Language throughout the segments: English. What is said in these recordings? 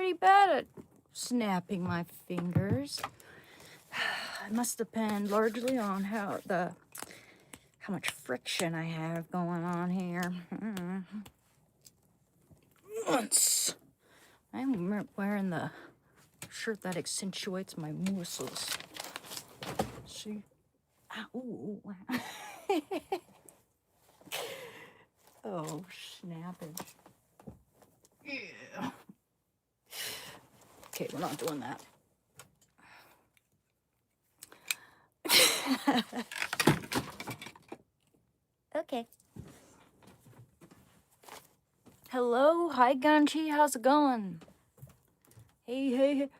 pretty bad at snapping my fingers. It must depend largely on how much friction I have going on here. Once I'm wearing the shirt that accentuates my muscles. See? Ooh. Oh, snappage. Yeah. Okay, we're not doing that. Okay. Hello, hi Ganchi, how's it going? Hey.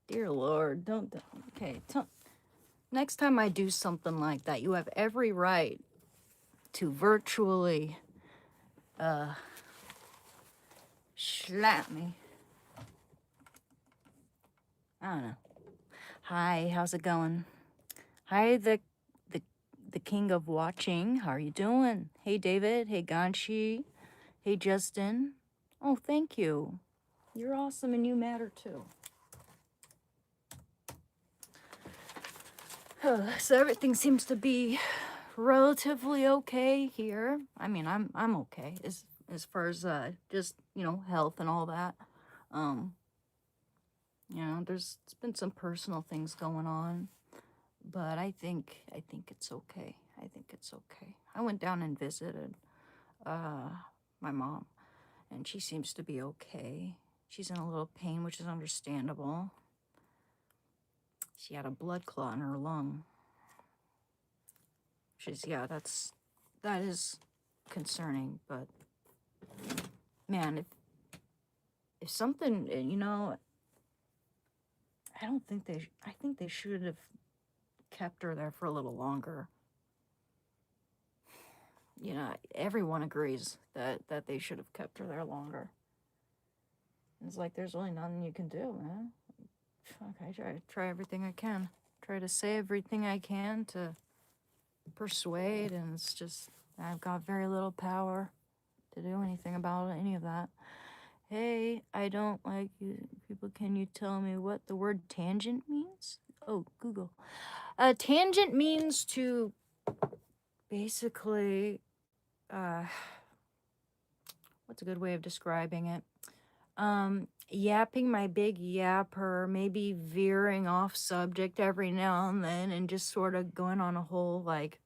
Dear Lord, don't. Okay, next time I do something like that, you have every right to virtually slap me. I don't know. Hi, how's it going? Hi, the king of watching. How are you doing? Hey, David. Hey, Ganshi. Hey, Justin. Oh, thank you. You're awesome and you matter too. So everything seems to be relatively okay here. I mean, I'm okay as far as just, health and all that. There's been some personal things going on, but I think it's okay. I think it's okay. I went down and visited my mom, and she seems to be okay. She's in a little pain, which is understandable. She had a blood clot in her lung. That is concerning, but man, if something, I think they should have kept her there for a little longer. Everyone agrees that they should have kept her there longer. It's like there's really nothing you can do, man. Fuck, I try everything I can. Try to say everything I can to persuade, and it's just, I've got very little power to do anything about any of that. Hey, I don't like you people. Can you tell me what the word tangent means? Oh, Google. Tangent means to basically, what's a good way of describing it? Yapping my big yapper, maybe veering off subject every now and then and just sort of going on a whole, like,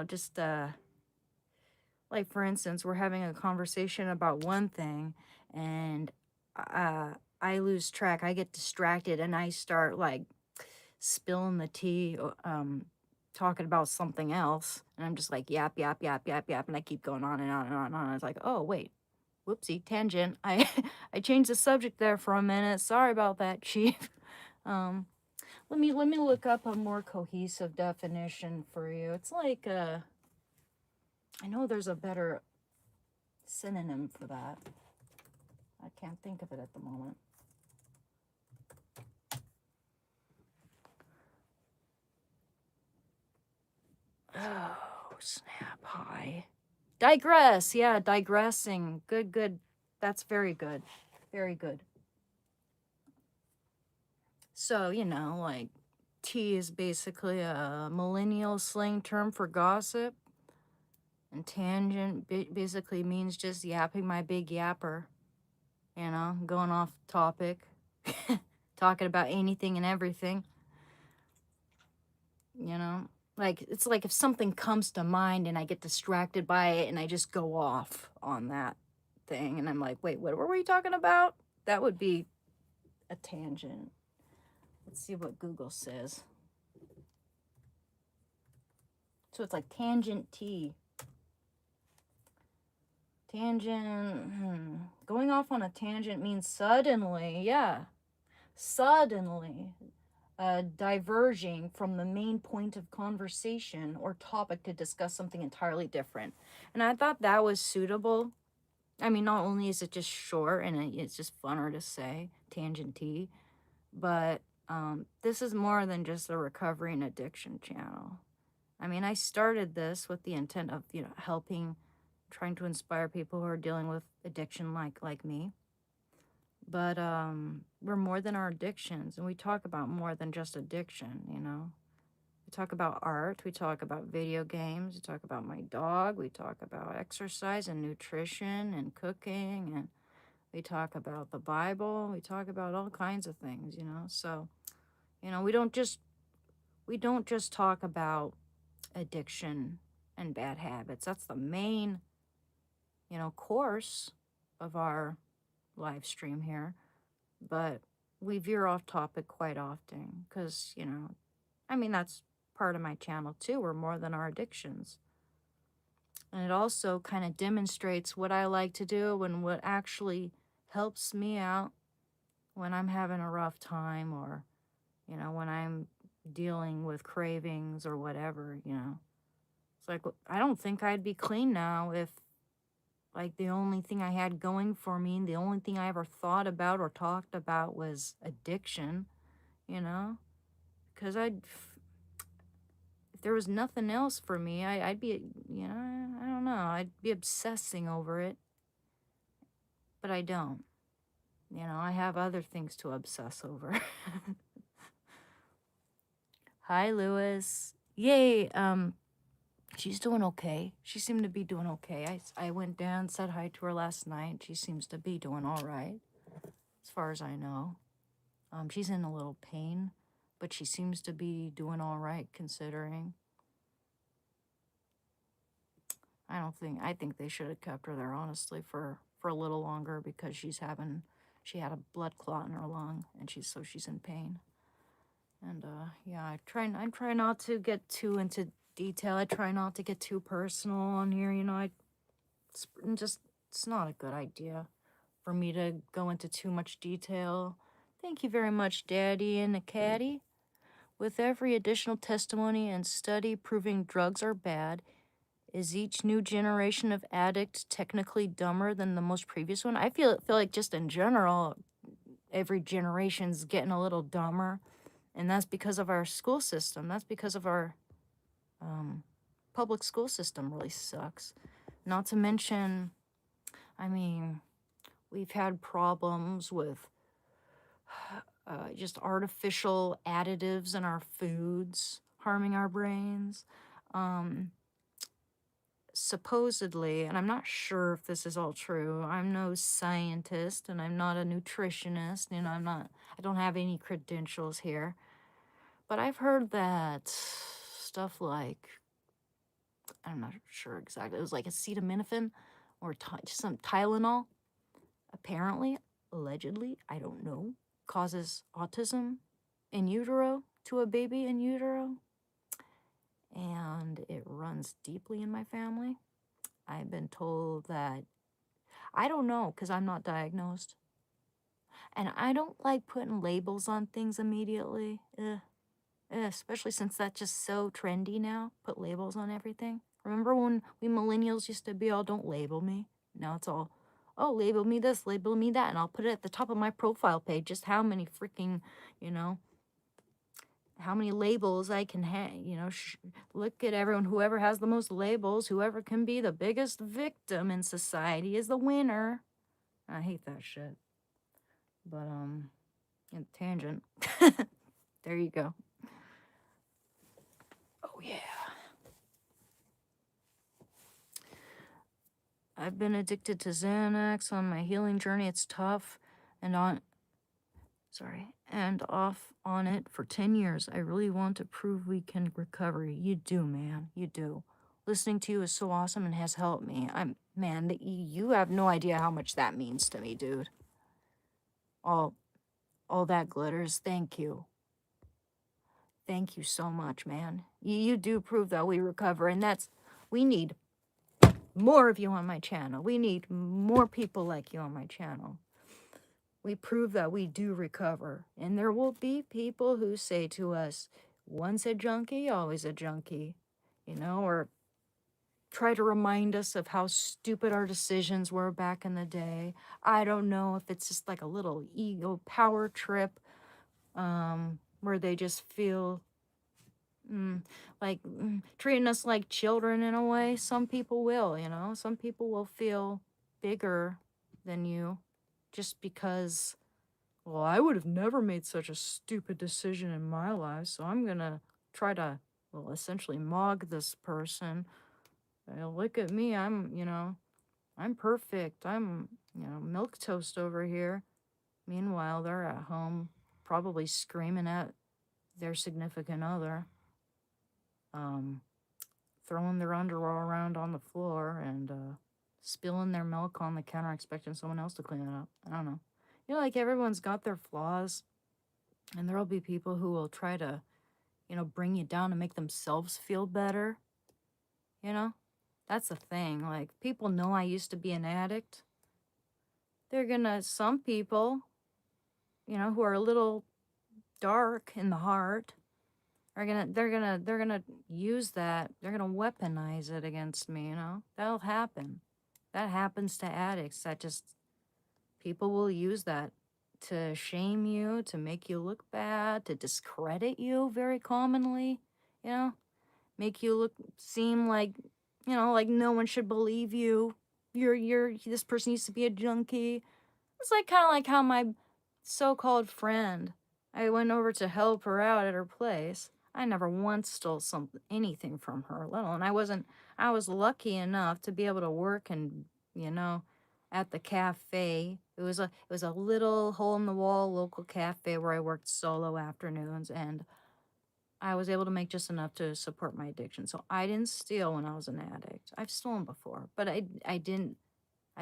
just, like, for instance, we're having a conversation about one thing and, I lose track, I get distracted and I start, like, spilling the tea, talking about something else, and I'm just like, yap, yap, yap, yap, yap, and I keep going on and on and on and on. I was like, oh, wait. Whoopsie, tangent. I changed the subject there for a minute. Sorry about that, Chief. Let me look up a more cohesive definition for you. It's like I know there's a better synonym for that. I can't think of it at the moment. Oh, snap. Hi. Digress. Yeah, digressing. Good. That's very good. Very good. So, like, tea is basically a millennial slang term for gossip. And tangent basically means just yapping my big yapper. Going off topic. Talking about anything and everything. Like, it's like if something comes to mind and I get distracted by it and I just go off on that thing. And I'm like, wait, what were we talking about? That would be a tangent. Let's see what Google says. So it's like tangent tea. Tangent, going off on a tangent means suddenly, yeah. Suddenly, diverging from the main point of conversation or topic to discuss something entirely different. And I thought that was suitable. I mean, not only is it just short and it's just funner to say, tangent tea, but this is more than just a recovery and addiction channel. I mean, I started this with the intent of, helping trying to inspire people who are dealing with addiction like me. But we're more than our addictions, and we talk about more than just addiction, you know. We talk about art, we talk about video games, we talk about my dog, we talk about exercise and nutrition and cooking, and we talk about the Bible, we talk about all kinds of things, you know. So, you know, we don't just talk about addiction and bad habits. That's the main, you know, course of our live stream here. But we veer off topic quite often because, you know, I mean, that's part of my channel too. We're more than our addictions. And it also kind of demonstrates what I like to do and what actually helps me out when I'm having a rough time, or, you know, when I'm dealing with cravings or whatever, you know. It's like, I don't think I'd be clean now if, like, the only thing I had going for me, the only thing I ever thought about or talked about was addiction, you know? Because if there was nothing else for me, I'd be, you know, I don't know, I'd be obsessing over it, but I don't. You know, I have other things to obsess over. Hi, Lewis. Yay. She's doing okay. She seemed to be doing okay. I went down, said hi to her last night. She seems to be doing all right, as far as I know. She's in a little pain, but she seems to be doing all right considering. I think they should have kept her there, honestly, for a little longer, because she had a blood clot in her lung, and she's in pain. And yeah, I try not to get too into detail. I try not to get too personal on here, you know. It's not a good idea for me to go into too much detail. Thank you very much, Daddy and the Caddy. With every additional testimony and study proving drugs are bad, is each new generation of addict technically dumber than the most previous one? I feel like just in general, every generation's getting a little dumber, and that's because of our school system. That's because of our public school system really sucks. Not to mention, I mean, we've had problems with just artificial additives in our foods harming our brains. Supposedly, and I'm not sure if this is all true, I'm no scientist and I'm not a nutritionist, you know, I don't have any credentials here, but I've heard that stuff like, I'm not sure exactly, it was like acetaminophen or just some Tylenol, apparently, allegedly, I don't know, causes autism in utero to a baby in utero, and it runs deeply in my family. I've been told that, I don't know, because I'm not diagnosed. And I don't like putting labels on things immediately. Especially since that's just so trendy now. Put labels on everything. Remember when we millennials used to be all, don't label me? Now it's all, oh, label me this, label me that. And I'll put it at the top of my profile page, just how many freaking, you know, how many labels I can have, you know, look at everyone, whoever has the most labels, whoever can be the biggest victim in society is the winner. I hate that shit. But, tangent. There you go. Oh, yeah. I've been addicted to Xanax on my healing journey. It's tough and off on it for 10 years. I really want to prove we can recover. You do, man. You do. Listening to you is so awesome and has helped me. Man, you have no idea how much that means to me, dude. All that glitters. Thank you. Thank you so much, man. You do prove that we recover, and we need more of you on my channel. We need more people like you on my channel. We prove that we do recover. And there will be people who say to us, once a junkie, always a junkie, you know, or try to remind us of how stupid our decisions were back in the day. I don't know if it's just like a little ego power trip, where they just feel mm, like treating us like children in a way. Some people will, some people will feel bigger than you just because, well, I would have never made such a stupid decision in my life, so I'm gonna try to, well, essentially mog this person. Look at me, I'm perfect. I'm, milk toast over here. Meanwhile, they're at home probably screaming at their significant other, um, throwing their underwear around on the floor and spilling their milk on the counter, expecting someone else to clean it up. I don't know. Like everyone's got their flaws, and there'll be people who will try to, bring you down to make themselves feel better. You know, that's the thing. Like, people know I used to be an addict. Some people, who are a little dark in the heart, they're gonna use that. They're gonna weaponize it against me. That'll happen. That happens to addicts. People will use that to shame you, to make you look bad, to discredit you very commonly, you know, make you seem like, like no one should believe you. This person used to be a junkie. It's like kind of like how my so-called friend, I went over to help her out at her place. I never once stole anything from her, let alone I was lucky enough to be able to work and, you know, at the cafe. It was a little hole in the wall local cafe where I worked solo afternoons, and I was able to make just enough to support my addiction. So I didn't steal when I was an addict. I've stolen before, but I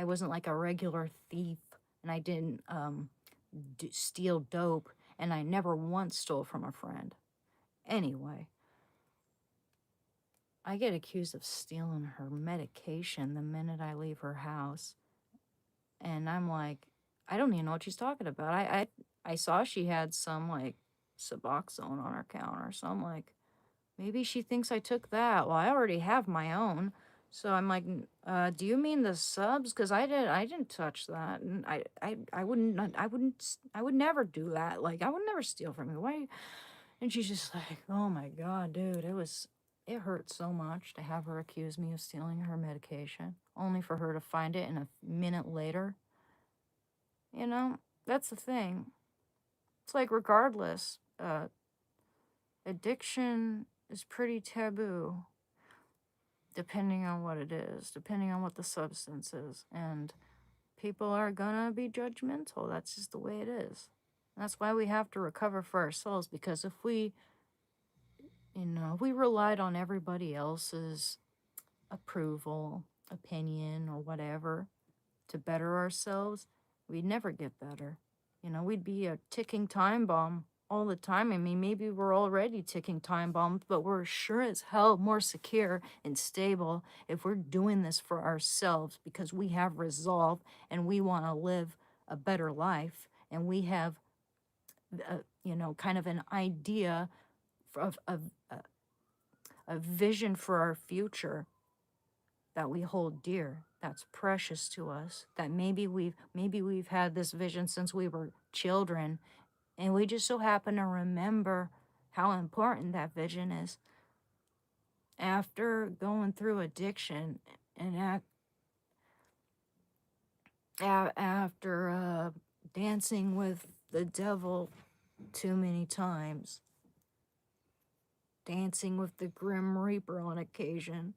wasn't like a regular thief, and I didn't steal dope, and I never once stole from a friend. Anyway, I get accused of stealing her medication the minute I leave her house, and I'm like, I don't even know what she's talking about. I saw she had some like Suboxone on her counter, so I'm like, maybe she thinks I took that. Well, I already have my own. So I'm like, do you mean the subs? Because I didn't touch that, and I would never do that. Like, I would never steal from you. Why? And she's just like, oh my god, dude, it hurt so much to have her accuse me of stealing her medication, only for her to find it in a minute later. You know, that's the thing. It's like, regardless, addiction is pretty taboo, depending on what it is, depending on what the substance is. And people are gonna be judgmental. That's just the way it is. That's why we have to recover for ourselves, because if we relied on everybody else's approval, opinion, or whatever to better ourselves, we'd never get better. We'd be a ticking time bomb all the time. I mean, maybe we're already ticking time bombs, but we're sure as hell more secure and stable if we're doing this for ourselves, because we have resolve and we want to live a better life, and we have, kind of an idea of a vision for our future that we hold dear, that's precious to us, that maybe we've had this vision since we were children, and we just so happen to remember how important that vision is after going through addiction, and after dancing with the devil too many times, dancing with the Grim Reaper on occasion.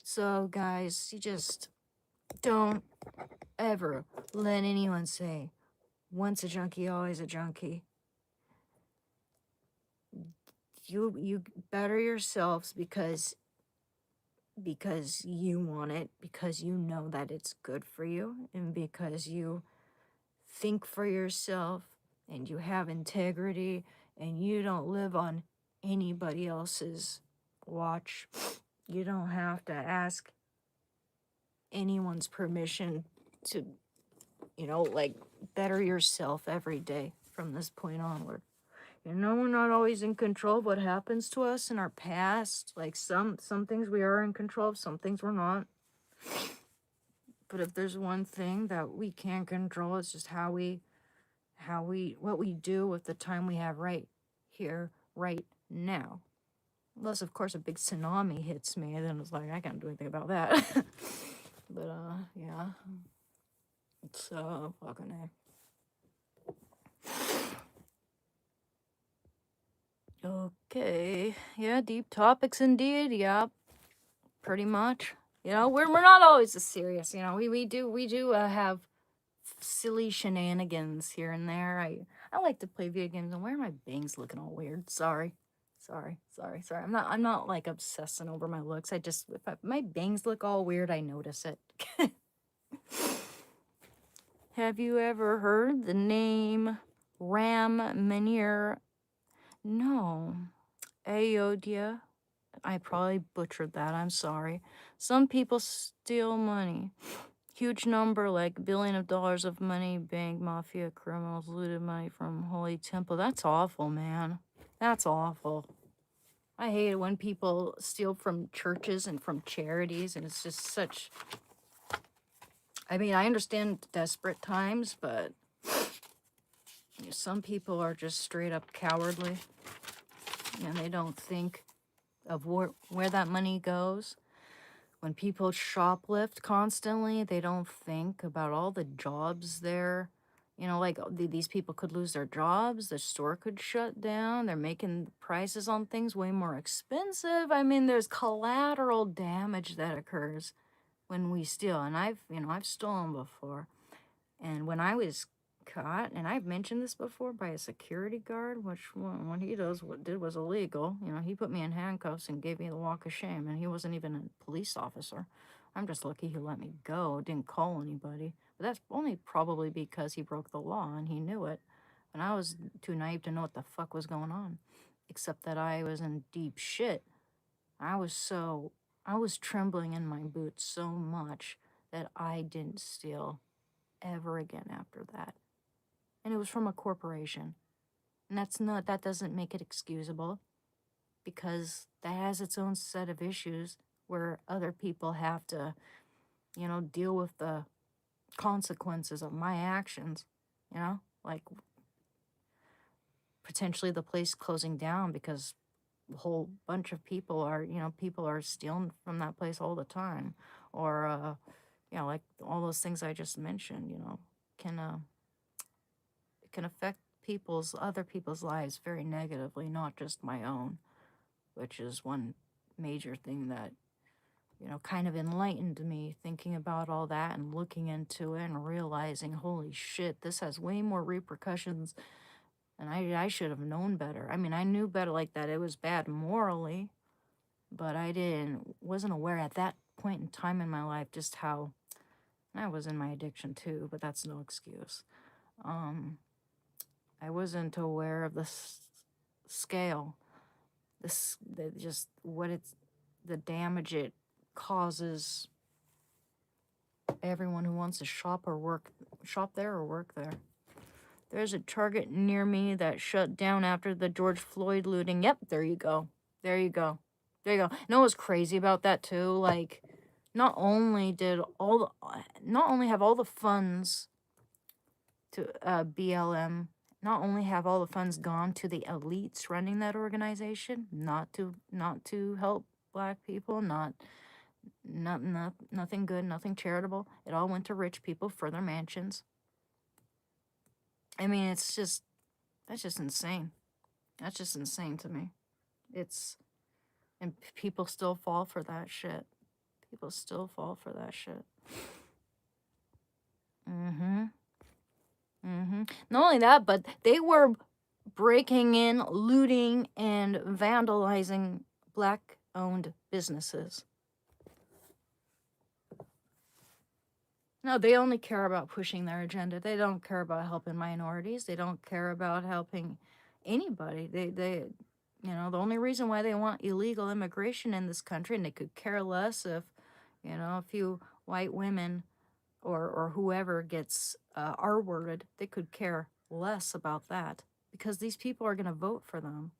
So, guys, you just don't ever let anyone say, once a junkie, always a junkie. You better yourselves because you want it, because you know that it's good for you, and because you think for yourself, and you have integrity, and you don't live on anybody else's watch. You don't have to ask anyone's permission to, like, better yourself every day from this point onward. We're not always in control of what happens to us in our past. Like, some things we are in control of, some things we're not. But if there's one thing that we can't control, it's just what we do with the time we have right here, right now. Unless, of course, a big tsunami hits me, and then it's like, I can't do anything about that. But, yeah. It's, fucking A. Okay. Yeah, deep topics indeed. Yeah, pretty much. You know, we're not always this serious. You know, we do have silly shenanigans here and there. I like to play video games. And why are my bangs looking all weird? Sorry. I'm not like obsessing over my looks. I just if my bangs look all weird, I notice it. Have you ever heard the name Ram Menir? No. Ayodhya. I probably butchered that. I'm sorry. Some people steal money. Huge number, like $1 billion of money, bank mafia criminals looted money from Holy Temple. That's awful, man. That's awful. I hate it when people steal from churches and from charities, and it's just such. I mean, I understand desperate times, but some people are just straight up cowardly, and they don't think of where that money goes. When people shoplift constantly, they don't think about all the jobs there. You know, like these people could lose their jobs, the store could shut down, they're making prices on things way more expensive. I mean, there's collateral damage that occurs when we steal. And I've stolen before. And when I was caught, and I've mentioned this before, by a security guard, which when he did was illegal. You know, he put me in handcuffs and gave me the walk of shame, and he wasn't even a police officer. I'm just lucky he let me go, didn't call anybody. But that's only probably because he broke the law and he knew it. And I was too naive to know what the fuck was going on, except that I was in deep shit. I was trembling in my boots so much that I didn't steal ever again after that. And it was from a corporation. And that doesn't make it excusable, because that has its own set of issues where other people have to, deal with the consequences of my actions, like potentially the place closing down because a whole bunch of people are stealing from that place all the time. Or, like all those things I just mentioned, can, it can affect other people's lives very negatively, not just my own, which is one major thing that, kind of enlightened me, thinking about all that and looking into it and realizing, holy shit, this has way more repercussions, and I should have known better. I mean, I knew better, like that it was bad morally, but wasn't aware at that point in time in my life just how, I was in my addiction too, but that's no excuse. I wasn't aware of the scale, just the damage it causes everyone who wants to shop there or work there. There's a Target near me that shut down after the George Floyd looting. Yep, there you go. There you go. There you go. You know what's crazy about that too? Like, not only have all the funds to BLM, not only have all the funds gone to the elites running that organization, not to help black people, nothing good, nothing charitable. It all went to rich people for their mansions. I mean, that's just insane. That's just insane to me. And people still fall for that shit. People still fall for that shit. Not only that, but they were breaking in, looting, and vandalizing black-owned businesses. No, they only care about pushing their agenda. They don't care about helping minorities. They don't care about helping anybody. They the only reason why they want illegal immigration in this country, and they could care less if, a few white women or whoever gets R-worded, they could care less about that, because these people are going to vote for them,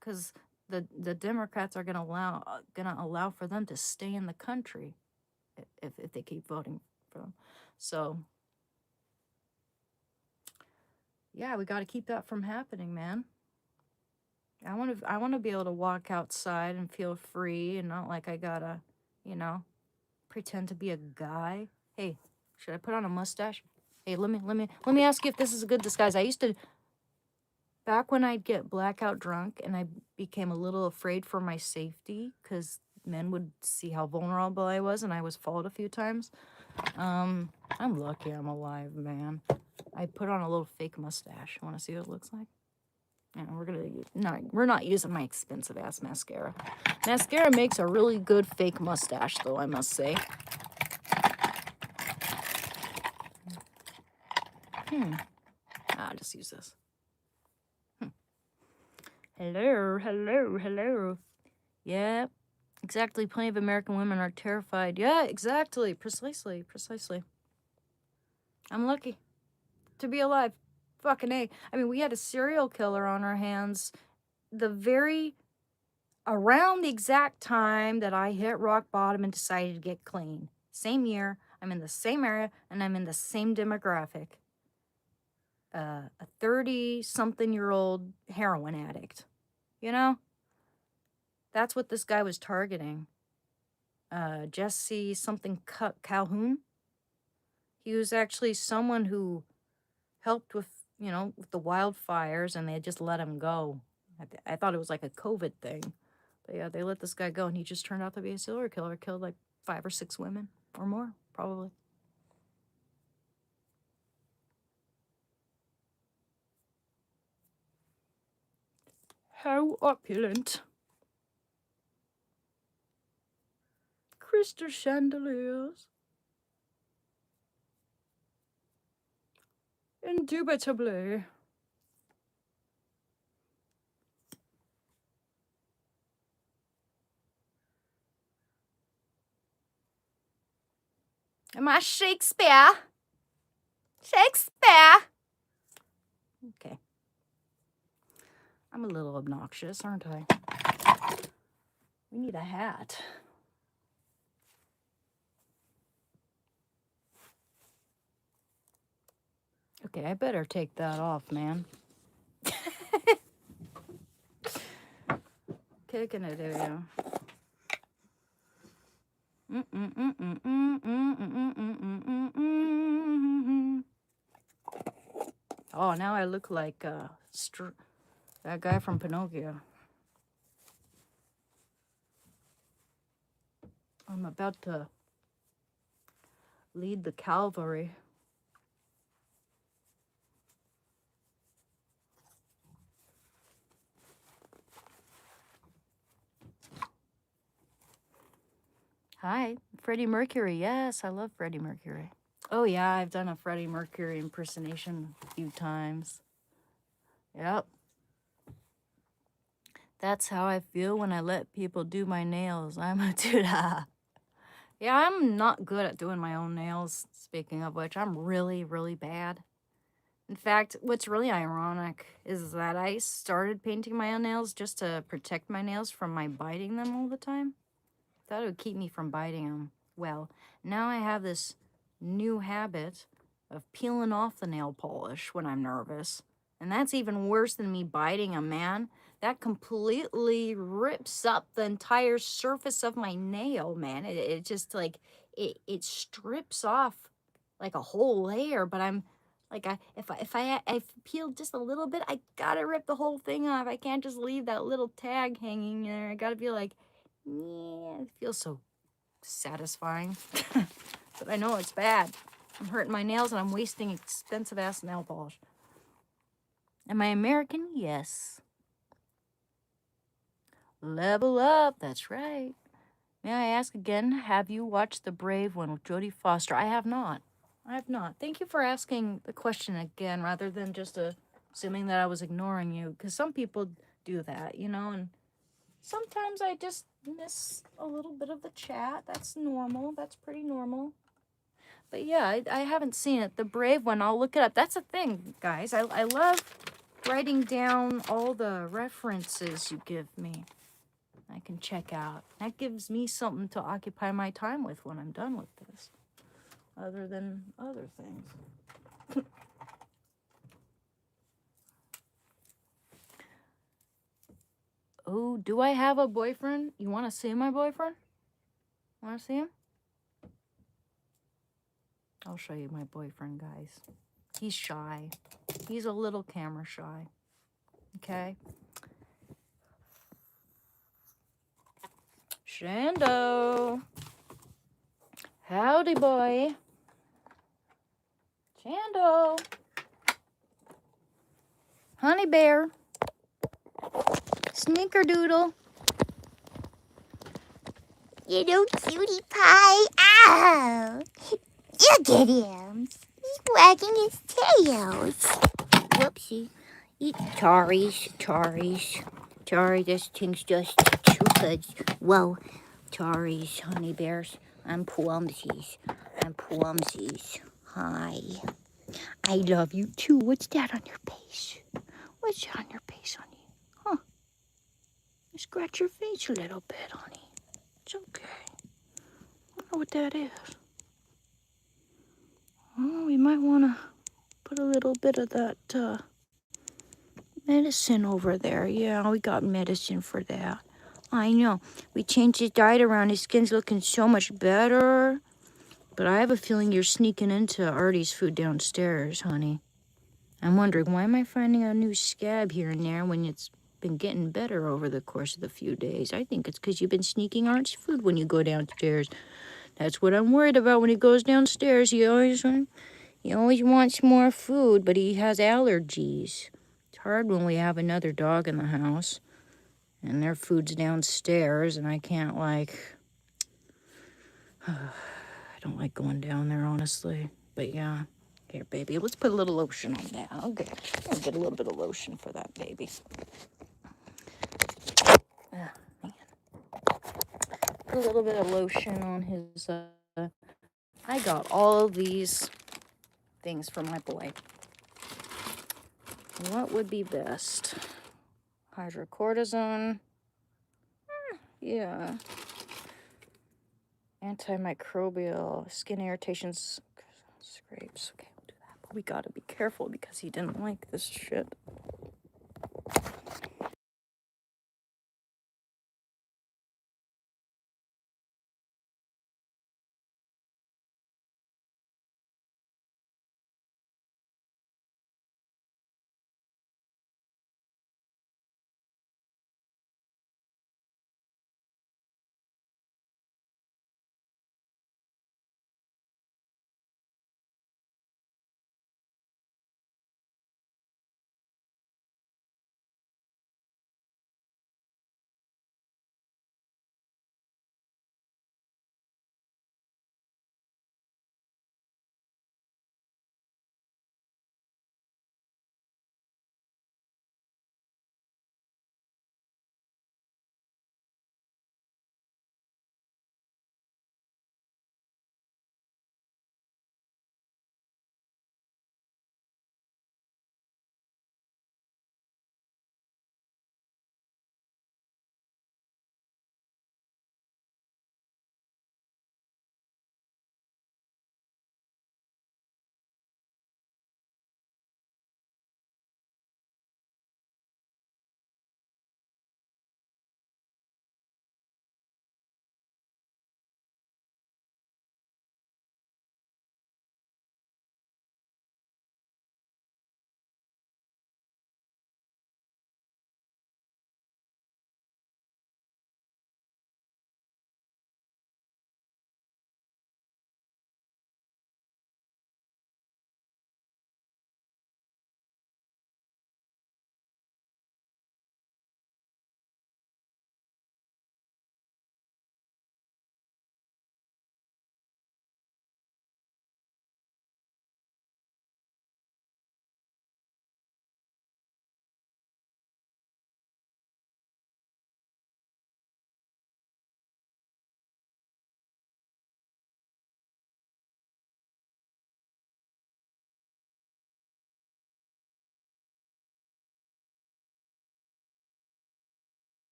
because the Democrats are going to allow for them to stay in the country if they keep voting for them. So yeah, we got to keep that from happening, man. I want to be able to walk outside and feel free and not like I gotta, you know, pretend to be a guy. Hey, should I put on a mustache? Hey, let me ask you if this is a good disguise. I used to, back when I'd get blackout drunk and I became a little afraid for my safety because men would see how vulnerable I was and I was followed a few times. I'm lucky I'm alive, man. I put on a little fake mustache. Want to see what it looks like? Yeah, we're not using my expensive ass mascara. Mascara makes a really good fake mustache, though, I must say. I'll just use this. Hello, hello, hello. Yeah, exactly. Plenty of American women are terrified. Yeah, exactly. Precisely. I'm lucky to be alive. Fucking A. I mean, we had a serial killer on our hands around the exact time that I hit rock bottom and decided to get clean. Same year, I'm in the same area, and I'm in the same demographic. A 30-something-year-old heroin addict. You know? That's what this guy was targeting. Jesse something Calhoun. He was actually someone who helped with, with the wildfires, and they just let him go. I thought it was like a COVID thing. But yeah, they let this guy go, and he just turned out to be a serial killer. Killed like 5 or 6 women or more, probably. How opulent. Crystal chandeliers. Indubitably. Am I Shakespeare? Shakespeare! Okay. I'm a little obnoxious, aren't I? We need a hat. Okay, I better take that off, man. Kicking it, yeah. Oh, now I look like that guy from Pinocchio. I'm about to lead the cavalry. Hi, Freddie Mercury. Yes, I love Freddie Mercury. Oh, yeah, I've done a Freddie Mercury impersonation a few times. Yep. That's how I feel when I let people do my nails. I'm a dude. Yeah, I'm not good at doing my own nails, speaking of which. I'm really, really bad. In fact, what's really ironic is that I started painting my own nails just to protect my nails from my biting them all the time. Thought it would keep me from biting them. Well, now I have this new habit of peeling off the nail polish when I'm nervous. And that's even worse than me biting a man. That completely rips up the entire surface of my nail, man. It just like, it strips off like a whole layer, but I'm like, if I peeled just a little bit, I gotta rip the whole thing off. I can't just leave that little tag hanging there. I gotta be like, yeah, it feels so satisfying. But I know it's bad. I'm hurting my nails and I'm wasting expensive ass nail polish. Am I American? Yes. Level up, that's right. May I ask again, have you watched The Brave One with Jodie Foster? I have not. Thank you for asking the question again rather than just assuming that I was ignoring you. Because some people do that, and sometimes I just miss a little bit of the chat. That's normal. That's pretty normal. But yeah, I haven't seen it. The Brave One, I'll look it up. That's a thing, guys. I love writing down all the references you give me. I can check out. That gives me something to occupy my time with when I'm done with this. Other than other things. Oh, do I have a boyfriend? You want to see my boyfriend? Want to see him? I'll show you my boyfriend, guys. He's shy. He's a little camera shy. Okay? Shando. Howdy, boy. Shando. Honey bear. Snickerdoodle. You know, cutie pie. Ow! Look at him. He's wagging his tails. Whoopsie. Eat Tari, this thing's just too good. Whoa. Taris, honey bears. I'm Plumsies. Hi. I love you too. What's that on your face? What's that on your face, honey? Huh? Scratch your face a little bit, honey. It's okay. I don't know what that is. Oh, we might want to put a little bit of that medicine over there. Yeah, we got medicine for that. I know. We changed his diet around. His skin's looking so much better. But I have a feeling you're sneaking into Artie's food downstairs, honey. I'm wondering, why am I finding a new scab here and there when it's been getting better over the course of the few days? I think it's because you've been sneaking Artie's food when you go downstairs. That's what I'm worried about when he goes downstairs. He always wants more food, but he has allergies. It's hard when we have another dog in the house and their food's downstairs and I can't I don't like going down there, honestly. But yeah. Here, baby. Let's put a little lotion on that. Okay. I'll get a little bit of lotion for that, baby. Man. Put a little bit of lotion on his, I got all these things for my boy. What would be best? Hydrocortisone. Yeah. Antimicrobial, skin irritations, scrapes. Okay, we'll do that. But we gotta be careful because he didn't like this shit.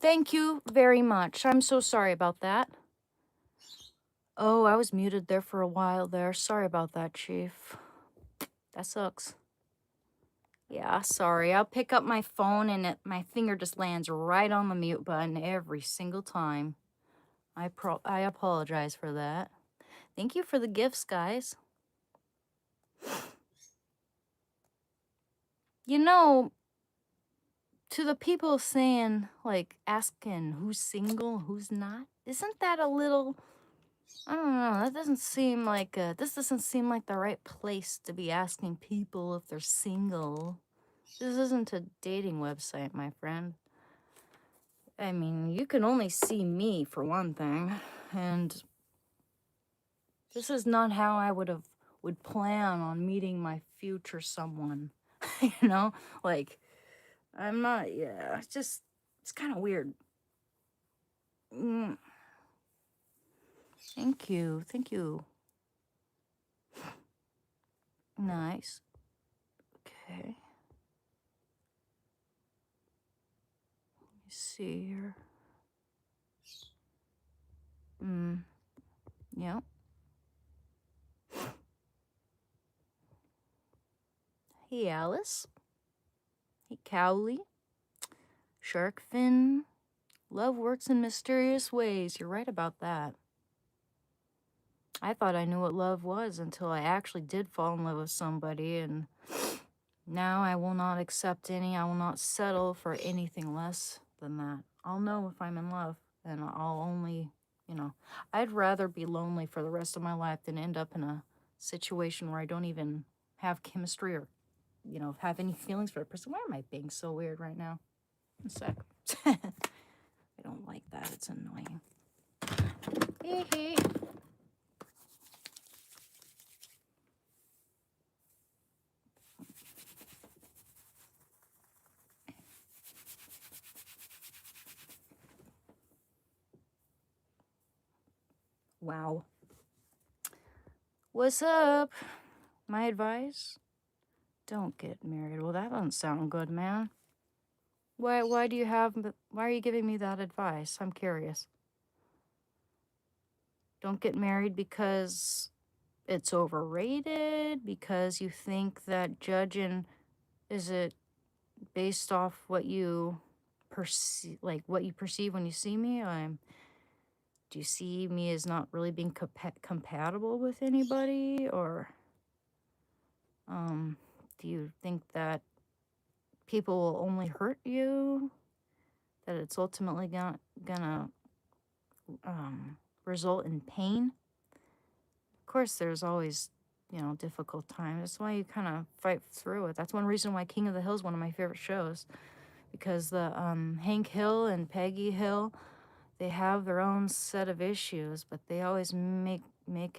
Thank you very much. I'm so sorry about that. Oh, I was muted there for a while there. Sorry about that, Chief. That sucks. Yeah, sorry. I'll pick up my phone and my finger just lands right on the mute button every single time. I apologize for that. Thank you for the gifts, guys. You know, to the people saying, like, asking who's single, who's not, isn't that a little, I don't know, that doesn't seem like, this doesn't seem like the right place to be asking people if they're single. This isn't a dating website, my friend. I mean, you can only see me for one thing, and this is not how I would plan on meeting my future someone. You know, like I'm not. Yeah, it's kind of weird. Mm, thank you. Nice. Okay. Let me see here. Yep. Hey, Alice. Hey, Cowley. Sharkfin. Love works in mysterious ways. You're right about that. I thought I knew what love was until I actually did fall in love with somebody, and now I will not accept I will not settle for anything less than that. I'll know if I'm in love, and I'll only, I'd rather be lonely for the rest of my life than end up in a situation where I don't even have chemistry or, have any feelings for a person. Why am I being so weird right now? A sec. I don't like that. It's annoying. Hee hee. Wow. What's up? My advice? Don't get married. Well, that doesn't sound good, man. Why are you giving me that advice? I'm curious. Don't get married because it's overrated, because you think that judging, is it based off what you perceive, like what you perceive when you see me? Do you see me as not really being compatible with anybody, or do you think that people will only hurt you, that it's ultimately gonna result in pain? Of course, there's always, difficult times. That's why you kind of fight through it. That's one reason why King of the Hill is one of my favorite shows, because the Hank Hill and Peggy Hill, they have their own set of issues, but they always make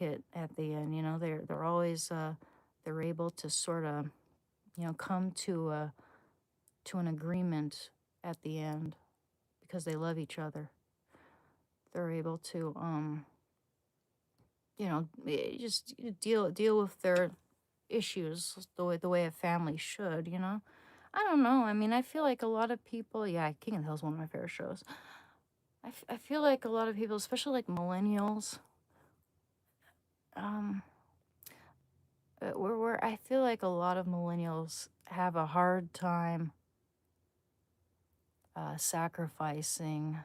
it at the end. They're always they're able to sort of, come to an agreement at the end because they love each other. They're able to just deal with their issues the way a family should. I don't know. I mean, I feel like a lot of people. Yeah, King of the Hill is one of my favorite shows. I feel like a lot of people, especially like millennials, um, where I feel like a lot of millennials have a hard time sacrificing,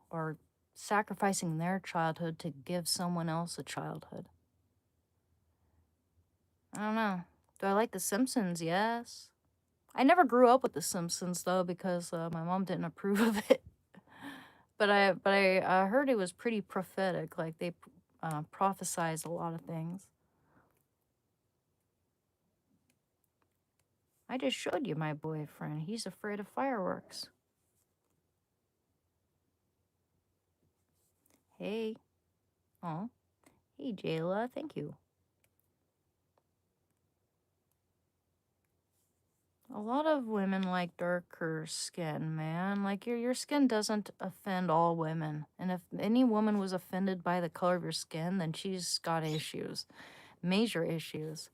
or sacrificing their childhood to give someone else a childhood. I don't know. Do I like The Simpsons? Yes. I never grew up with The Simpsons though, because my mom didn't approve of it. But I heard it was pretty prophetic. Like they prophesized a lot of things. I just showed you my boyfriend. He's afraid of fireworks. Hey. Oh. Hey, Jayla. Thank you. A lot of women like darker skin, man. Like your skin doesn't offend all women. And if any woman was offended by the color of your skin, then she's got issues. Major issues.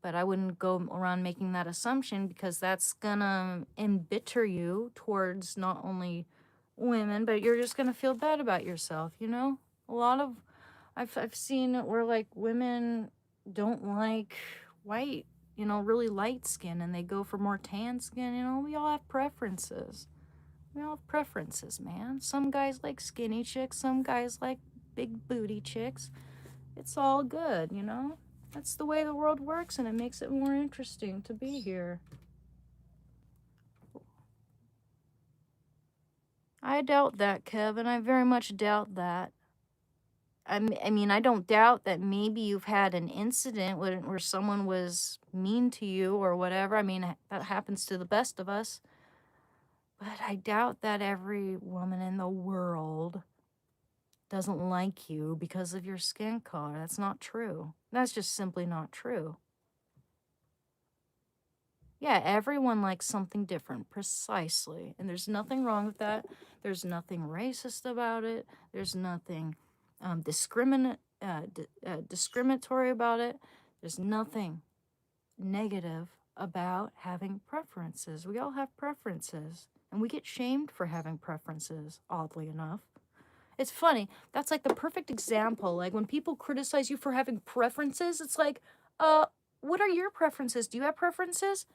But I wouldn't go around making that assumption, because that's gonna embitter you towards not only women, but you're just gonna feel bad about yourself, you know? A lot of I've seen it where like women don't like white, you know, really light skin, and they go for more tan skin. You know, we all have preferences. We all have preferences, man. Some guys like skinny chicks, some guys like big booty chicks. It's all good, you know? That's the way the world works, and it makes it more interesting to be here. I doubt that, Kevin. I very much doubt that. I mean, I don't doubt that maybe you've had an incident where someone was mean to you or whatever. I mean, that happens to the best of us. But I doubt that every woman in the world doesn't like you because of your skin color. That's not true. That's just simply not true. Yeah, everyone likes something different, precisely. And there's nothing wrong with that. There's nothing racist about it. There's nothing discriminatory about it. There's nothing negative about having preferences. We all have preferences, and we get shamed for having preferences, oddly enough. It's funny. That's like the perfect example. Like when people criticize you for having preferences, it's like, what are your preferences? Do you have preferences?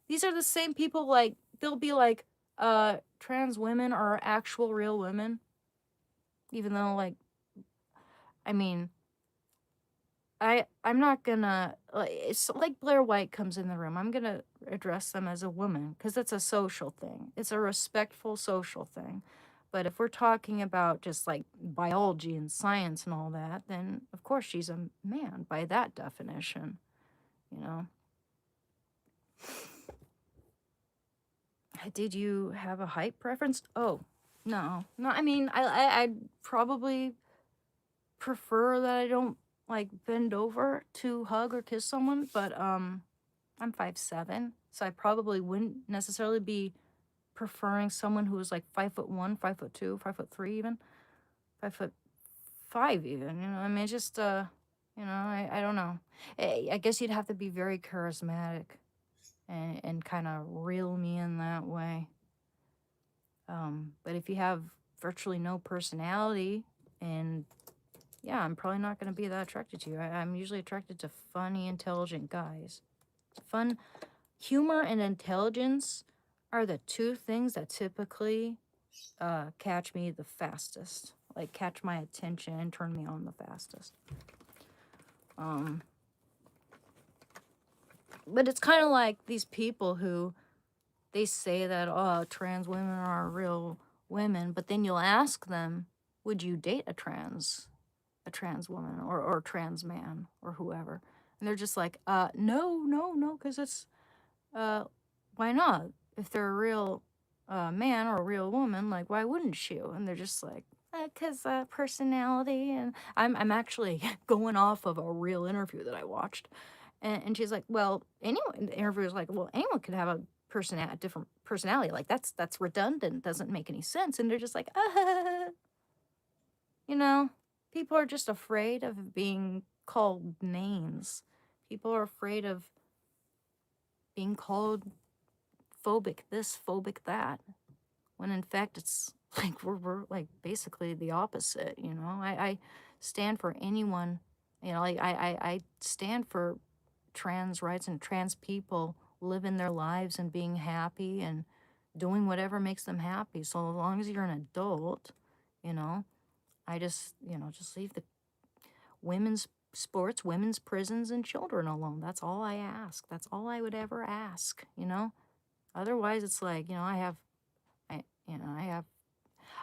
These are the same people, like, they'll be like, trans women are actual real women. Even though, like, I mean, I'm not gonna, like, it's like Blair White comes in the room. I'm gonna address them as a woman because it's a social thing. It's a respectful social thing. But if we're talking about just like biology and science and all that, then of course she's a man by that definition, you know? Did you have a height preference? Oh, no. No, I mean, I'd probably prefer that I don't like bend over to hug or kiss someone, but I'm 5'7", so I probably wouldn't necessarily be preferring someone who was like 5'1", 5'2", 5'3", even 5'5", even. You know, I mean, it's just you know, I don't know. I guess you'd have to be very charismatic and kind of reel me in that way. But if you have virtually no personality, and yeah, I'm probably not going to be that attracted to you. I'm usually attracted to funny, intelligent guys. Fun, humor, and intelligence are the two things that typically catch me the fastest. Like catch my attention and turn me on the fastest. But it's kind of like these people who they say that, oh, trans women are real women, but then you'll ask them, would you date a trans woman or a trans man or whoever? And they're just like, no, because it's, why not? If they're a real man or a real woman, like, why wouldn't you? And they're just like, because personality. And I'm actually going off of a real interview that I watched. And she's like, well, anyone, the interviewer's like, well, anyone could have a different personality. Like, that's redundant, doesn't make any sense. And they're just like, you know, people are just afraid of being called names. People are afraid of being called phobic this, phobic that, when in fact it's like we're like basically the opposite, you know? I stand for anyone, you know, like I stand for trans rights and trans people living their lives and being happy and doing whatever makes them happy. So as long as you're an adult, you know, I just, you know, just leave the women's sports, women's prisons, and children alone. That's all I ask. That's all I would ever ask, you know? Otherwise, it's like, you know,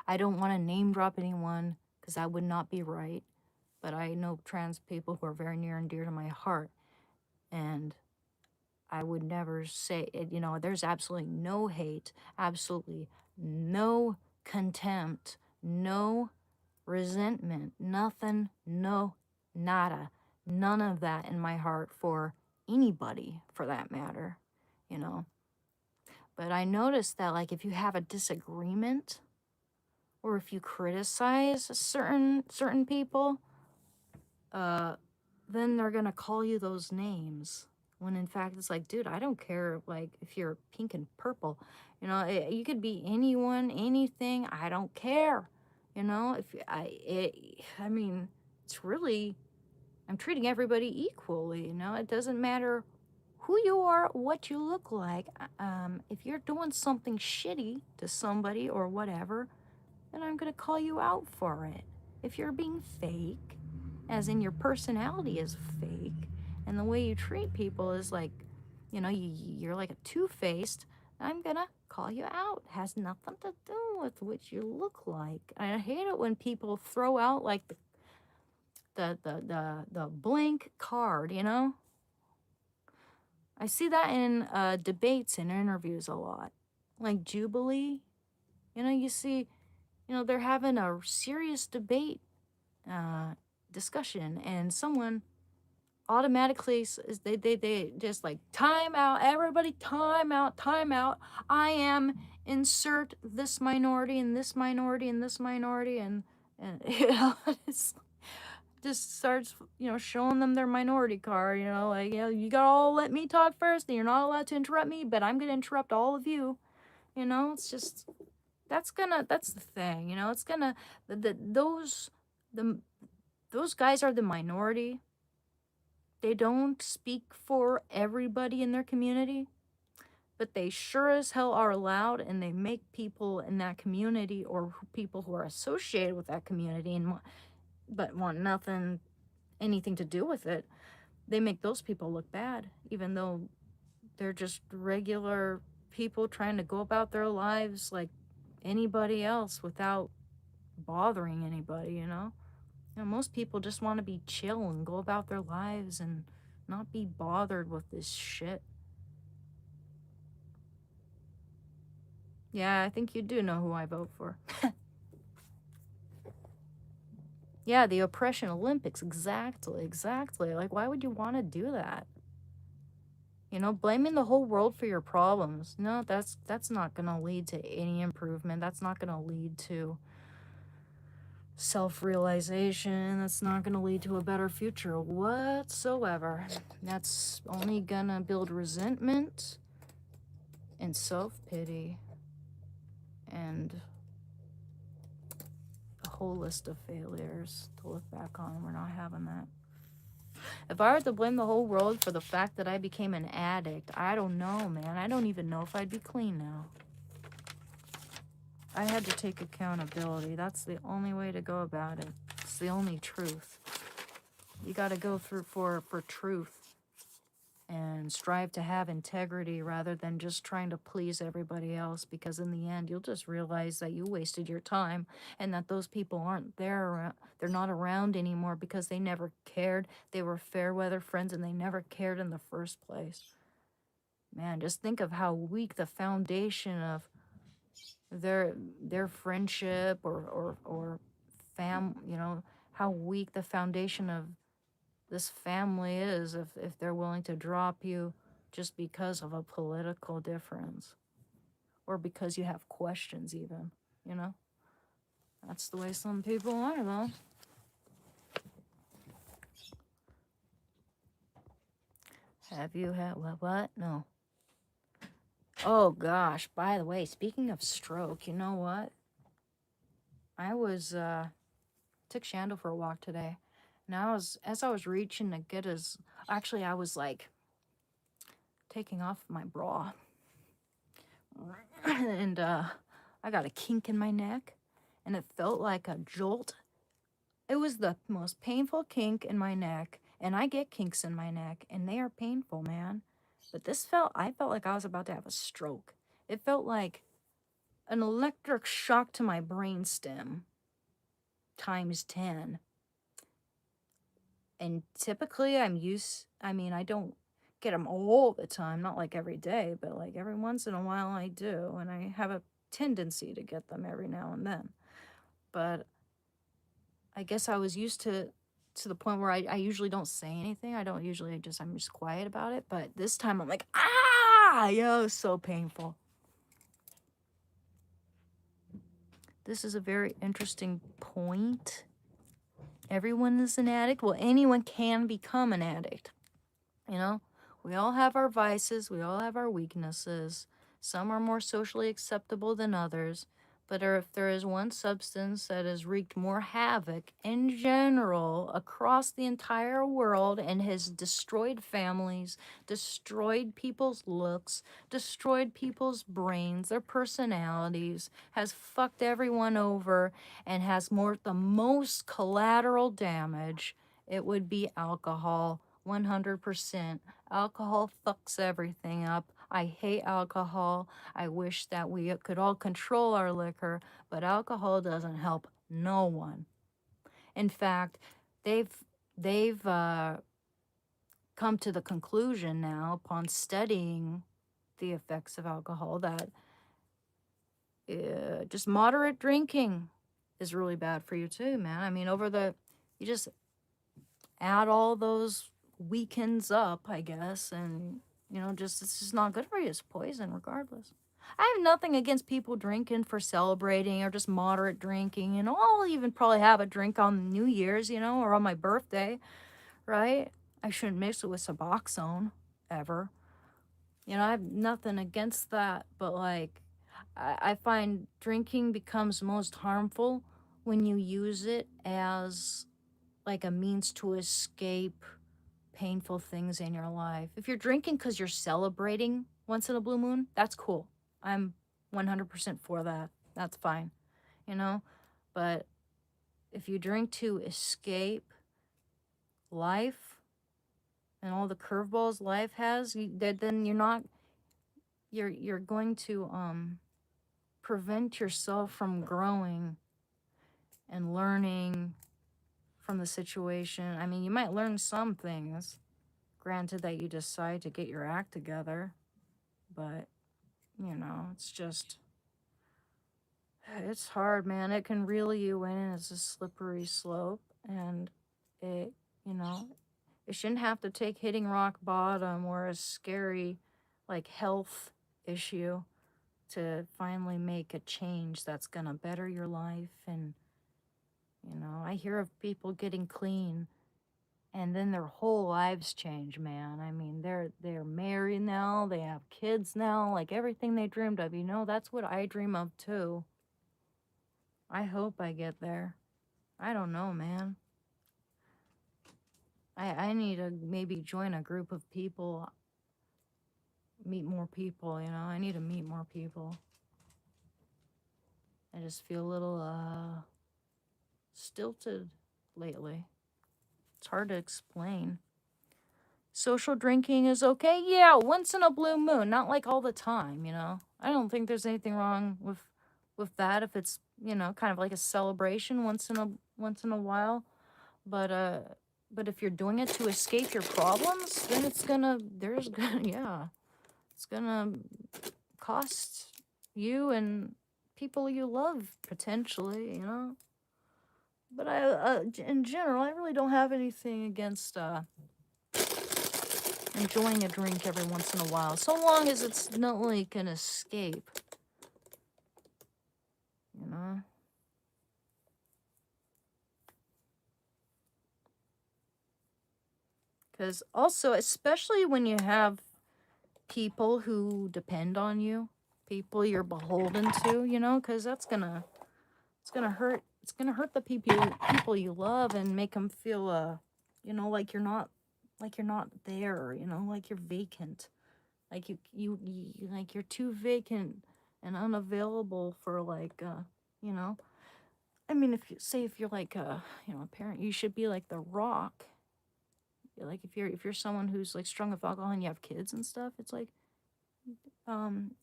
I don't want to name drop anyone because that would not be right. But I know trans people who are very near and dear to my heart. And I would never say it, you know, there's absolutely no hate, absolutely no contempt, no resentment, nothing, no, nada, none of that in my heart for anybody for that matter, you know. But I noticed that, like, if you have a disagreement or if you criticize certain people, then they're gonna call you those names. When in fact, it's like, dude, I don't care, like, if you're pink and purple. You could be anyone, anything. I don't care. I mean, it's really, I'm treating everybody equally. It doesn't matter who you are, what you look like. If you're doing something shitty to somebody or whatever, then I'm going to call you out for it. If you're being fake, as in your personality is fake, and the way you treat people is like, you're like a two-faced, I'm going to call you out. It has nothing to do with what you look like. I hate it when people throw out like the blank card, I see that in debates and interviews a lot. Like Jubilee, you see, they're having a serious debate discussion, and someone automatically they just like, time out, everybody, time out, time out. I am insert this minority and this minority and this minority, and it's just starts, showing them their minority card, like, you gotta all let me talk first, and you're not allowed to interrupt me, but I'm gonna interrupt all of you. It's just, that's the thing, it's gonna, those guys are the minority. They don't speak for everybody in their community, but they sure as hell are loud, and they make people in that community, or people who are associated with that community but want anything to do with it, they make those people look bad, even though they're just regular people trying to go about their lives like anybody else without bothering anybody. Most people just want to be chill and go about their lives and not be bothered with this shit. Yeah, I think you do know who I vote for. Yeah, the oppression Olympics, exactly. Like, why would you want to do that? Blaming the whole world for your problems. No, that's not going to lead to any improvement. That's not going to lead to self-realization. That's not going to lead to a better future whatsoever. That's only going to build resentment and self-pity and a whole list of failures to look back on. We're not having that. If I were to blame the whole world for the fact that I became an addict, I don't know, man. I don't even know if I'd be clean now. I had to take accountability. That's the only way to go about it. It's the only truth. You got to go through for truth and strive to have integrity rather than just trying to please everybody else, because in the end, you'll just realize that you wasted your time and that those people aren't there. They're not around anymore because they never cared. They were fair weather friends and they never cared in the first place. Man, just think of how weak the foundation of their friendship or how weak the foundation of this family is if they're willing to drop you just because of a political difference or because you have questions even. That's the way some people are, though. Have you had what? No. Oh gosh, by the way, speaking of stroke, you know what? I was took Shando for a walk today. And as I was reaching to get actually I was like taking off my bra. And I got a kink in my neck, and it felt like a jolt. It was the most painful kink in my neck, and I get kinks in my neck, and they are painful, man. But I felt like I was about to have a stroke. It felt like an electric shock to my brainstem times 10. And typically I don't get them all the time, not like every day, but like every once in a while I do, and I have a tendency to get them every now and then. But I guess I was used to the point where I usually don't say anything. I'm just quiet about it. But this time I'm like, it was so painful. This is a very interesting point. Everyone is an addict. Well, anyone can become an addict. We all have our vices, we all have our weaknesses. Some are more socially acceptable than others. But if there is one substance that has wreaked more havoc in general across the entire world and has destroyed families, destroyed people's looks, destroyed people's brains, their personalities, has fucked everyone over, and has the most collateral damage, it would be alcohol. 100%. Alcohol fucks everything up. I hate alcohol. I wish that we could all control our liquor, but alcohol doesn't help no one. In fact, they've come to the conclusion now, upon studying the effects of alcohol, that just moderate drinking is really bad for you too, man. I mean, you just add all those weekends up, I guess, and it's just not good for you. It's poison, regardless. I have nothing against people drinking for celebrating or just moderate drinking. I'll even probably have a drink on New Year's, or on my birthday, right? I shouldn't mix it with Suboxone ever. I have nothing against that, but like, I find drinking becomes most harmful when you use it as like a means to escape painful things in your life. If you're drinking because you're celebrating once in a blue moon, that's cool. I'm 100% for that. That's fine, you know? But if you drink to escape life and all the curveballs life has, then you're going to prevent yourself from growing and learning from the situation. I mean, you might learn some things, granted that you decide to get your act together, but it's hard, man. It can reel you in. It's a slippery slope, and it you know it shouldn't have to take hitting rock bottom or a scary like health issue to finally make a change that's gonna better your life. And I hear of people getting clean and then their whole lives change, man. I mean, they're married now, they have kids now, like everything they dreamed of. That's what I dream of too. I hope I get there. I don't know, man. I need to maybe join a group of people, meet more people. I need to meet more people. I just feel a little stilted lately. It's hard to explain. Social drinking is okay, yeah, once in a blue moon, not like all the time. I don't think there's anything wrong with that if it's kind of like a celebration once in a while. But if you're doing it to escape your problems, then yeah, it's gonna cost you and people you love potentially. But in general, I really don't have anything against enjoying a drink every once in a while, so long as it's not like an escape. You know. Because also, especially when you have people who depend on you, people you're beholden to, because it's gonna hurt. It's gonna hurt the people you love and make them feel, like you're not there. Like you're vacant, like you like you're too vacant and unavailable for you know. I mean, if you're like a parent, you should be like the rock. Like if you're someone who's like strung with alcohol and you have kids and stuff, it's like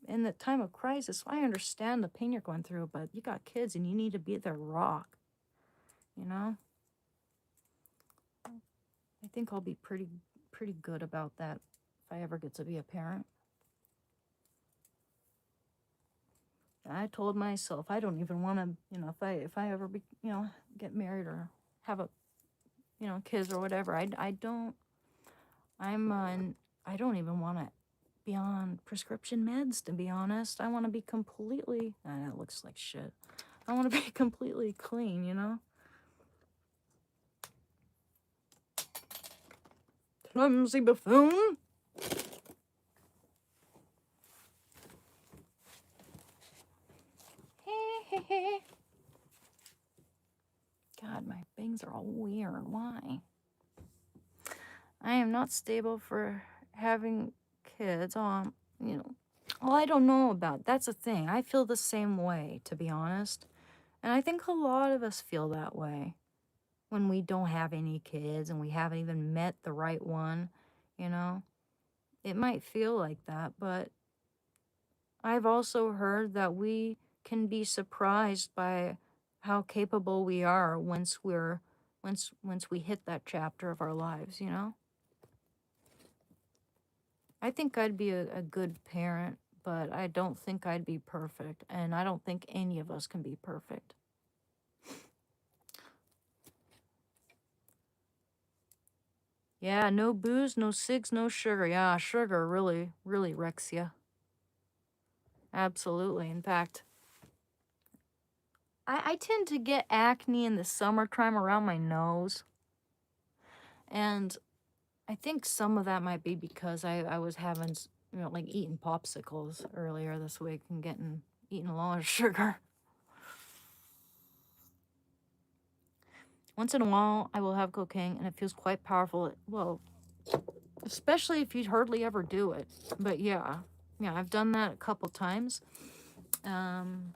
in the time of crisis, I understand the pain you're going through, but you got kids and you need to be their rock. I think I'll be pretty good about that if I ever get to be a parent. I told myself I don't even want to, if I ever be, get married or have a, kids or whatever, I don't even want to be on prescription meds, to be honest. I want to be completely, it looks like shit. I want to be completely clean, Clumsy buffoon. names are all weird. Why? I am not stable for having kids. Well, I don't know about that's the thing. I feel the same way, to be honest. And I think a lot of us feel that way when we don't have any kids and we haven't even met the right one, you know? It might feel like that, but I've also heard that we can be surprised by how capable we are once we hit that chapter of our lives, you know? I think I'd be a good parent, but I don't think I'd be perfect, and I don't think any of us can be perfect. Yeah, no booze, no cigs, no sugar. Yeah, sugar really, really wrecks you. Absolutely. In fact, I tend to get acne in the summertime around my nose. And I think some of that might be because I was having, like eating popsicles earlier this week and eating a lot of sugar. Once in a while, I will have cocaine, and it feels quite powerful. Well, especially if you hardly ever do it. But yeah, I've done that a couple times. I'm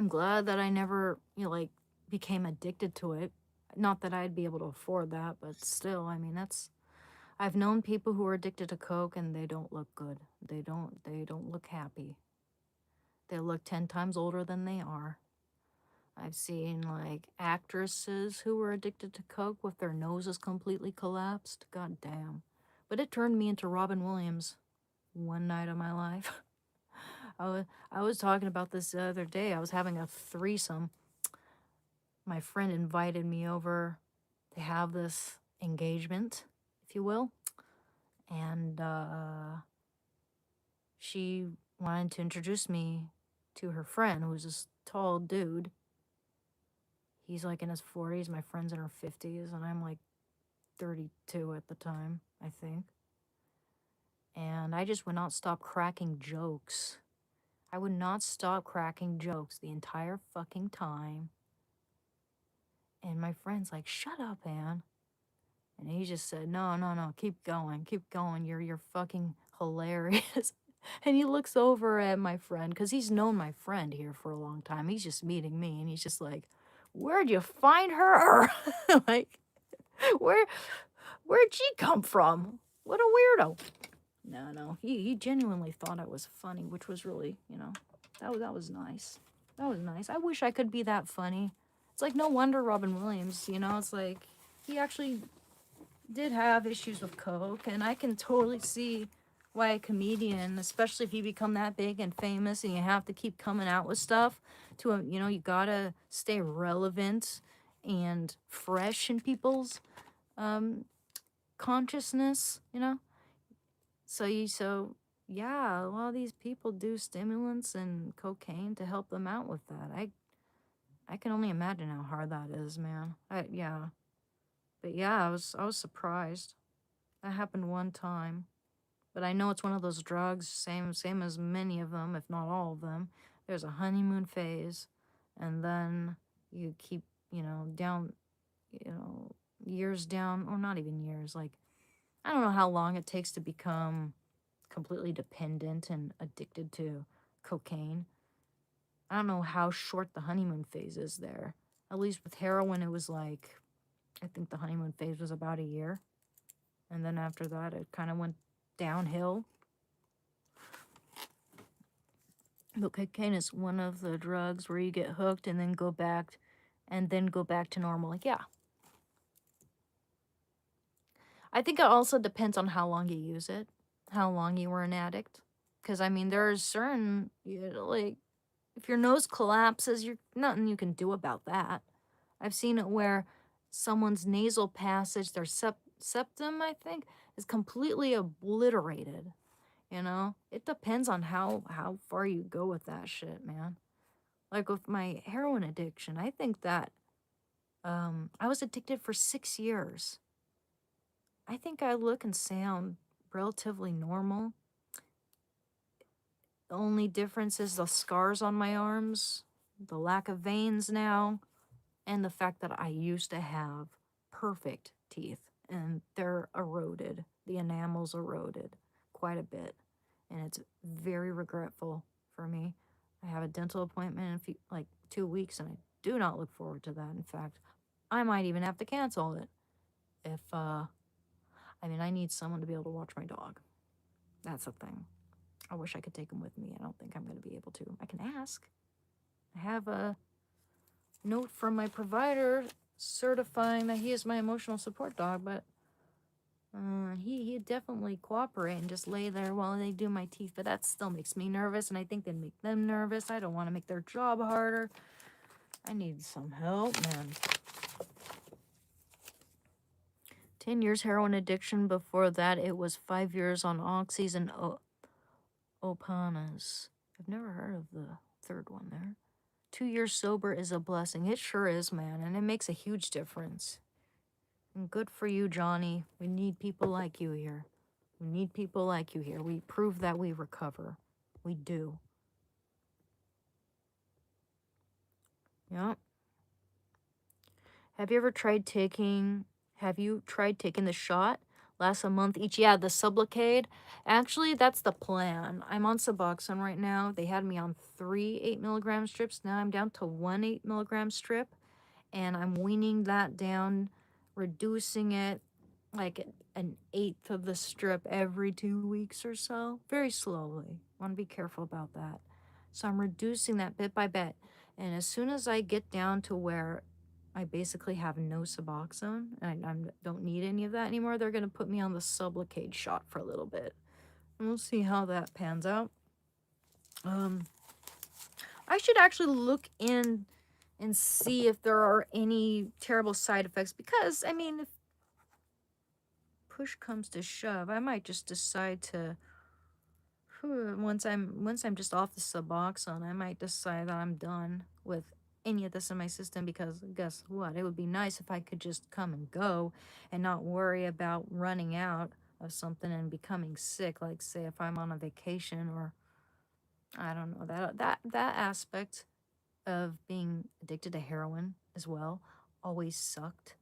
glad that I never, became addicted to it. Not that I'd be able to afford that, but still, I mean, I've known people who are addicted to coke and they don't look good. They don't look happy. They look 10 times older than they are. I've seen like actresses who were addicted to coke with their noses completely collapsed. God damn. But it turned me into Robin Williams one night of my life. I was talking about this the other day. I was having a threesome. My friend invited me over to have this engagement, if you will. And she wanted to introduce me to her friend, who's this tall dude. He's like in his 40s. My friend's in her 50s, and I'm like 32 at the time, I think. And I just would not stop cracking jokes. I would not stop cracking jokes the entire fucking time. And my friend's like, "Shut up, Ann." And he just said, no, keep going. You're fucking hilarious." And he looks over at my friend, because he's known my friend here for a long time. He's just meeting me, and he's just like, "Where'd you find her?" Like, where'd she come from? What a weirdo. No, he genuinely thought I was funny, which was really, that was nice. That was nice. I wish I could be that funny. It's like, no wonder Robin Williams, it's like, he actually did have issues with coke, and I can totally see why a comedian, especially if you become that big and famous and you have to keep coming out with stuff you gotta stay relevant and fresh in people's consciousness, so yeah, a lot of these people do stimulants and cocaine to help them out with that. I can only imagine how hard that is, man. Yeah. But yeah, I was surprised. That happened one time. But I know it's one of those drugs, same as many of them, if not all of them. There's a honeymoon phase, and then you keep, down, years down, or not even years, like, I don't know how long it takes to become completely dependent and addicted to cocaine. I don't know how short the honeymoon phase is there. At least with heroin, it was like, I think the honeymoon phase was about a year. And then after that, it kind of went downhill. But cocaine is one of the drugs where you get hooked and then go back to normal. Like, yeah. I think it also depends on how long you use it, how long you were an addict. Because, I mean, there are certain, like, if your nose collapses, you're nothing you can do about that. I've seen it where someone's nasal passage, their septum, I think, is completely obliterated. It depends on how far you go with that shit, man. Like with my heroin addiction, I think that I was addicted for 6 years. I think I look and sound relatively normal. The only difference is the scars on my arms, the lack of veins now. and the fact that I used to have perfect teeth and they're eroded. The enamel's eroded quite a bit, and it's very regretful for me. I have a dental appointment in like 2 weeks, and I do not look forward to that. In fact, I might even have to cancel it if I mean, I need someone to be able to watch my dog. That's the thing. I wish I could take him with me. I don't think I'm going to be able to. I can ask. I have a note from my provider certifying that he is my emotional support dog, but he'd definitely cooperate and just lay there while they do my teeth. But that still makes me nervous, and I think they make them nervous. I don't want to make their job harder. I need some help, man. 10 years heroin addiction. Before that, it was 5 years on oxys and opanas. I've never heard of the third one there. 2 years sober is a blessing. It sure is, man, and it makes a huge difference. And good for you, Johnny. We need people like you here. We need people like you here. We prove that we recover. We do. Yep. Have you tried taking the shot? Lasts a month each. Yeah, the Sublocade. Actually, that's the plan. I'm on Suboxone right now. They had me on 3 8-milligram strips. Now I'm down to 1 8-milligram strip. And I'm weaning that down, reducing it like an eighth of the strip every 2 weeks or so. Very slowly. Want to be careful about that. So I'm reducing that bit by bit. And as soon as I get down to where I basically have no Suboxone and I don't need any of that anymore, they're going to put me on the Sublocade shot for a little bit. And we'll see how that pans out. I should actually look in and see if there are any terrible side effects, because, I mean, if push comes to shove, I might just decide to, once I'm just off the Suboxone, I might decide that I'm done with any of this in my system, because guess what? It would be nice if I could just come and go and not worry about running out of something and becoming sick, like say if I'm on a vacation, or I don't know, that aspect of being addicted to heroin as well always sucked.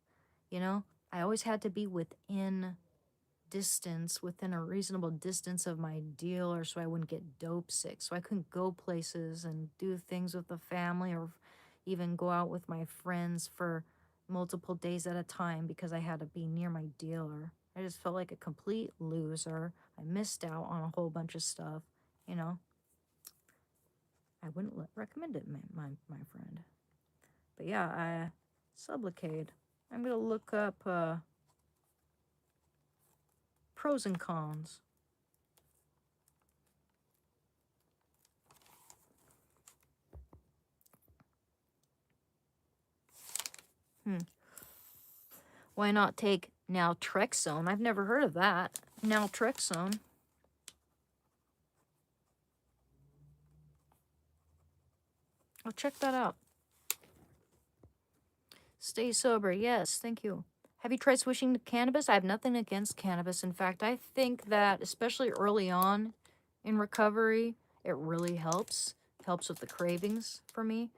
You know, I always had to be within a reasonable distance of my dealer so I wouldn't get dope sick. So I couldn't go places and do things with the family, or even go out with my friends for multiple days at a time, because I had to be near my dealer. I just felt like a complete loser. I missed out on a whole bunch of stuff, you know. I wouldn't recommend it, my friend. But yeah, Sublocade. I'm gonna look up pros and cons. Why not take naltrexone? I've never heard of that. Naltrexone. I'll check that out. Stay sober. Yes, thank you. Have you tried switching to cannabis? I have nothing against cannabis. In fact, I think that especially early on in recovery, it really helps. Helps with the cravings for me.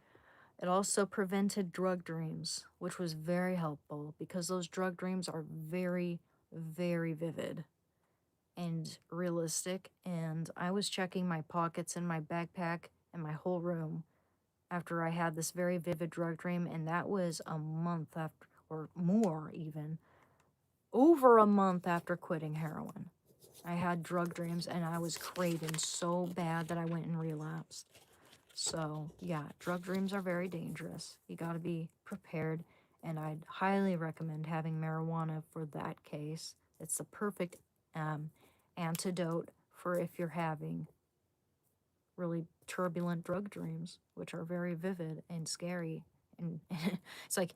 It also prevented drug dreams, which was very helpful, because those drug dreams are very, very vivid and realistic. And I was checking my pockets and my backpack and my whole room after I had this very vivid drug dream, and that was a month after, or more even, over a month after quitting heroin. I had drug dreams, and I was craving so bad that I went and relapsed. So, yeah, drug dreams are very dangerous. You got to be prepared, and I'd highly recommend having marijuana for that case. It's the perfect antidote for if you're having really turbulent drug dreams, which are very vivid and scary. And it's like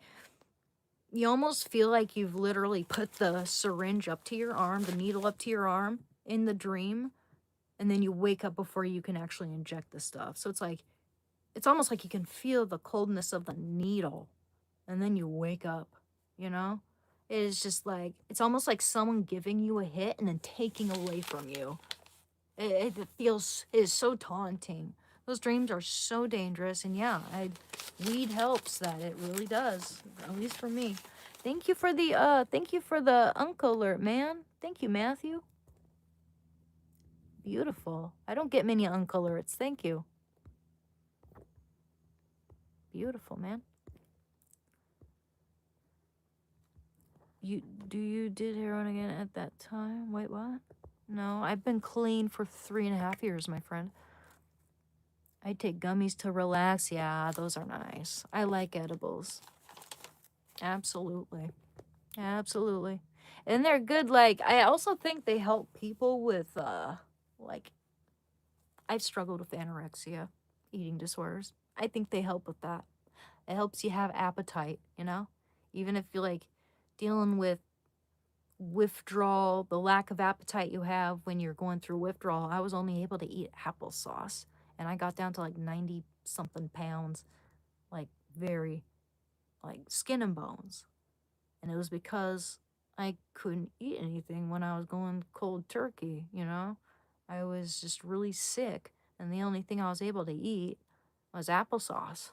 you almost feel like you've literally put the syringe up to your arm, the needle up to your arm in the dream, and then you wake up before you can actually inject the stuff. So it's almost like you can feel the coldness of the needle, and then you wake up, you know? It is just like, it's almost like someone giving you a hit and then taking away from you. It is so taunting. Those dreams are so dangerous. And yeah, weed helps that. It really does. At least for me. Thank you for the uncle alert, man. Thank you, Matthew. Beautiful. I don't get many uncle alerts. Thank you. Beautiful, man. You did heroin again at that time? Wait, what? No, I've been clean for 3.5 years, my friend. I take gummies to relax. Yeah, those are nice. I like edibles. Absolutely. Absolutely. And they're good. Like, I also think they help people with, like, I've struggled with anorexia, eating disorders. I think they help with that. It helps you have appetite, you know? Even if you're, like, dealing with withdrawal, the lack of appetite you have when you're going through withdrawal. I was only able to eat applesauce, and I got down to, like, 90 something pounds, like, very, like, skin and bones. And it was because I couldn't eat anything when I was going cold turkey, you know? I was just really sick, and the only thing I was able to eat was applesauce.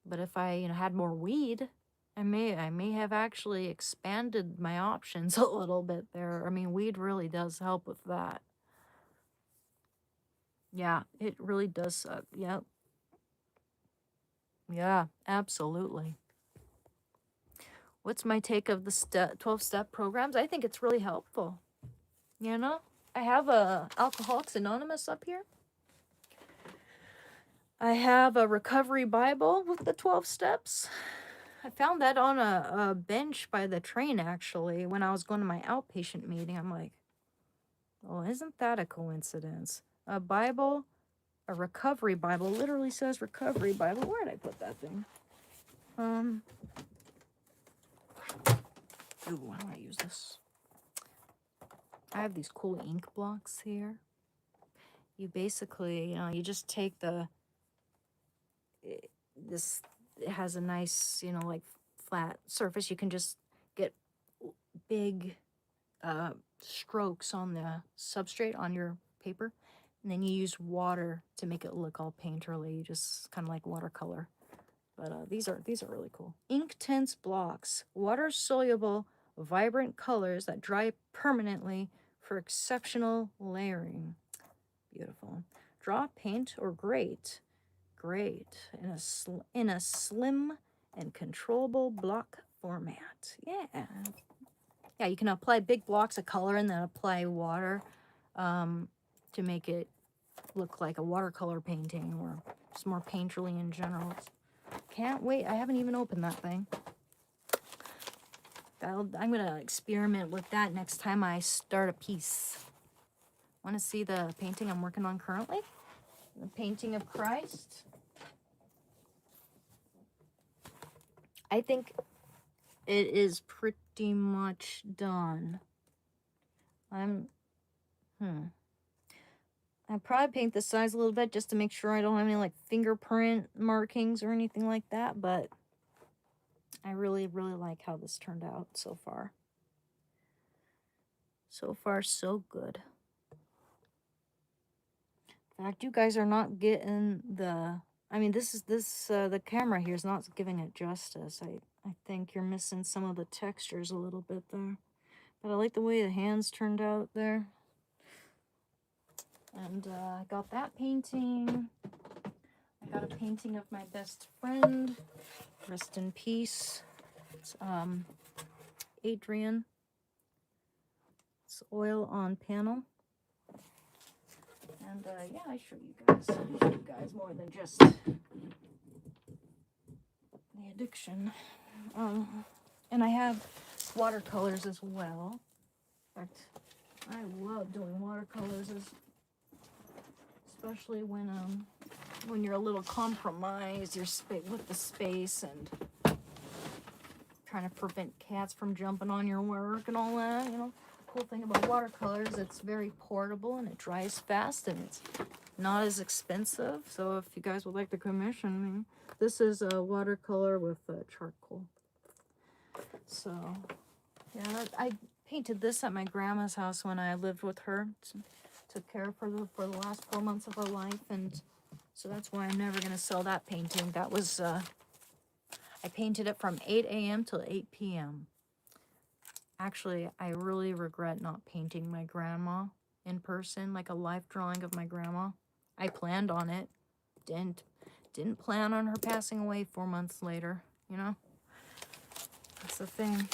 But if I, had more weed, I may have actually expanded my options a little bit there. I mean, weed really does help with that. Yeah, it really does suck. Yep. Yeah, absolutely. What's my take of the 12-step programs? I think it's really helpful. You know? I have a Alcoholics Anonymous up here. I have a recovery Bible with the 12 steps. I found that on a bench by the train, actually, when I was going to my outpatient meeting. I'm like, well, isn't that a coincidence? A Bible, a recovery Bible, literally says recovery Bible. Where did I put that thing? Ooh, how do I use this? I have these cool ink blocks here. You basically, you just take it has a nice, like flat surface. You can just get big strokes on the substrate on your paper, and then you use water to make it look all painterly, just kind of like watercolor. But these are really cool. Inktense blocks, water soluble, vibrant colors that dry permanently for exceptional layering. Beautiful. Draw, paint, or grate. Great. In a slim and controllable block format. Yeah. Yeah, you can apply big blocks of color and then apply water to make it look like a watercolor painting or just more painterly in general. Can't wait. I haven't even opened that thing. I'm going to experiment with that next time I start a piece. Want to see the painting I'm working on currently? The painting of Christ. I think it is pretty much done. I'll probably paint the sides a little bit just to make sure I don't have any like fingerprint markings or anything like that, but I really, really like how this turned out so far. So far, so good. In fact, you guys are not getting the... I mean, the camera here is not giving it justice. I think you're missing some of the textures a little bit there. But I like the way the hands turned out there. And I got that painting. I got a painting of my best friend. Rest in peace. It's Adrian. It's oil on panel. And yeah, I show you guys more than just the addiction. And I have watercolors as well. In fact, I love doing watercolors, especially when you're a little compromised, with the space and trying to prevent cats from jumping on your work and all that. The cool thing about watercolors, it's very portable and it dries fast and it's not as expensive. So if you guys would like to commission me, this is a watercolor with charcoal. So yeah, I painted this at my grandma's house when I lived with her took care for the last 4 months of her life, and so that's why I'm never gonna sell that painting. That was I painted it from 8 a.m. till 8 p.m. Actually, I really regret not painting my grandma in person, like a life drawing of my grandma. I planned on it. Didn't plan on her passing away 4 months later, you know? That's the thing.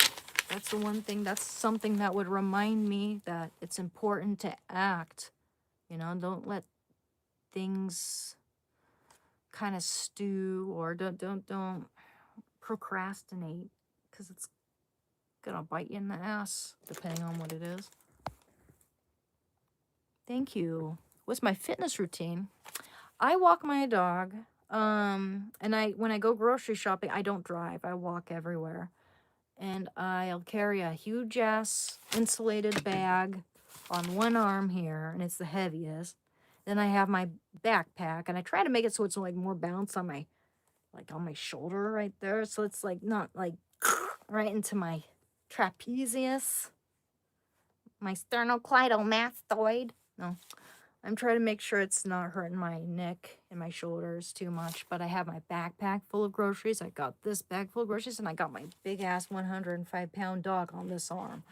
That's the one thing. That's something that would remind me that it's important to act. You know, don't let things kind of stew, or don't procrastinate, because it's gonna bite you in the ass depending on what it is. Thank you. What's my fitness routine? I walk my dog. And when I go grocery shopping, I don't drive. I walk everywhere. And I'll carry a huge ass insulated bag on one arm here, and it's the heaviest. Then I have my backpack, and I try to make it so it's like more bounce on my shoulder right there, so it's like not like right into my trapezius, my sternocleidomastoid. No, I'm trying to make sure it's not hurting my neck and my shoulders too much. But I have my backpack full of groceries. I got this bag full of groceries, and I got my big ass 105-pound dog on this arm.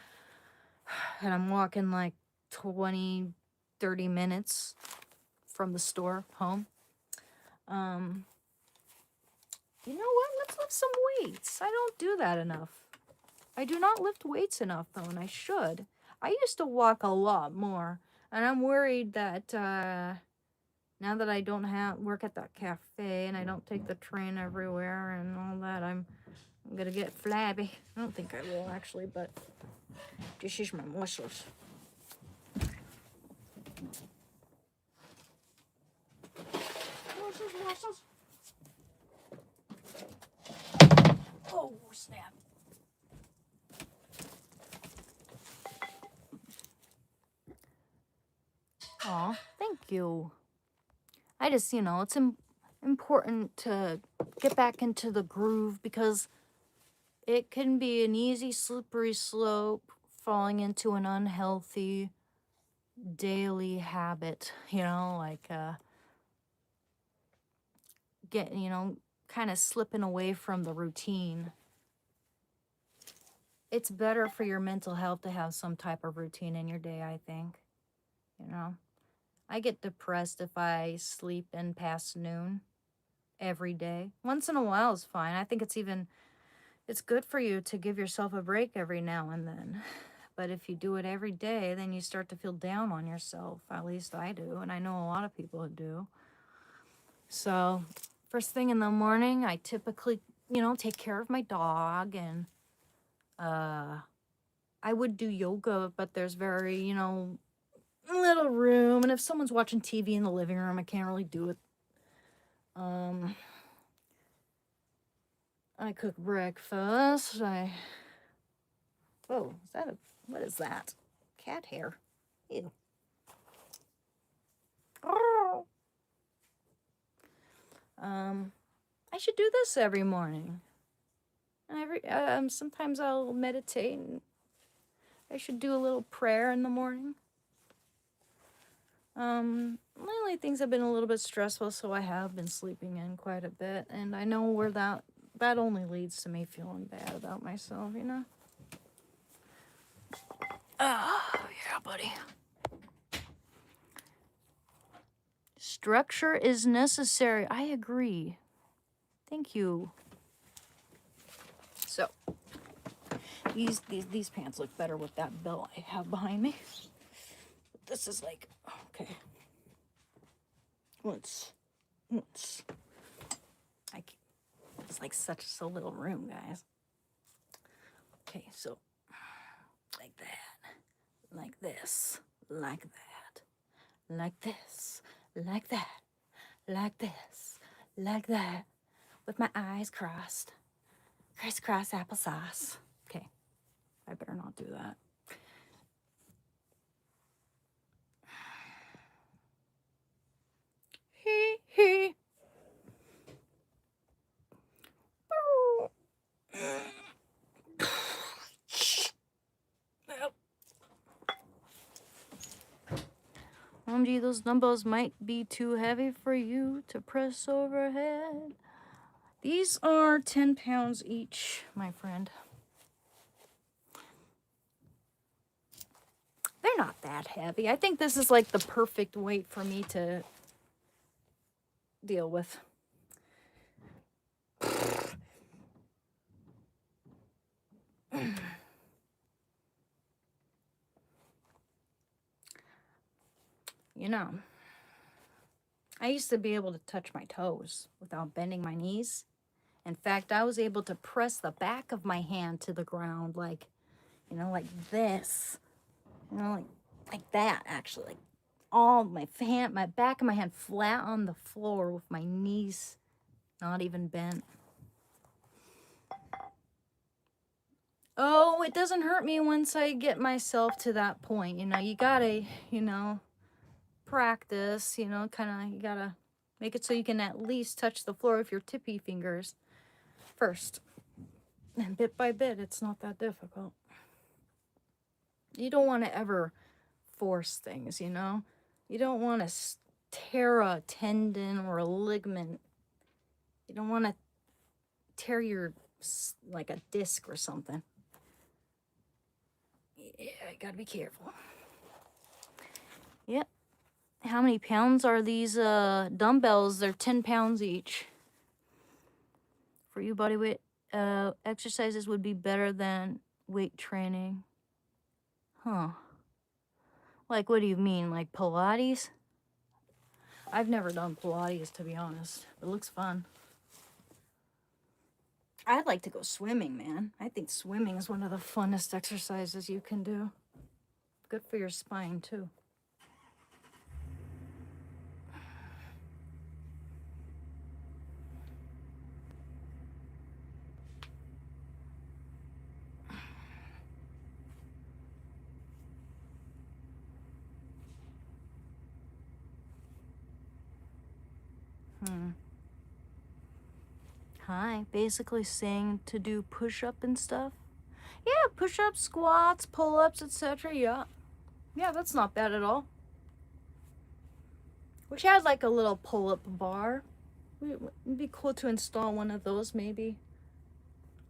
And I'm walking like 20, 30 minutes from the store home. You know what? Let's lift some weights. I don't do that enough. I do not lift weights enough, though, and I should. I used to walk a lot more, and I'm worried that now that I don't work at that cafe and I don't take the train everywhere and all that, I'm gonna get flabby. I don't think I will, actually, but just use my muscles. Muscles. Oh, snap. Aw, thank you. I just, it's important to get back into the groove, because it can be an easy slippery slope falling into an unhealthy daily habit, like kind of slipping away from the routine. It's better for your mental health to have some type of routine in your day, I think. I get depressed if I sleep in past noon every day. Once in a while is fine. I think it's good for you to give yourself a break every now and then. But if you do it every day, then you start to feel down on yourself. At least I do, and I know a lot of people who do. So first thing in the morning, I typically, take care of my dog, and I would do yoga, but there's very, little room, and if someone's watching TV in the living room, I can't really do it. I cook breakfast. Oh, what is that? Cat hair. Ew. Oh. I should do this every morning. Sometimes I'll meditate, and I should do a little prayer in the morning. Lately things have been a little bit stressful, so I have been sleeping in quite a bit, and I know where that only leads to me feeling bad about myself, Oh, yeah, buddy. Structure is necessary. I agree. Thank you. So, these pants look better with that belt I have behind me. This is like, okay. It's like such a little room, guys. Okay, so like that, like this, like that, like this, like that, like this, like that, with my eyes crossed. Crisscross applesauce. Okay, I better not do that. Hee hee. OMG, those dumbbells might be too heavy for you to press overhead. These are 10 pounds each, my friend. They're not that heavy. I think this is like the perfect weight for me to deal with. You know, I used to be able to touch my toes without bending my knees. In fact, I was able to press the back of my hand to the ground like, you know, like this. You know, like that, actually. Like all my back of my hand flat on the floor with my knees not even bent. Oh, it doesn't hurt me once I get myself to that point. You know, you gotta, you know, practice, you know, kind of, you gotta make it so you can at least touch the floor with your tippy fingers first. And bit by bit, it's not that difficult. You don't want to ever force things, you know? You don't want to tear a tendon or a ligament. You don't want to tear your, like a disc or something. Yeah, I gotta be careful. Yep. How many pounds are these dumbbells? They're 10 pounds each. For you, body weight exercises would be better than weight training. Huh. Like, what do you mean? Like Pilates? I've never done Pilates, to be honest. It looks fun. I'd like to go swimming, man. I think swimming is one of the funnest exercises you can do. Good for your spine, too. Hi, basically saying to do push-up and stuff. Yeah, push-ups, squats, pull-ups, etc. Yeah. Yeah, that's not bad at all. Wish I had like a little pull-up bar. It'd be cool to install one of those maybe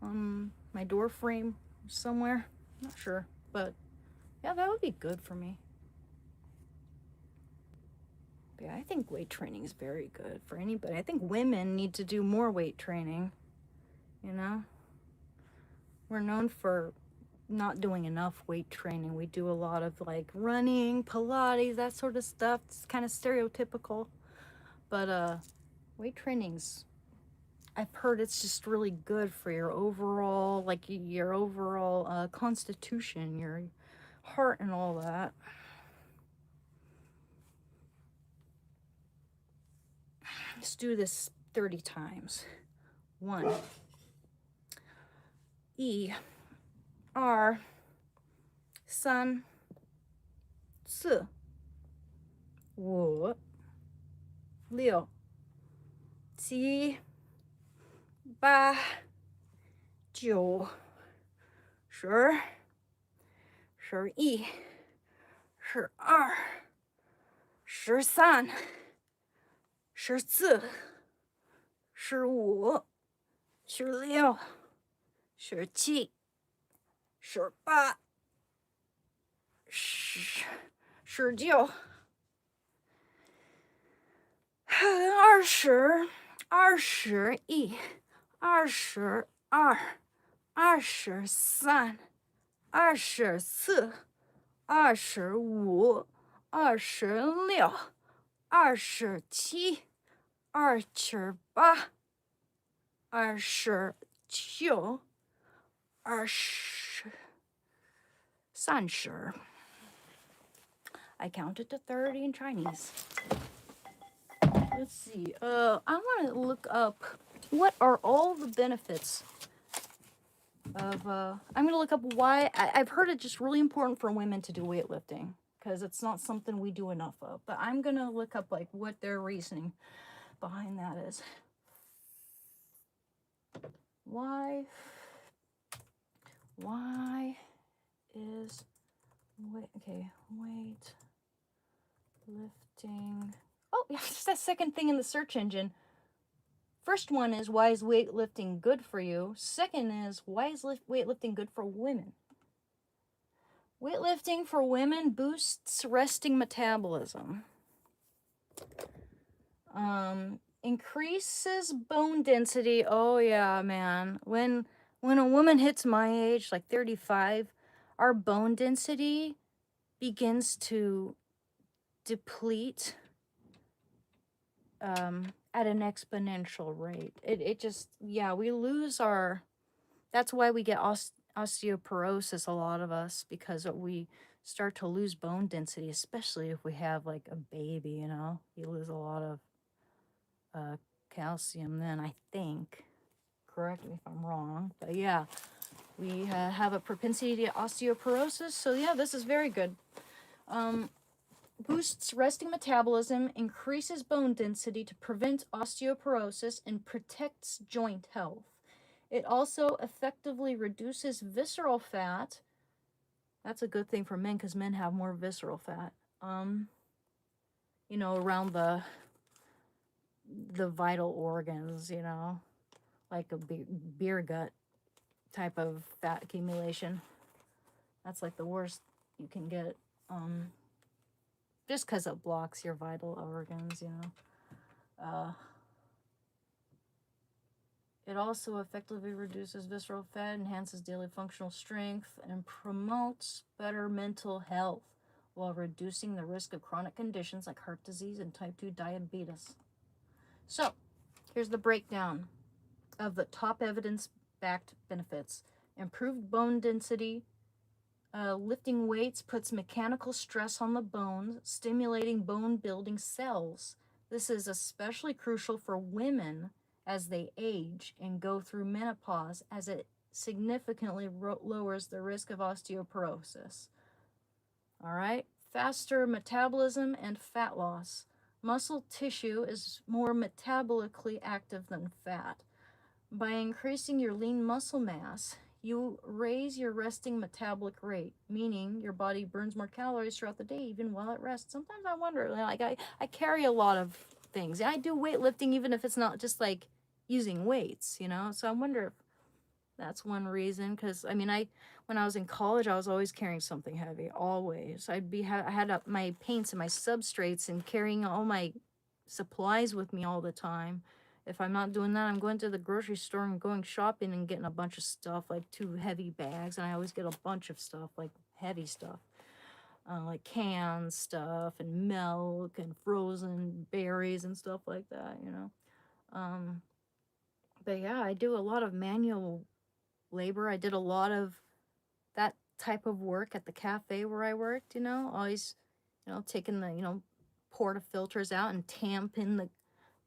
on my door frame somewhere. Not sure, but yeah, that would be good for me. But yeah, I think weight training is very good for anybody. I think women need to do more weight training, you know? We're known for not doing enough weight training. We do a lot of like running, Pilates, that sort of stuff. It's kind of stereotypical. But weight training's, I've heard it's just really good for your overall, like your overall constitution, your heart and all that. Let's do this 30 times. 1. E. R. 3. 4. 5. 6. 7. 8. 9. 10. 11. 12. 13. 14. 15. 16. 17. 18. 19. 20. 21. 22. 23. 24. 25. 26. 27. 28. 29. 30. I counted to 30 in Chinese. Let's see. I want to look up what are all the benefits of. I'm going to look up why. I've heard it's just really important for women to do weightlifting because it's not something we do enough of. But I'm going to look up like what their reasoning behind that is. Why is weight Weightlifting. Oh, yeah, it's that second thing in the search engine. First one is, why is weightlifting good for you? Second is, why is weightlifting good for women? Weightlifting for women boosts resting metabolism. Increases bone density. Oh yeah, man. When a woman hits my age, like 35, our bone density begins to deplete at an exponential rate. It just, yeah, we lose our, that's why we get osteoporosis, a lot of us, because we start to lose bone density, especially if we have like a baby, you know, you lose a lot of calcium then, I think. Correct me if I'm wrong, but yeah, we have a propensity to osteoporosis, so yeah, this is very good. Boosts resting metabolism, increases bone density to prevent osteoporosis, and protects joint health. It also effectively reduces visceral fat. That's a good thing for men because men have more visceral fat. You know, around the vital organs, you know, like a beer gut type of fat accumulation. That's like the worst you can get. Just because it blocks your vital organs, you know. It also effectively reduces visceral fat, enhances daily functional strength, and promotes better mental health while reducing the risk of chronic conditions like heart disease and type 2 diabetes. So, here's the breakdown of the top evidence-backed benefits. Improved bone density. Lifting weights puts mechanical stress on the bones, stimulating bone-building cells. This is especially crucial for women as they age and go through menopause, as it significantly lowers the risk of osteoporosis. All right, faster metabolism and fat loss. Muscle tissue is more metabolically active than fat. By increasing your lean muscle mass, you raise your resting metabolic rate, meaning your body burns more calories throughout the day, even while it rests. Sometimes I wonder, like, I carry a lot of things. I do weightlifting, even if it's not just like using weights, you know? So I wonder if that's one reason. Because, I mean, when I was in college, I was always carrying something heavy, always. I had my paints and my substrates and carrying all my supplies with me all the time. If I'm not doing that, I'm going to the grocery store and going shopping and getting a bunch of stuff, like 2 heavy bags. And I always get a bunch of stuff, like heavy stuff, like canned stuff and milk and frozen berries and stuff like that, you know. But yeah, I do a lot of manual labor. I did a lot of that type of work at the cafe where I worked, you know, always, you know, taking the, you know, portafilters out and tamping the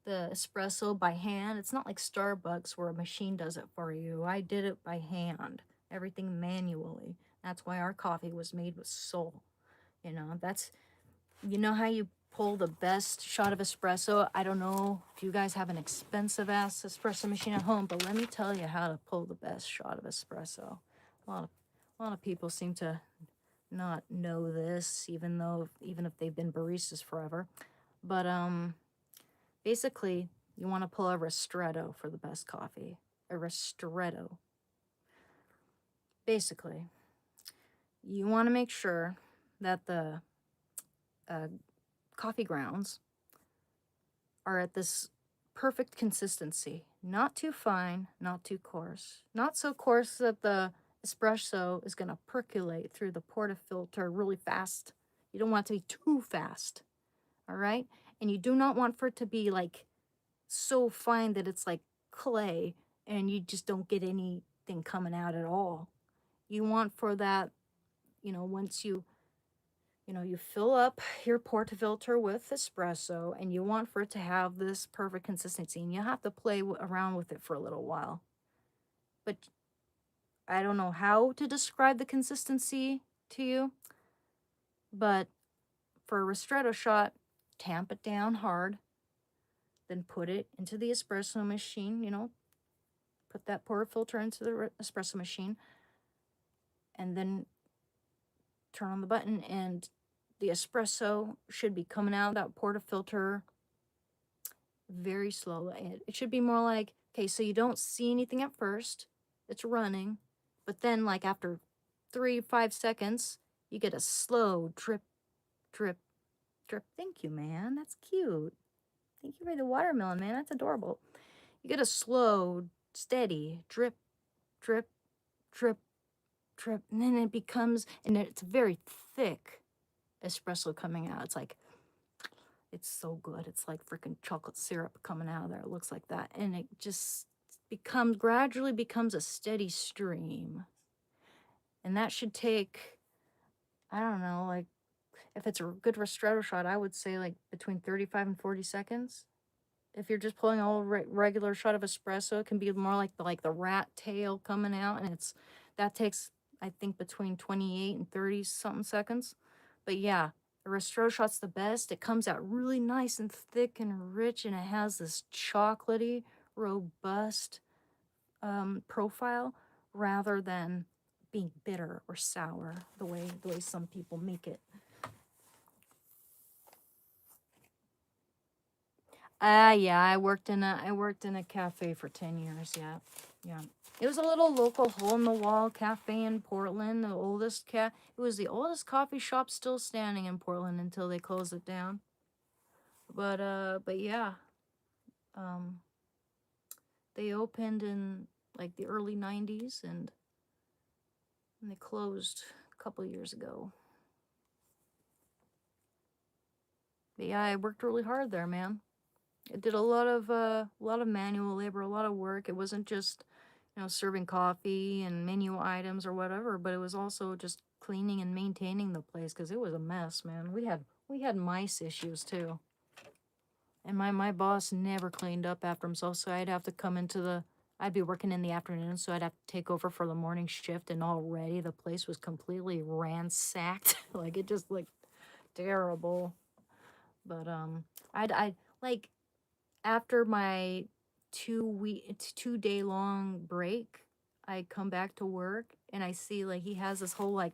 espresso by hand. It's not like Starbucks where a machine does it for you. I did it by hand, everything manually. That's why our coffee was made with soul. You know, that's, you know how you pull the best shot of espresso? I don't know if you guys have an expensive ass espresso machine at home, but let me tell you how to pull the best shot of espresso. A lot of people seem to not know this, even if they've been baristas forever. But basically, you want to pull a ristretto for the best coffee. A ristretto. Basically, you want to make sure that the coffee grounds are at this perfect consistency. Not too fine, not too coarse. Not so coarse that the espresso is going to percolate through the portafilter really fast. You don't want it to be too fast. All right? And you do not want for it to be like so fine that it's like clay and you just don't get anything coming out at all. You want for that, you know, once you fill up your portafilter with espresso and you want for it to have this perfect consistency, and you have to play around with it for a little while. But I don't know how to describe the consistency to you, but for a ristretto shot, tamp it down hard, then put it into the espresso machine, you know, put that portafilter into the espresso machine, and then turn on the button and the espresso should be coming out of that portafilter very slowly. It should be more like, okay, so you don't see anything at first, it's running, but then like after 3 5 seconds, you get a slow drip, drip, drip. Thank you, man. That's cute. Thank you for the watermelon, man. That's adorable. You get a slow, steady drip, drip, drip, drip, and then it becomes, and it's very thick espresso coming out. It's like, it's so good. It's like freaking chocolate syrup coming out of there. It looks like that. And it just gradually becomes a steady stream. And that should take, I don't know, like, if it's a good ristretto shot, I would say like between 35 and 40 seconds. If you're just pulling a regular shot of espresso, it can be more like the rat tail coming out, and that takes, I think, between 28 and 30 something seconds. But yeah, the ristretto shot's the best. It comes out really nice and thick and rich, and it has this chocolatey, robust profile rather than being bitter or sour the way some people make it. Yeah, I worked in a cafe for 10 years. Yeah. It was a little local hole in the wall cafe in Portland. It was the oldest coffee shop still standing in Portland until they closed it down. But yeah. They opened in like the early 90s and they closed a couple years ago. But yeah, I worked really hard there, man. I did a lot of manual labor, a lot of work. It wasn't just, serving coffee and menu items or whatever, but it was also just cleaning and maintaining the place because it was a mess, man. We had mice issues too. And my boss never cleaned up after himself, so I'd be working in the afternoon, so I'd have to take over for the morning shift, and already the place was completely ransacked. Like, it just looked terrible. But I'd like, after my 2 day long break, I come back to work and I see like he has this whole like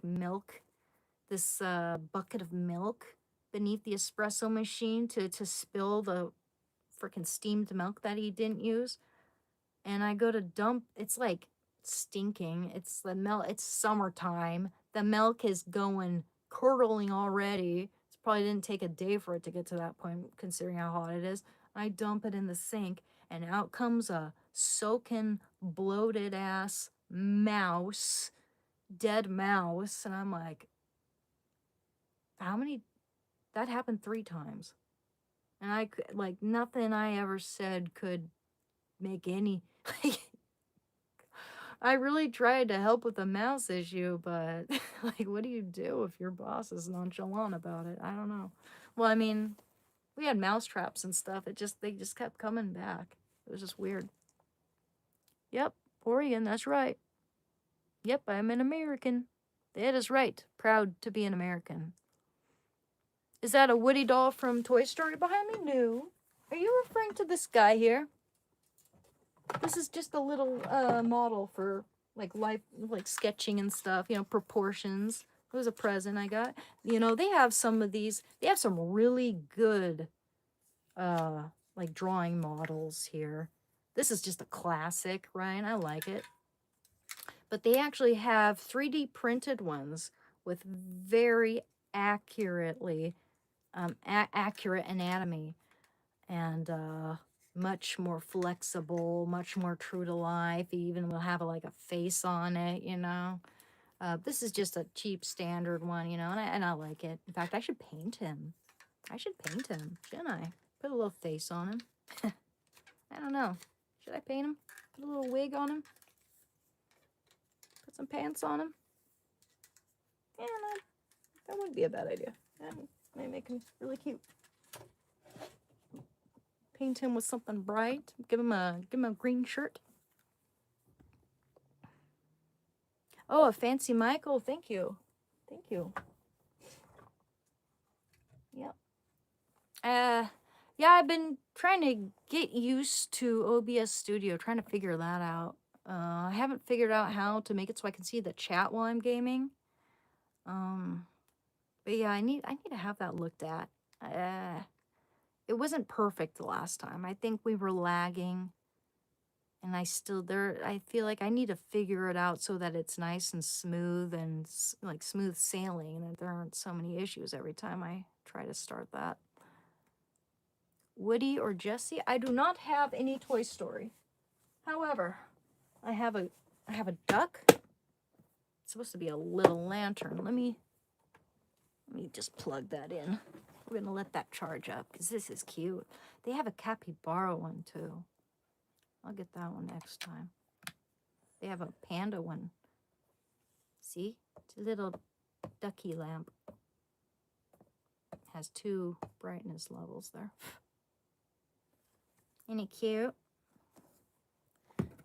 this bucket of milk beneath the espresso machine to spill the freaking steamed milk that he didn't use. And I go to dump, it's like stinking. It's summertime. The milk is going curdling already. It probably didn't take a day for it to get to that point, considering how hot it is. I dump it in the sink, and out comes a soaking, bloated ass mouse, dead mouse. And I'm like, how many? That happened 3 times. And I could, like, nothing I ever said could make any. I really tried to help with the mouse issue, but like, what do you do if your boss is nonchalant about it? I don't know. Well, I mean, we had mouse traps and stuff. They just kept coming back. It was just weird. Yep, Oregon, that's right. Yep, I'm an American. That is right. Proud to be an American. Is that a Woody doll from Toy Story behind me? No. Are you referring to this guy here? This is just a little model for like sketching and stuff, proportions. It was a present I got. They have some of these. They have some really good like drawing models here. This is just a classic, right? I like it. But they actually have 3D printed ones with very accurately accurate anatomy and much more flexible, much more true to life. He even will have a face on it, This is just a cheap standard one, and I like it. In fact, I should paint him. Shouldn't I? Put a little face on him. I don't know. Should I paint him? Put a little wig on him? Put some pants on him? Yeah, no, that wouldn't be a bad idea. That may make him really cute. Paint him with something bright. Give him a green shirt. Oh, a fancy Michael. Thank you. Yep. Yeah, I've been trying to get used to OBS Studio, trying to figure that out. I haven't figured out how to make it so I can see the chat while I'm gaming. But yeah, I need to have that looked at. It wasn't perfect the last time. I think we were lagging, and I feel like I need to figure it out so that it's nice and smooth and like smooth sailing, and that there aren't so many issues every time I try to start that. Woody or Jesse? I do not have any Toy Story. However, I have a duck. It's supposed to be a little lantern. Let me just plug that in. We're gonna let that charge up because this is cute. They have a capybara one too. I'll get that one next time. They have a panda one. See? It's a little ducky lamp. Has 2 brightness levels there. Isn't it cute?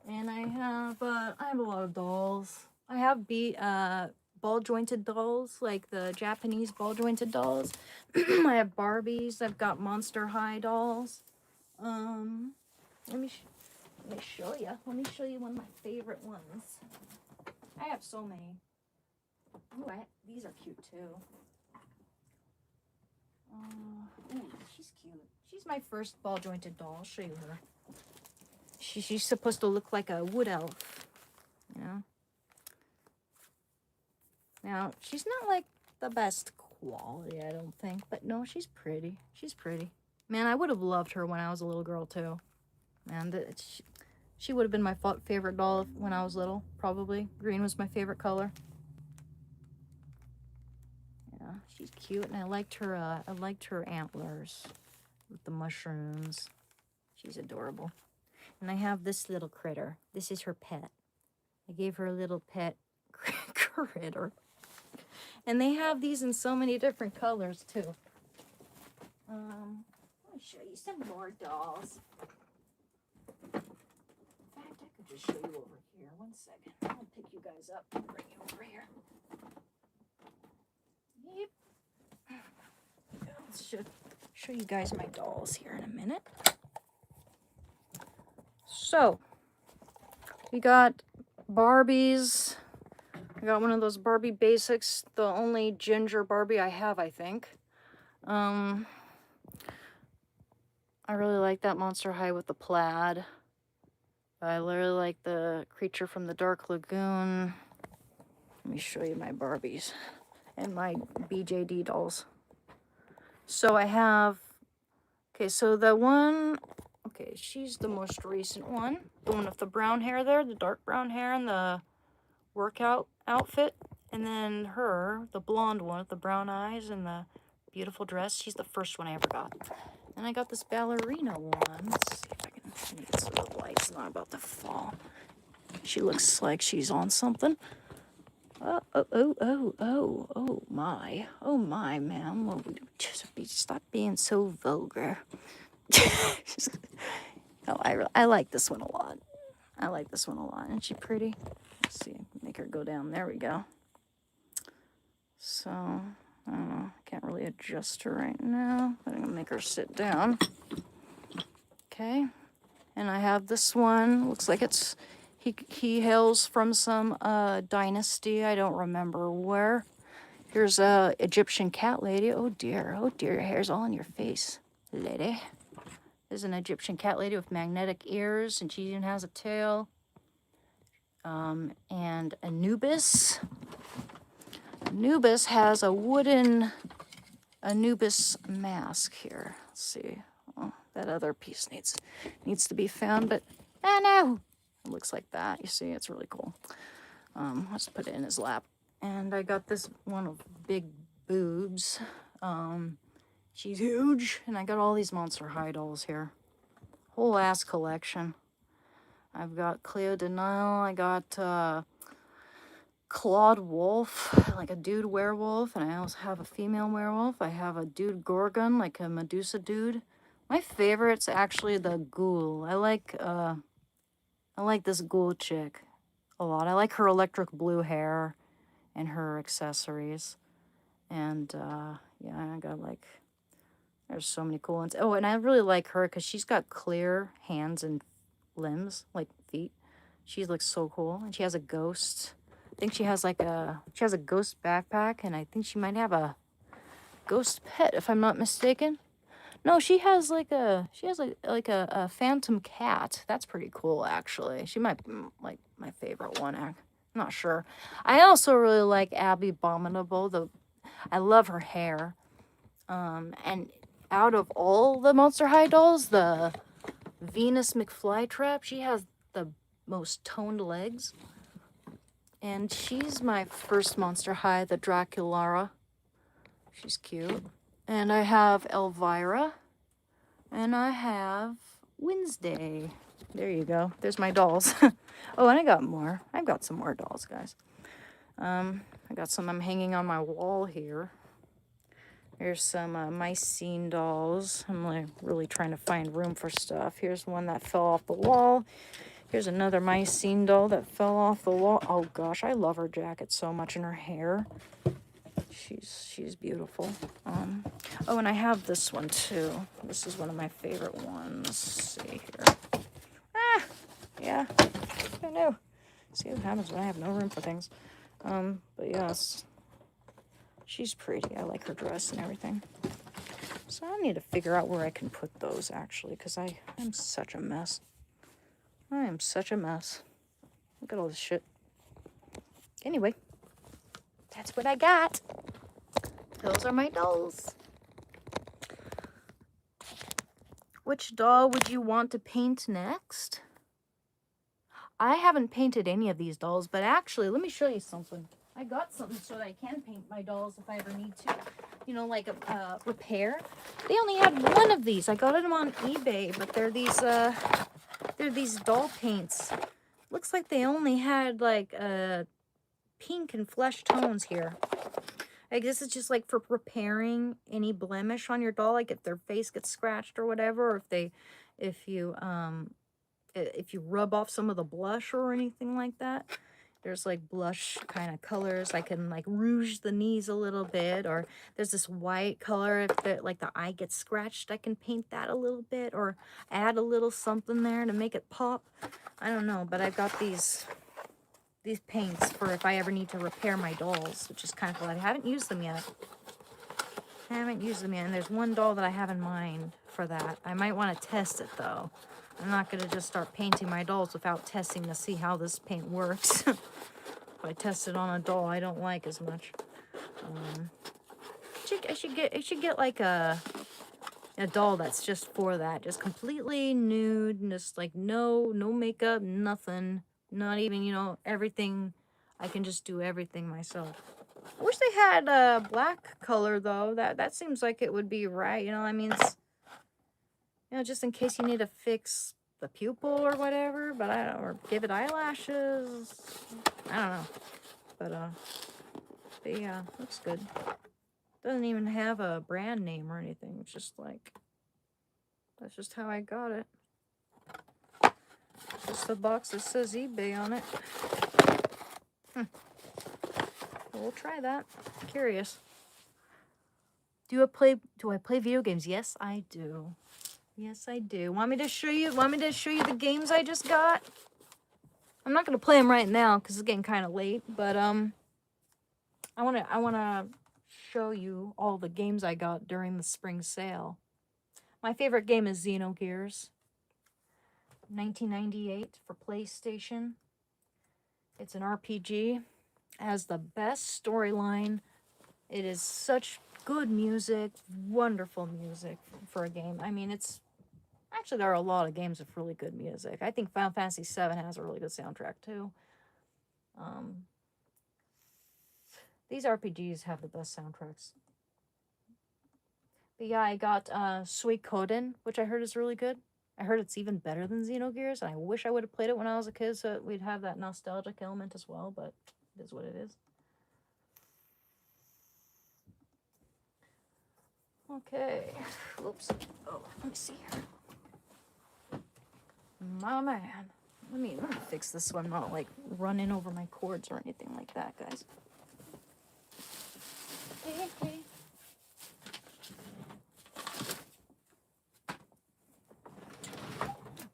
And I have a lot of dolls. I have ball jointed dolls, like the Japanese ball jointed dolls. I have Barbies. I've got Monster High dolls. Let me show you. Let me show you one of my favorite ones. I have so many. Ooh, these are cute too. Ooh, she's cute. She's my first ball jointed doll. I'll show you her. She's supposed to look like a wood elf, you know. Now she's not like the best quality, I don't think, but no, she's pretty. She's pretty. Man, I would have loved her when I was a little girl too. Man, she would have been my favorite doll when I was little. Probably green was my favorite color. Yeah, she's cute, and I liked her. I liked her antlers with the mushrooms. She's adorable. And I have this little critter. This is her pet. I gave her a little pet critter. And they have these in so many different colors too. Let me show you some more dolls. In fact, I could just show you over here. One second. I'll pick you guys up and bring you over here. Yep. Let's show you guys my dolls here in a minute. So, we got Barbies. I got one of those Barbie basics, the only ginger Barbie I have, I think. I really like that Monster High with the plaid. I really like the creature from the Dark Lagoon. Let me show you my Barbies and my BJD dolls. So I have, okay, so the one, okay, she's the most recent one. The one with the brown hair there, the dark brown hair and the workout outfit. And then her, the blonde one with the brown eyes and the beautiful dress. She's the first one I ever got. And I got this ballerina one. Let's see if I can make it so the light's not about to fall. She looks like she's on something. Oh my, ma'am. Stop being so vulgar. Oh, I like this one a lot. I like this one a lot. Isn't she pretty? Let's see, make her go down. There we go. So, I don't know. I can't really adjust her right now. But I'm gonna make her sit down. Okay. And I have this one. Looks like it's he hails from some dynasty. I don't remember where. Here's a Egyptian cat lady. Oh dear, your hair's all on your face, lady. There's an Egyptian cat lady with magnetic ears, and she even has a tail. And Anubis. Anubis has a wooden Anubis mask here. Let's see. Oh, that other piece needs to be found, but oh no! It looks like that. You see, it's really cool. Let's put it in his lap. And I got this one of big boobs. She's huge, and I got all these Monster High dolls here. Whole ass collection. I've got Cleo de Nile. I got Claude Wolf, like a dude werewolf, and I also have a female werewolf. I have a dude Gorgon, like a Medusa dude. My favorite's actually the ghoul. I like this ghoul chick a lot. I like her electric blue hair and her accessories. And yeah, I got like, there's so many cool ones. Oh, and I really like her because she's got clear hands and limbs, like feet. She looks so cool, and she has a ghost. I think she has a ghost backpack, and I think she might have a ghost pet, if I'm not mistaken. No, she has like a a phantom cat. That's pretty cool, actually. She might be like my favorite one. I'm not sure. I also really like Abby Abominable. I love her hair. And out of all the Monster High dolls, the Venus McFlytrap, she has the most toned legs. And she's my first Monster High, the Draculara. She's cute. And I have Elvira. And I have Wednesday. There you go. There's my dolls. Oh, and I got more. I've got some more dolls, guys. I got some I'm hanging on my wall here. Here's some Mycene dolls. I'm like really trying to find room for stuff. Here's one that fell off the wall. Here's another Mycene doll that fell off the wall. Oh gosh, I love her jacket so much and her hair. She's beautiful. Oh, and I have this one too. This is one of my favorite ones. Let's see here. Ah, yeah. I know. See what happens when I have no room for things. But yes, she's pretty. I like her dress and everything. So I need to figure out where I can put those actually, because I'm such a mess. I am such a mess. Look at all this shit. Anyway, that's what I got. Those are my dolls. Which doll would you want to paint next? I haven't painted any of these dolls, but actually, let me show you something. I got something so that I can paint my dolls if I ever need to. You know, like a repair. They only had one of these. I got them on eBay, but they're these doll paints. Looks like they only had like pink and flesh tones here. I guess it's just like for repairing any blemish on your doll, like if their face gets scratched or whatever, or if you rub off some of the blush or anything like that. There's like blush kind of colors. I can like rouge the knees a little bit, or there's this white color. If the eye gets scratched, I can paint that a little bit or add a little something there to make it pop. I don't know, but I've got these paints for if I ever need to repair my dolls, which is kind of cool. I haven't used them yet. And there's one doll that I have in mind for that. I might want to test it though. I'm not going to just start painting my dolls without testing to see how this paint works. If I test it on a doll I don't like as much. I should get like a doll that's just for that. Just completely nude, and just like no makeup, nothing. Not even, everything. I can just do everything myself. I wish they had black color though. That seems like it would be right. I mean, it's, just in case you need to fix the pupil or whatever, but or give it eyelashes. I don't know. But yeah, looks good. Doesn't even have a brand name or anything. It's just like, that's just how I got it. Just the box that says eBay on it. We'll try that. Curious. Do I play video games? Yes, I do. Yes, I do. Want me to show you the games I just got? I'm not gonna play them right now because it's getting kind of late. But I wanna show you all the games I got during the spring sale. My favorite game is Xenogears. 1998 for PlayStation. It's an RPG. It has the best storyline. It is such good music, wonderful music for a game. I mean, actually, there are a lot of games with really good music. I think Final Fantasy VII has a really good soundtrack, too. These RPGs have the best soundtracks. But yeah, I got Suikoden, which I heard is really good. I heard it's even better than Xenogears, and I wish I would have played it when I was a kid so we'd have that nostalgic element as well, but it is what it is. Okay. Oops. Oh, let me see here. My man. Let me fix this so I'm not like running over my cords or anything like that, guys. Hey.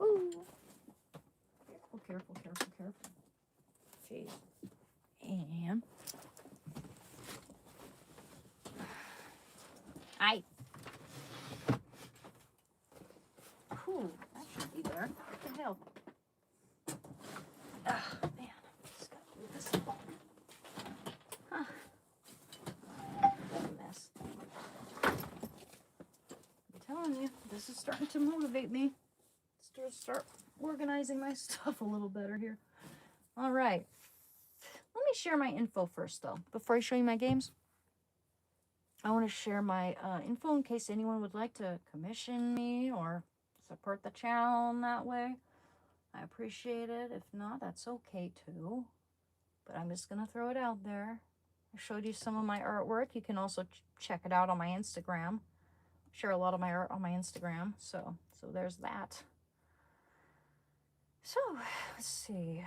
Ooh. Careful. Okay. And there. What the hell? Ah, man. Just gotta move this along. Huh. What a mess. I'm telling you, this is starting to motivate me. Start organizing my stuff a little better here. All right. Let me share my info first, though. Before I show you my games, I want to share my info in case anyone would like to commission me or support the channel in that way. I appreciate it. If not, that's okay, too. But I'm just going to throw it out there. I showed you some of my artwork. You can also check it out on my Instagram. I share a lot of my art on my Instagram. So there's that. So, let's see.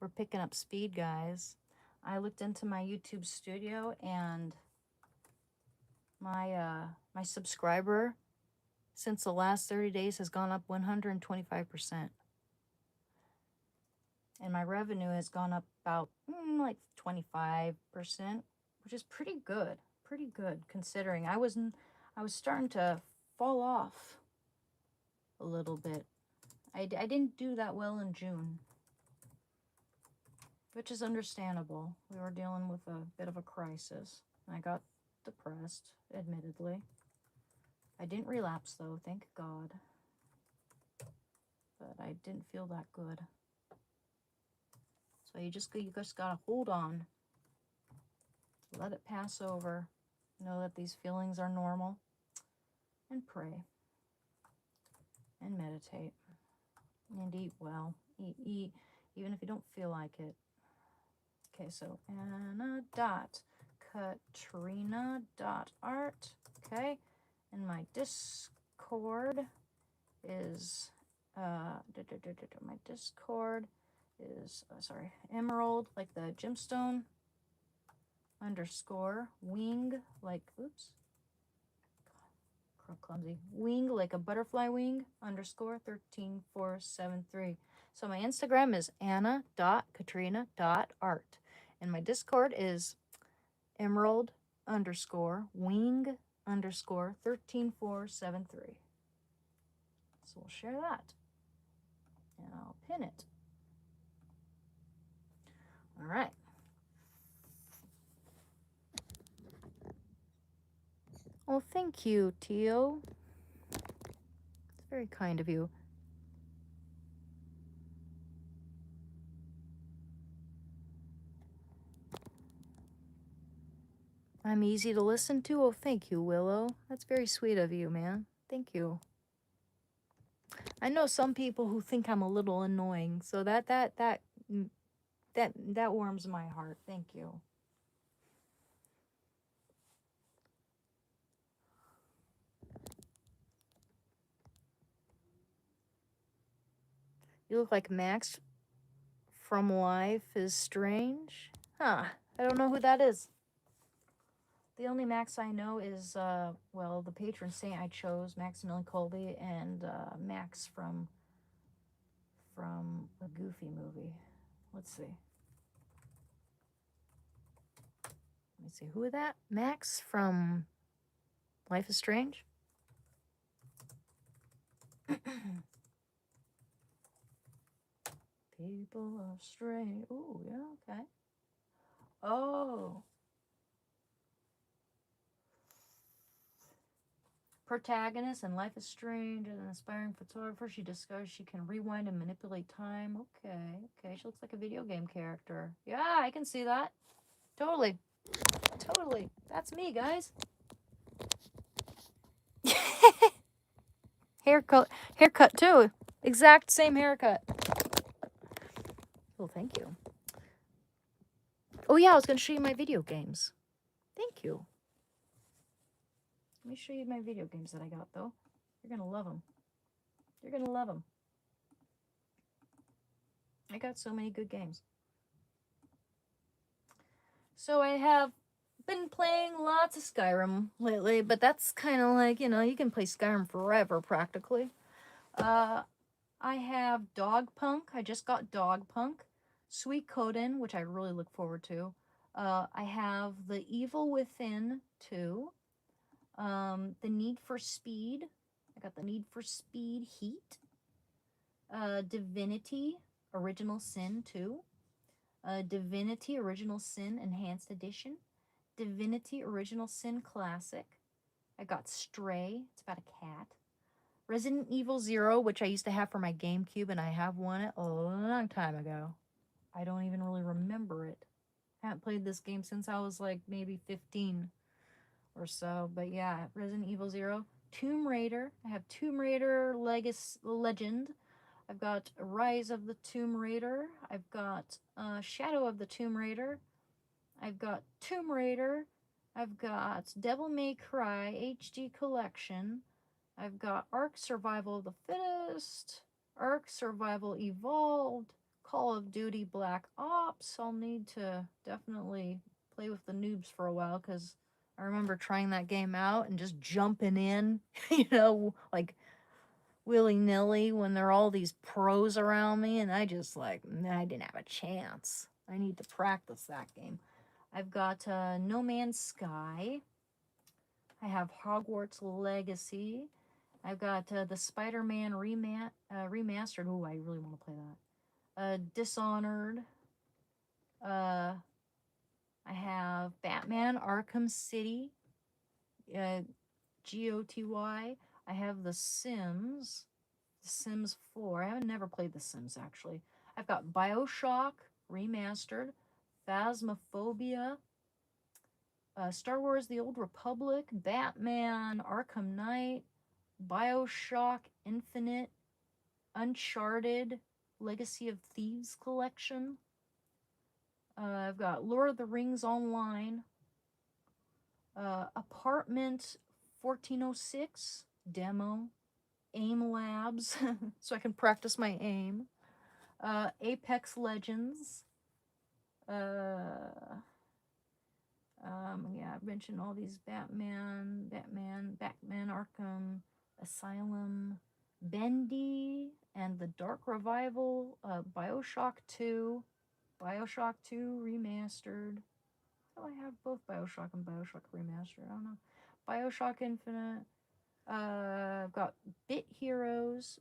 We're picking up speed, guys. I looked into my YouTube studio and my my subscriber since the last 30 days has gone up 125%. And my revenue has gone up about like 25%, which is pretty good. Pretty good considering I was starting to fall off a little bit. I didn't do that well in June, which is understandable. We were dealing with a bit of a crisis. I got depressed, admittedly. I didn't relapse, though, thank God. But I didn't feel that good. So you just gotta hold on. Let it pass over. Know that these feelings are normal. And pray. And meditate. And eat well. Eat, even if you don't feel like it. Okay, so Anna.Katrina.art. Okay, and my Discord is my Discord is Emerald, like the gemstone, _ wing, like clumsy, wing, like a butterfly wing, _ 13473. So my Instagram is Anna.Katrina.art. And my Discord is Emerald _ wing _ 13473. So we'll share that. And I'll pin it. All right. Well, thank you, Tio. It's very kind of you. I'm easy to listen to? Oh, thank you, Willow. That's very sweet of you, man. Thank you. I know some people who think I'm a little annoying, so that warms my heart. Thank you. You look like Max from Life is Strange. Huh. I don't know who that is. The only Max I know is, well, the patron saint I chose, Maximilian Kolbe, and Max from a Goofy movie. Let's see. Let me see. Who is that? Max from Life is Strange? People are strange. Ooh, yeah, okay. Oh. Protagonist in Life is Strange, an aspiring photographer. She discovers she can rewind and manipulate time. Okay. She looks like a video game character. Yeah, I can see that. Totally. That's me, guys. Haircut too. Exact same haircut. Oh, thank you. Oh yeah, I was going to show you my video games. Thank you. Let me show you my video games that I got, though. You're going to love them. You're going to love them. I got so many good games. So I have been playing lots of Skyrim lately, but that's kind of like, you know, you can play Skyrim forever, practically. I have Dogpunk. I just got Dogpunk. Suikoden, which I really look forward to. I have The Evil Within 2. The Need for Speed. I got the Need for Speed Heat. Divinity Original Sin 2. Divinity Original Sin Enhanced Edition. Divinity Original Sin Classic. I got Stray. It's about a cat. Resident Evil 0, which I used to have for my GameCube, and I have won it a long time ago. I don't even really remember it. I haven't played this game since I was like maybe 15 or so. But yeah, Resident Evil 0. Tomb Raider. I have Tomb Raider Legend. I've got Rise of the Tomb Raider. I've got Shadow of the Tomb Raider. I've got Tomb Raider. I've got Devil May Cry HD Collection. I've got Ark Survival of the Fittest. Ark Survival Evolved. Call of Duty Black Ops. I'll need to definitely play with the noobs for a while because I remember trying that game out and just jumping in, like willy-nilly when there are all these pros around me, and I just like, I didn't have a chance. I need to practice that game. I've got No Man's Sky. I have Hogwarts Legacy. I've got the Spider-Man remastered. Ooh, I really want to play that. Dishonored. I have Batman Arkham City. GOTY. I have The Sims. The Sims 4. I haven't never played The Sims, actually. I've got Bioshock Remastered. Phasmophobia. Star Wars The Old Republic. Batman Arkham Knight. Bioshock Infinite. Uncharted Legacy of Thieves Collection. I've got Lord of the Rings Online. Apartment 1406 demo. Aim Labs, so I can practice my aim. Apex Legends. Yeah, I've mentioned all these Batman Arkham Asylum, Bendy, and the Dark Revival, Bioshock 2 Remastered. Oh, I have both Bioshock and Bioshock Remastered. I don't know. Bioshock Infinite. I've got Bit Heroes.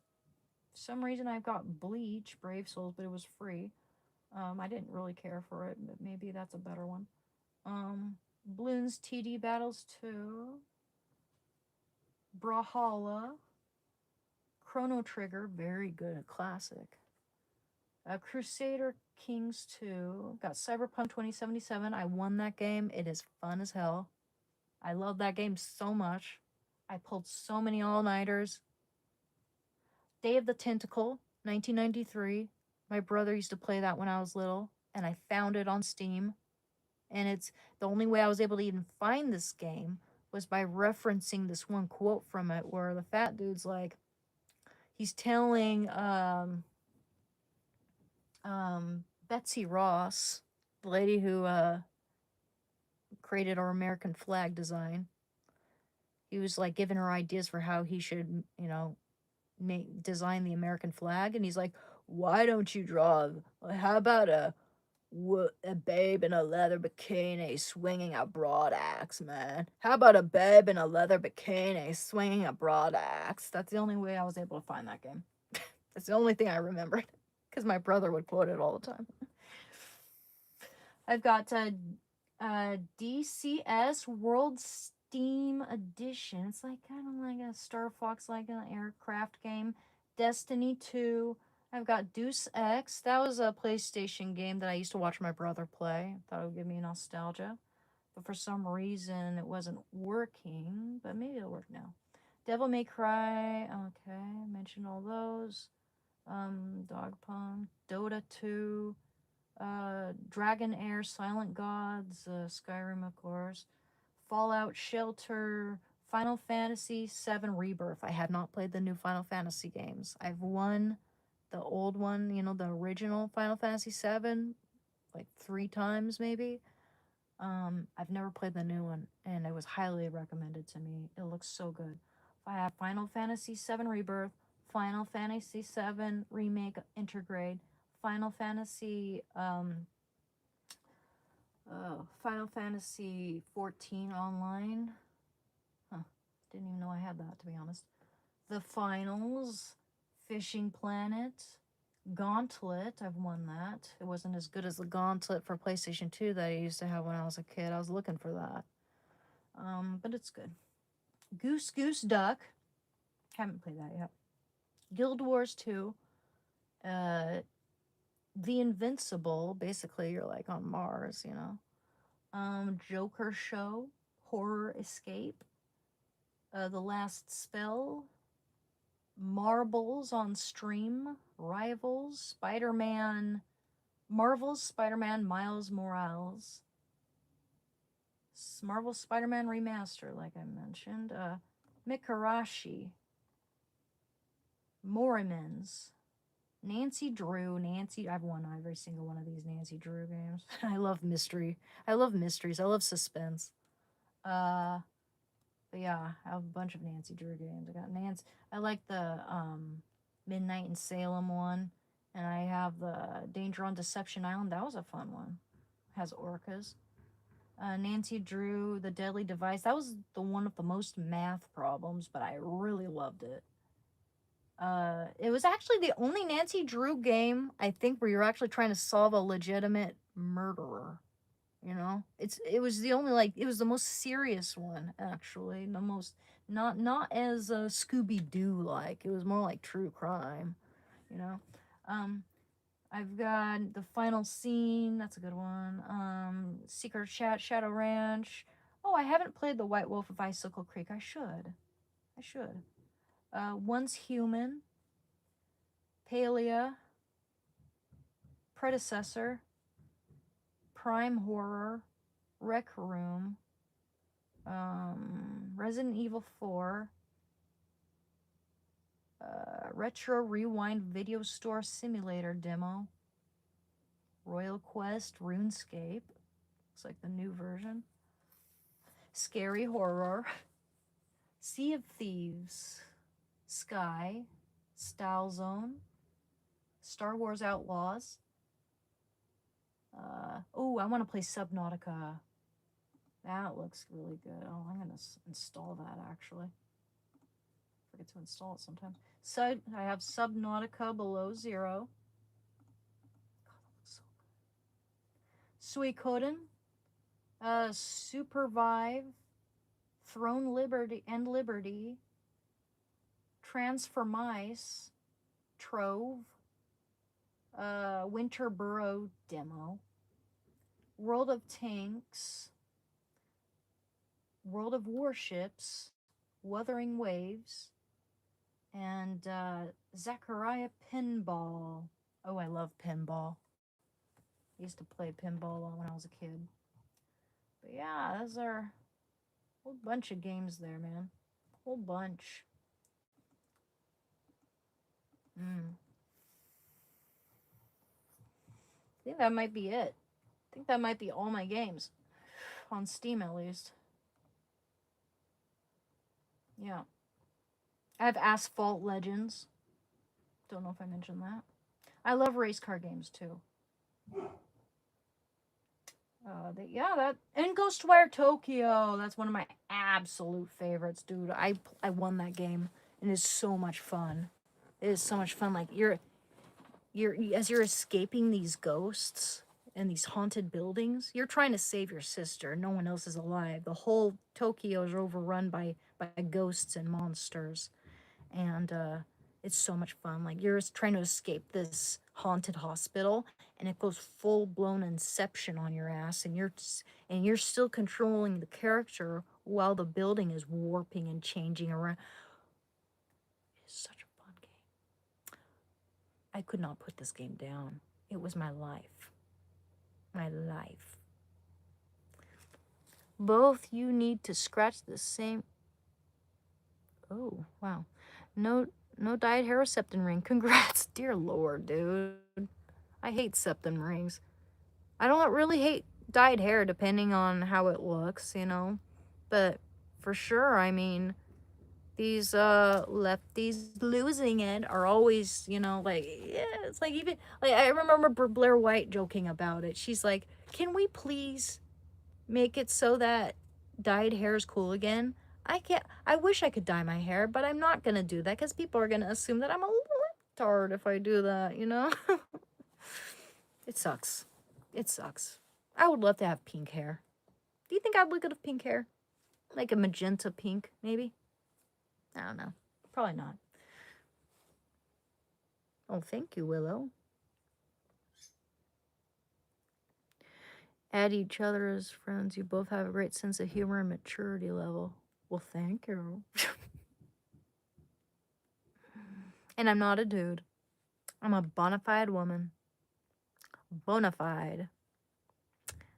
For some reason, I've got Bleach, Brave Souls, but it was free. I didn't really care for it, but maybe that's a better one. Bloons TD Battles 2. Brawlhalla. Chrono Trigger, very good, a classic. Crusader Kings 2. Got Cyberpunk 2077. I won that game. It is fun as hell. I love that game so much. I pulled so many all-nighters. Day of the Tentacle, 1993. My brother used to play that when I was little, and I found it on Steam. And it's the only way I was able to even find this game was by referencing this one quote from it where the fat dude's like, he's telling Betsy Ross, the lady who created our American flag design. He was like giving her ideas for how he should, design the American flag, and he's like, "Why don't you draw? How about a babe in a leather bikini swinging a broadaxe, man? How about a babe in a leather bikini swinging a broadaxe?" That's the only way I was able to find that game. That's the only thing I remembered because my brother would quote it all the time. I've got DCS World Steam Edition. It's like kind of like a Star Fox, like an aircraft game. Destiny 2. I've got Deus Ex. That was a PlayStation game that I used to watch my brother play. Thought it would give me nostalgia. But for some reason, it wasn't working. But maybe it'll work now. Devil May Cry. Okay, I mentioned all those. Dogpunk. Dota 2. Dragonair, Silent Gods, Skyrim, of course, Fallout Shelter, Final Fantasy VII Rebirth. I have not played the new Final Fantasy games. I've won the old one, the original Final Fantasy VII, like 3 times maybe. I've never played the new one, and it was highly recommended to me. It looks so good. I have Final Fantasy VII Rebirth, Final Fantasy VII Remake Intergrade, Final Fantasy 14 Online. Didn't even know I had that, to be honest. The Finals, Fishing Planet, Gauntlet. I've won that. It wasn't as good as the Gauntlet for PlayStation 2 that I used to have when I was a kid. I was looking for that. But it's good. Goose Goose Duck. Haven't played that yet. Guild Wars 2. The Invincible. Basically, you're like on Mars, you know. Joker Show. Horror Escape. The Last Spell. Marbles on Stream. Rivals. Spider-Man. Marvel's Spider-Man Miles Morales. Marvel's Spider-Man Remaster, like I mentioned. Mikarashi. Morimans. Nancy Drew. I've won every single one of these Nancy Drew games. I love mystery. I love mysteries. I love suspense. But yeah, I have a bunch of Nancy Drew games. I got Nancy. I like the Midnight in Salem one. And I have the Danger on Deception Island. That was a fun one. Has orcas. Nancy Drew, The Deadly Device. That was the one with the most math problems, but I really loved it. It was actually the only Nancy Drew game, I think, where you're actually trying to solve a legitimate murderer. You know? It was the only, like, it was the most serious one, actually. The most, not as Scooby-Doo like. It was more like true crime, you know? I've got The Final Scene. That's a good one. Secret Chat, Shadow Ranch. Oh, I haven't played The White Wolf of Icicle Creek. I should. Once Human. Palia. Predecessor. Prime Horror. Rec Room. Resident Evil 4. Retro Rewind Video Store Simulator demo. Royal Quest RuneScape. Looks like the new version. Scary Horror. Sea of Thieves. Sky. Style Zone. Star Wars Outlaws. Oh, I want to play Subnautica. That looks really good. Oh, I'm going to install that, actually. Forget to install it sometime. So I have Subnautica Below Zero. God, that looks so good. Suikoden. Supervive. Throne Liberty. Transformice. Trove. Winter Burrow demo. World of Tanks. World of Warships. Wuthering Waves. And Zachariah Pinball. Oh, I love pinball. I used to play pinball a lot when I was a kid. But yeah, those are a whole bunch of games there, man. Whole bunch. I think that might be it. I think that might be all my games. On Steam, at least. Yeah. I have Asphalt Legends. Don't know if I mentioned that. I love race car games, too. And Ghostwire Tokyo. That's one of my absolute favorites, dude. I won that game, and it's so much fun. It is so much fun. Like as you're escaping these ghosts and these haunted buildings, you're trying to save your sister. No one else is alive. The whole Tokyo is overrun by ghosts and monsters, and it's so much fun. Like you're trying to escape this haunted hospital, and it goes full-blown Inception on your ass, and you're still controlling the character while the building is warping and changing around. It's such a fun game. I could not put this game down. It was my life. My life. Both you need to scratch the same. Oh, wow. No dyed hair or septum ring. Congrats. Dear Lord, dude. I hate septum rings. I don't really hate dyed hair depending on how it looks, you know. But for sure, I mean, these lefties losing it are always, you know, like, yeah, it's like even, like, I remember Blair White joking about it. She's like, can we please make it so that dyed hair is cool again? I can't. I wish I could dye my hair, but I'm not gonna do that because people are gonna assume that I'm a retard if I do that, you know? It sucks. It sucks. I would love to have pink hair. Do you think I'd look good with pink hair? Like a magenta pink, maybe? I don't know. Probably not. Oh, thank you, Willow. Add each other as friends. You both have a great sense of humor and maturity level. Well, thank you. And I'm not a dude. I'm a bona fide woman. Bona fide.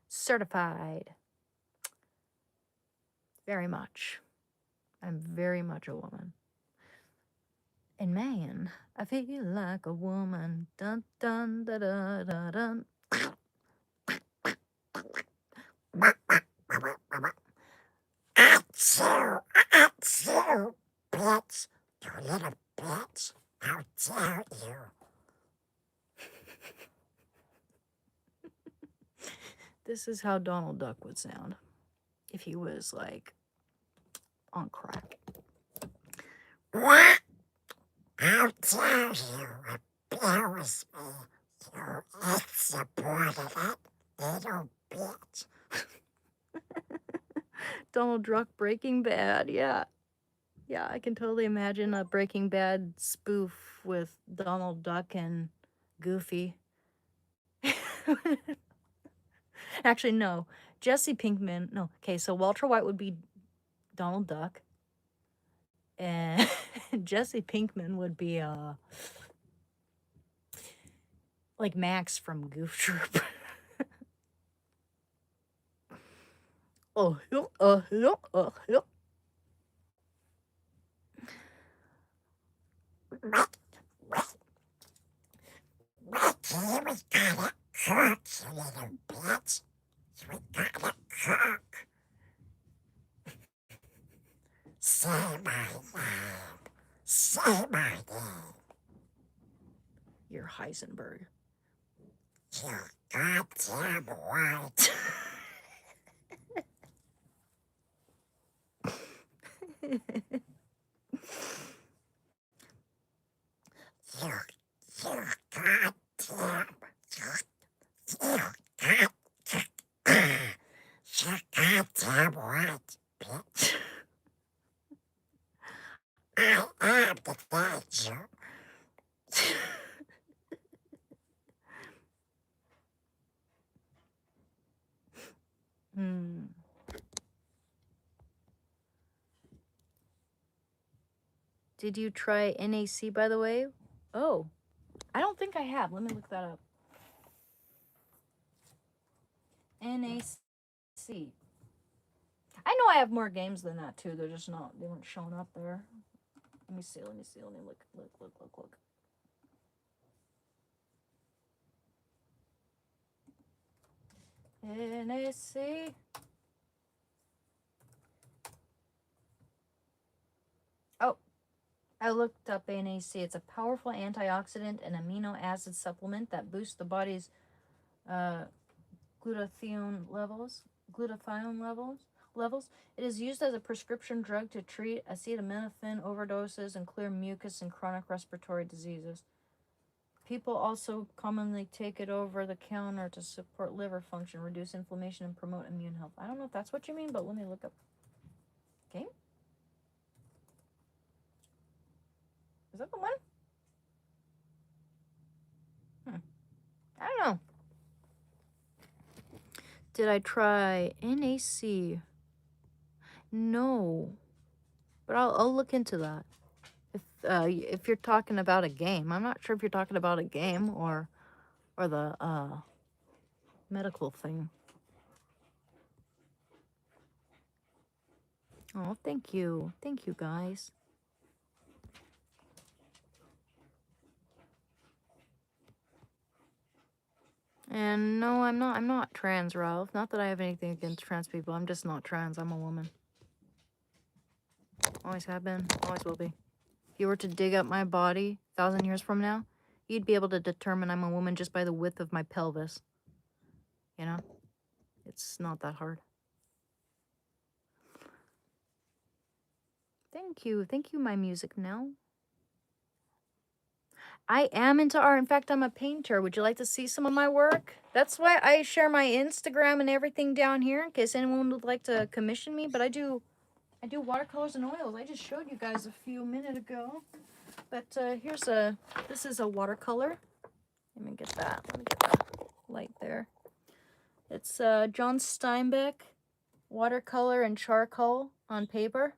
Certified. Very much. I'm very much a woman. And man, I feel like a woman. Dun dun da da da dun. Achoo! Achoo! Bitch! You little bitch! How dare you! This is how Donald Duck would sound if he was like on crack. What? How dare you abuse me, you insubordinate little bitch! Donald Duck Breaking Bad, yeah. Yeah, I can totally imagine a Breaking Bad spoof with Donald Duck and Goofy. Actually, no. Jesse Pinkman. No. Okay, so Walter White would be Donald Duck. And Jesse Pinkman would be like Max from Goof Troop. Oh, Ricky, we gotta cook, you little bitch! We gotta cook! Say my name! Say my name! You're Heisenberg. You goddamn white! You goddamn, you goddamn white bitch. I am the danger. Hmm. Did you try NAC, by the way? Oh, I don't think I have. Let me look that up. NAC. I know I have more games than that too. They're just not. They weren't showing up there. Let me see. Let me see. Let me look. Look. NAC. Oh, I looked up NAC. It's a powerful antioxidant and amino acid supplement that boosts the body's glutathione levels. It is used as a prescription drug to treat acetaminophen overdoses and clear mucus and chronic respiratory diseases. People also commonly take it over the counter to support liver function, reduce inflammation, and promote immune health. I don't know if that's what you mean, but let me look up. Okay. Is that the one? I don't know. Did I try NAC? No. But I'll look into that. If you're talking about a game, I'm not sure if you're talking about a game or the medical thing. Oh, thank you guys. And no, I'm not trans, Ralph. Not that I have anything against trans people. I'm just not trans. I'm a woman. Always have been. Always will be. If you were to dig up my body 1,000 years from now, you'd be able to determine I'm a woman just by the width of my pelvis. You know? It's not that hard. Thank you. Thank you, my music now. I am into art. In fact, I'm a painter. Would you like to see some of my work? That's why I share my Instagram and everything down here in case anyone would like to commission me. But I do watercolors and oils. I just showed you guys a few minutes ago. But this is a watercolor. Let me get that light there. It's John Steinbeck watercolor and charcoal on paper.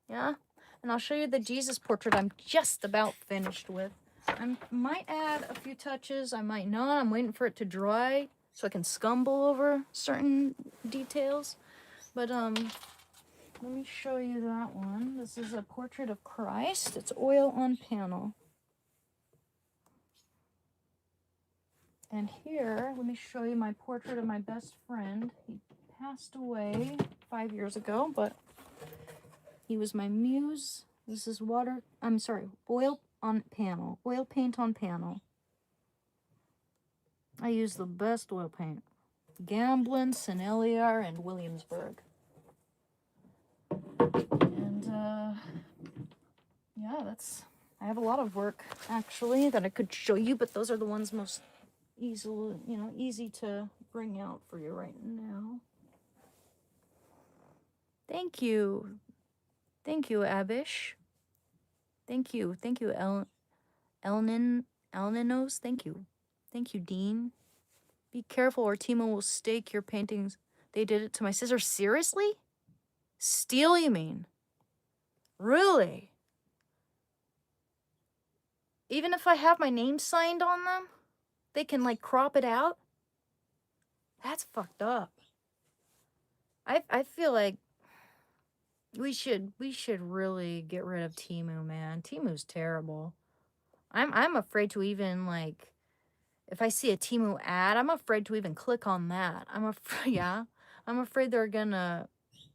Yeah. And I'll show you the Jesus portrait I'm just about finished with. I might add a few touches, I might not. I'm waiting for it to dry so I can scumble over certain details. But let me show you that one. This is a portrait of Christ. It's oil on panel. And here, let me show you my portrait of my best friend. He passed away 5 years ago, but he was my muse. This is oil on panel. Oil paint on panel. I use the best oil paint. Gamblin, Sennelier, and Williamsburg. And, yeah, I have a lot of work, actually, that I could show you, but those are the ones most easy to bring out for you right now. Thank you. Thank you, Abish. Thank you, Elninos. Thank you. Thank you, Dean. Be careful or Timo will stake your paintings. They did it to my sister. Seriously? Steal, you mean? Really? Even if I have my name signed on them? They can, like, crop it out? That's fucked up. I feel like we should really get rid of Temu, man. Temu's terrible. I'm afraid to even, like, if I see a Temu ad, I'm afraid to even click on that. I'm afraid they're gonna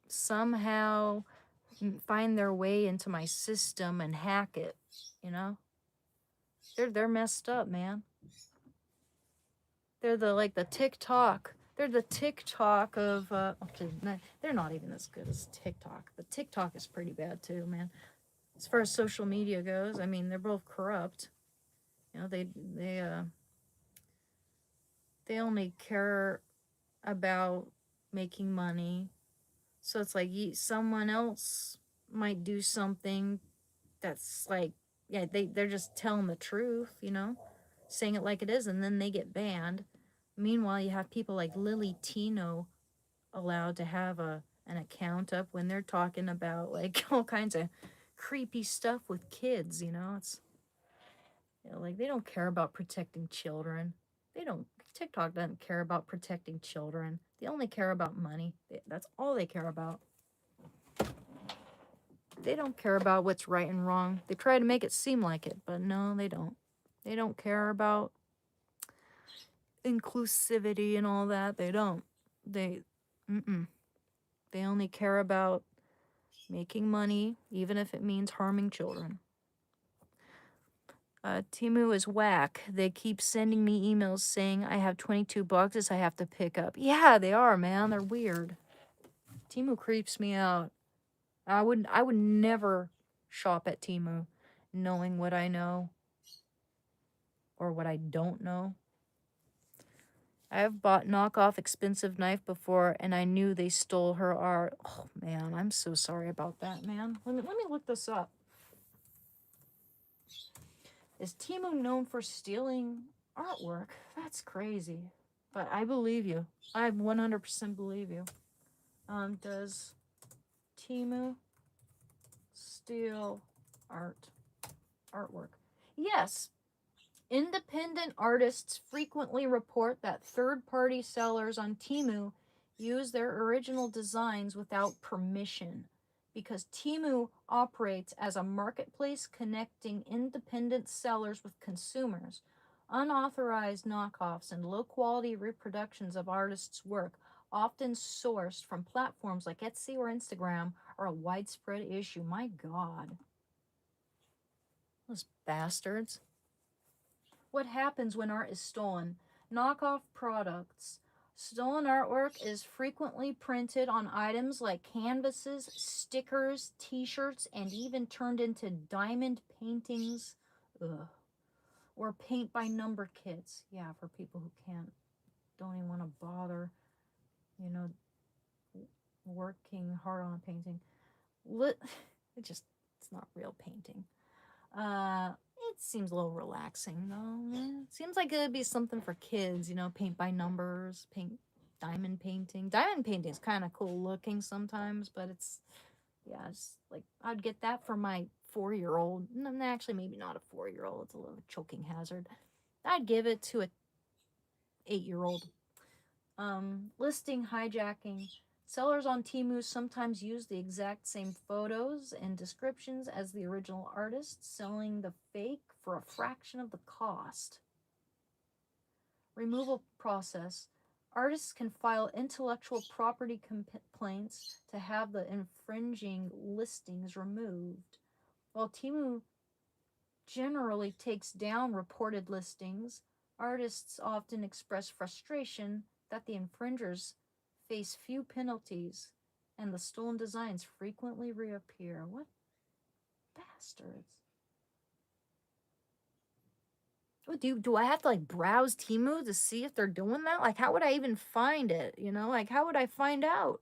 somehow find their way into my system and hack it, you know? They're messed up, man. They're the TikTok. They're the TikTok of okay, they're not even as good as TikTok. But TikTok is pretty bad too, man. As far as social media goes, I mean, they're both corrupt. You know, they only care about making money. So it's like someone else might do something that's like, yeah, they're just telling the truth, you know, saying it like it is, and then they get banned. Meanwhile, you have people like Lily Tino allowed to have an account up when they're talking about like all kinds of creepy stuff with kids, you know. It's, you know, like they don't care about protecting children. TikTok doesn't care about protecting children. They only care about money. That's all they care about. They don't care about what's right and wrong. They try to make it seem like it, but no, they don't. They don't care about inclusivity and all that. They don't. They only care about making money, even if it means harming children. Temu is whack. They keep sending me emails saying I have 22 boxes I have to pick up. Yeah, they are, man. They're weird. Temu creeps me out. I would never shop at Temu knowing what I know or what I don't know. I have bought knockoff expensive knife before and I knew they stole her art. Oh man, I'm so sorry about that, man. Let me look this up. Is Temu known for stealing artwork? That's crazy. But I believe you. I 100% believe you. Does Temu steal artwork? Yes. Independent artists frequently report that third-party sellers on Temu use their original designs without permission because Temu operates as a marketplace connecting independent sellers with consumers. Unauthorized knockoffs and low-quality reproductions of artists' work, often sourced from platforms like Etsy or Instagram, are a widespread issue. My God. Those bastards. What happens when art is stolen? Knockoff products Stolen artwork is frequently printed on items like canvases, stickers, t-shirts, and even turned into diamond paintings. Ugh. Or paint by number kits. Yeah, for people who don't even want to bother, you know, working hard on a painting. It's not real painting. It seems a little relaxing though. It seems like it'd be something for kids, you know, paint by numbers, paint diamond painting. Diamond painting is kind of cool looking sometimes, but it's like I'd get that for my 4-year-old. No, actually, maybe not a 4-year-old. It's a little choking hazard. I'd give it to a 8-year-old. Listing hijacking. Sellers on Temu sometimes use the exact same photos and descriptions as the original artist, selling the fake for a fraction of the cost. Removal process. Artists can file intellectual property complaints to have the infringing listings removed. While Temu generally takes down reported listings, artists often express frustration that the infringers face few penalties and the stolen designs frequently reappear. What bastards. Oh, do I have to like browse Temu to see if they're doing that? Like, how would I even find it? You know, like, how would I find out?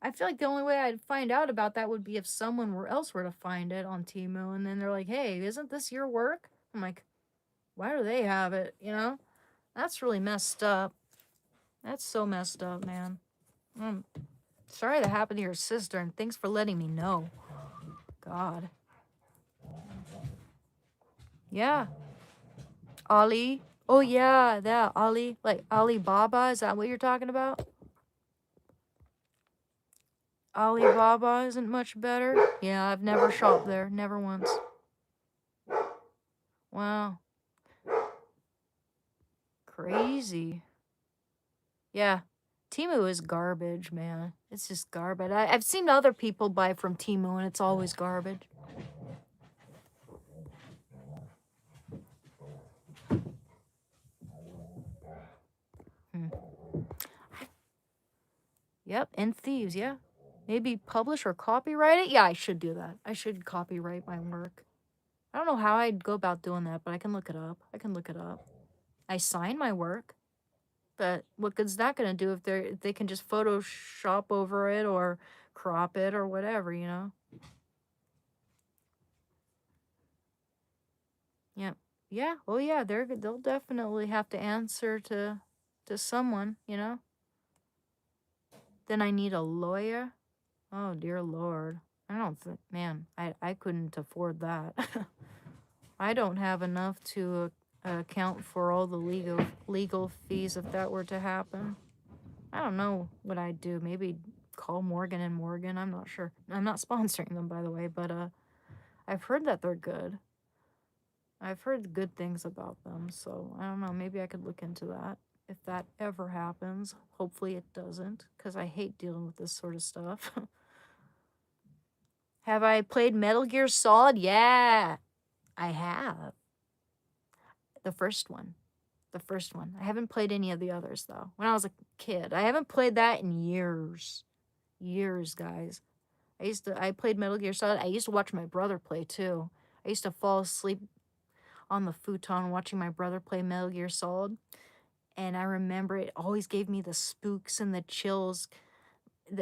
I feel like the only way I'd find out about that would be if someone else were to find it on Temu, and then they're like, "Hey, isn't this your work?" I'm like, "Why do they have it?" You know, that's really messed up. That's so messed up, man. I'm sorry that happened to your sister, and thanks for letting me know. God. Yeah. Ali. Oh yeah, that Ali, like Alibaba. Is that what you're talking about? Alibaba isn't much better. Yeah, I've never shopped there, never once. Wow, crazy. Yeah, Temu is garbage, man. It's just garbage. I've seen other people buy from Temu, and it's always garbage. Yep, and thieves, yeah. Maybe publish or copyright it? Yeah, I should do that. I should copyright my work. I don't know how I'd go about doing that, but I can look it up. I sign my work, but what good's that gonna do if they can just Photoshop over it or crop it or whatever, you know? Yep. Yeah. Oh yeah, they'll definitely have to answer to someone, you know? Then I need a lawyer. Oh dear Lord. I don't think, man, I couldn't afford that. I don't have enough to account for all the legal fees if that were to happen. I don't know what I'd do. Maybe call Morgan and Morgan. I'm not sure. I'm not sponsoring them, by the way, but I've heard that they're good. I've heard good things about them, so I don't know. Maybe I could look into that if that ever happens. Hopefully it doesn't, because I hate dealing with this sort of stuff. Have I played Metal Gear Solid? Yeah, I have. The first one. I haven't played any of the others, though. When I was a kid. I haven't played that in years. Years, guys. I played Metal Gear Solid. I used to watch my brother play, too. I used to fall asleep on the futon watching my brother play Metal Gear Solid. And I remember it always gave me the spooks and the chills.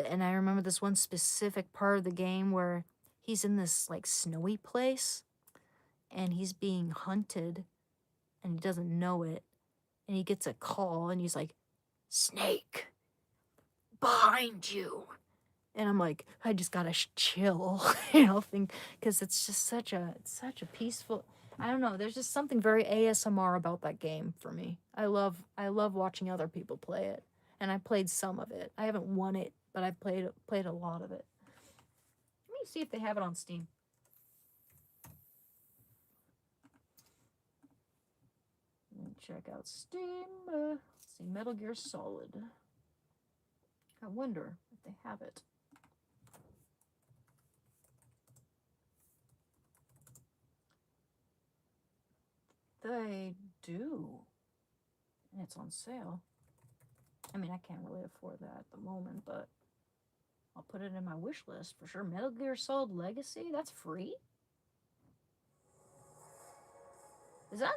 And I remember this one specific part of the game where he's in this, like, snowy place. And he's being hunted. And he doesn't know it. And he gets a call. And he's like, "Snake, behind you." And I'm like, I just gotta chill, you know, because it's just such a peaceful. I don't know. There's just something very ASMR about that game for me. I love watching other people play it, and I played some of it. I haven't won it, but I've played a lot of it. Let me see if they have it on Steam. Let me check out Steam. Let's see, Metal Gear Solid. I wonder if they have it. They do. And it's on sale. I mean, I can't really afford that at the moment, but I'll put it in my wish list for sure. Metal Gear Solid Legacy? That's free? Is that?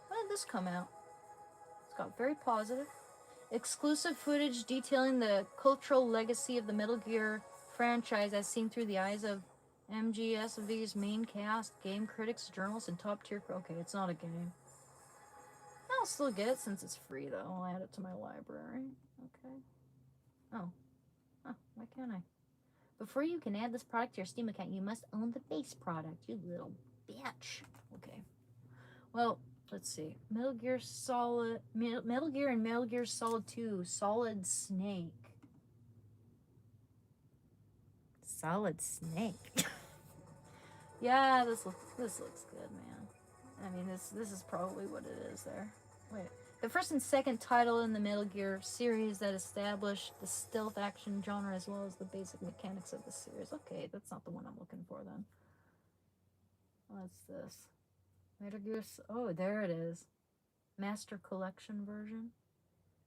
When did this come out? It's got very positive. Exclusive footage detailing the cultural legacy of the Metal Gear franchise as seen through the eyes of MGSV's main cast, game critics, journalists, and top tier. Okay, it's not a game. I'll still get it since it's free, though. I'll add it to my library. Okay. Oh. Huh, why can't I? Before you can add this product to your Steam account, you must own the base product, you little bitch. Okay. Well, let's see. Metal Gear and Metal Gear Solid 2, Solid Snake. Solid Snake. Yeah, this looks good, man. I mean, this is probably what it is there. Wait. The first and second title in the Metal Gear series that established the stealth action genre as well as the basic mechanics of the series. Okay, that's not the one I'm looking for then. What's this? Metal Gear... Oh, there it is. Master Collection version.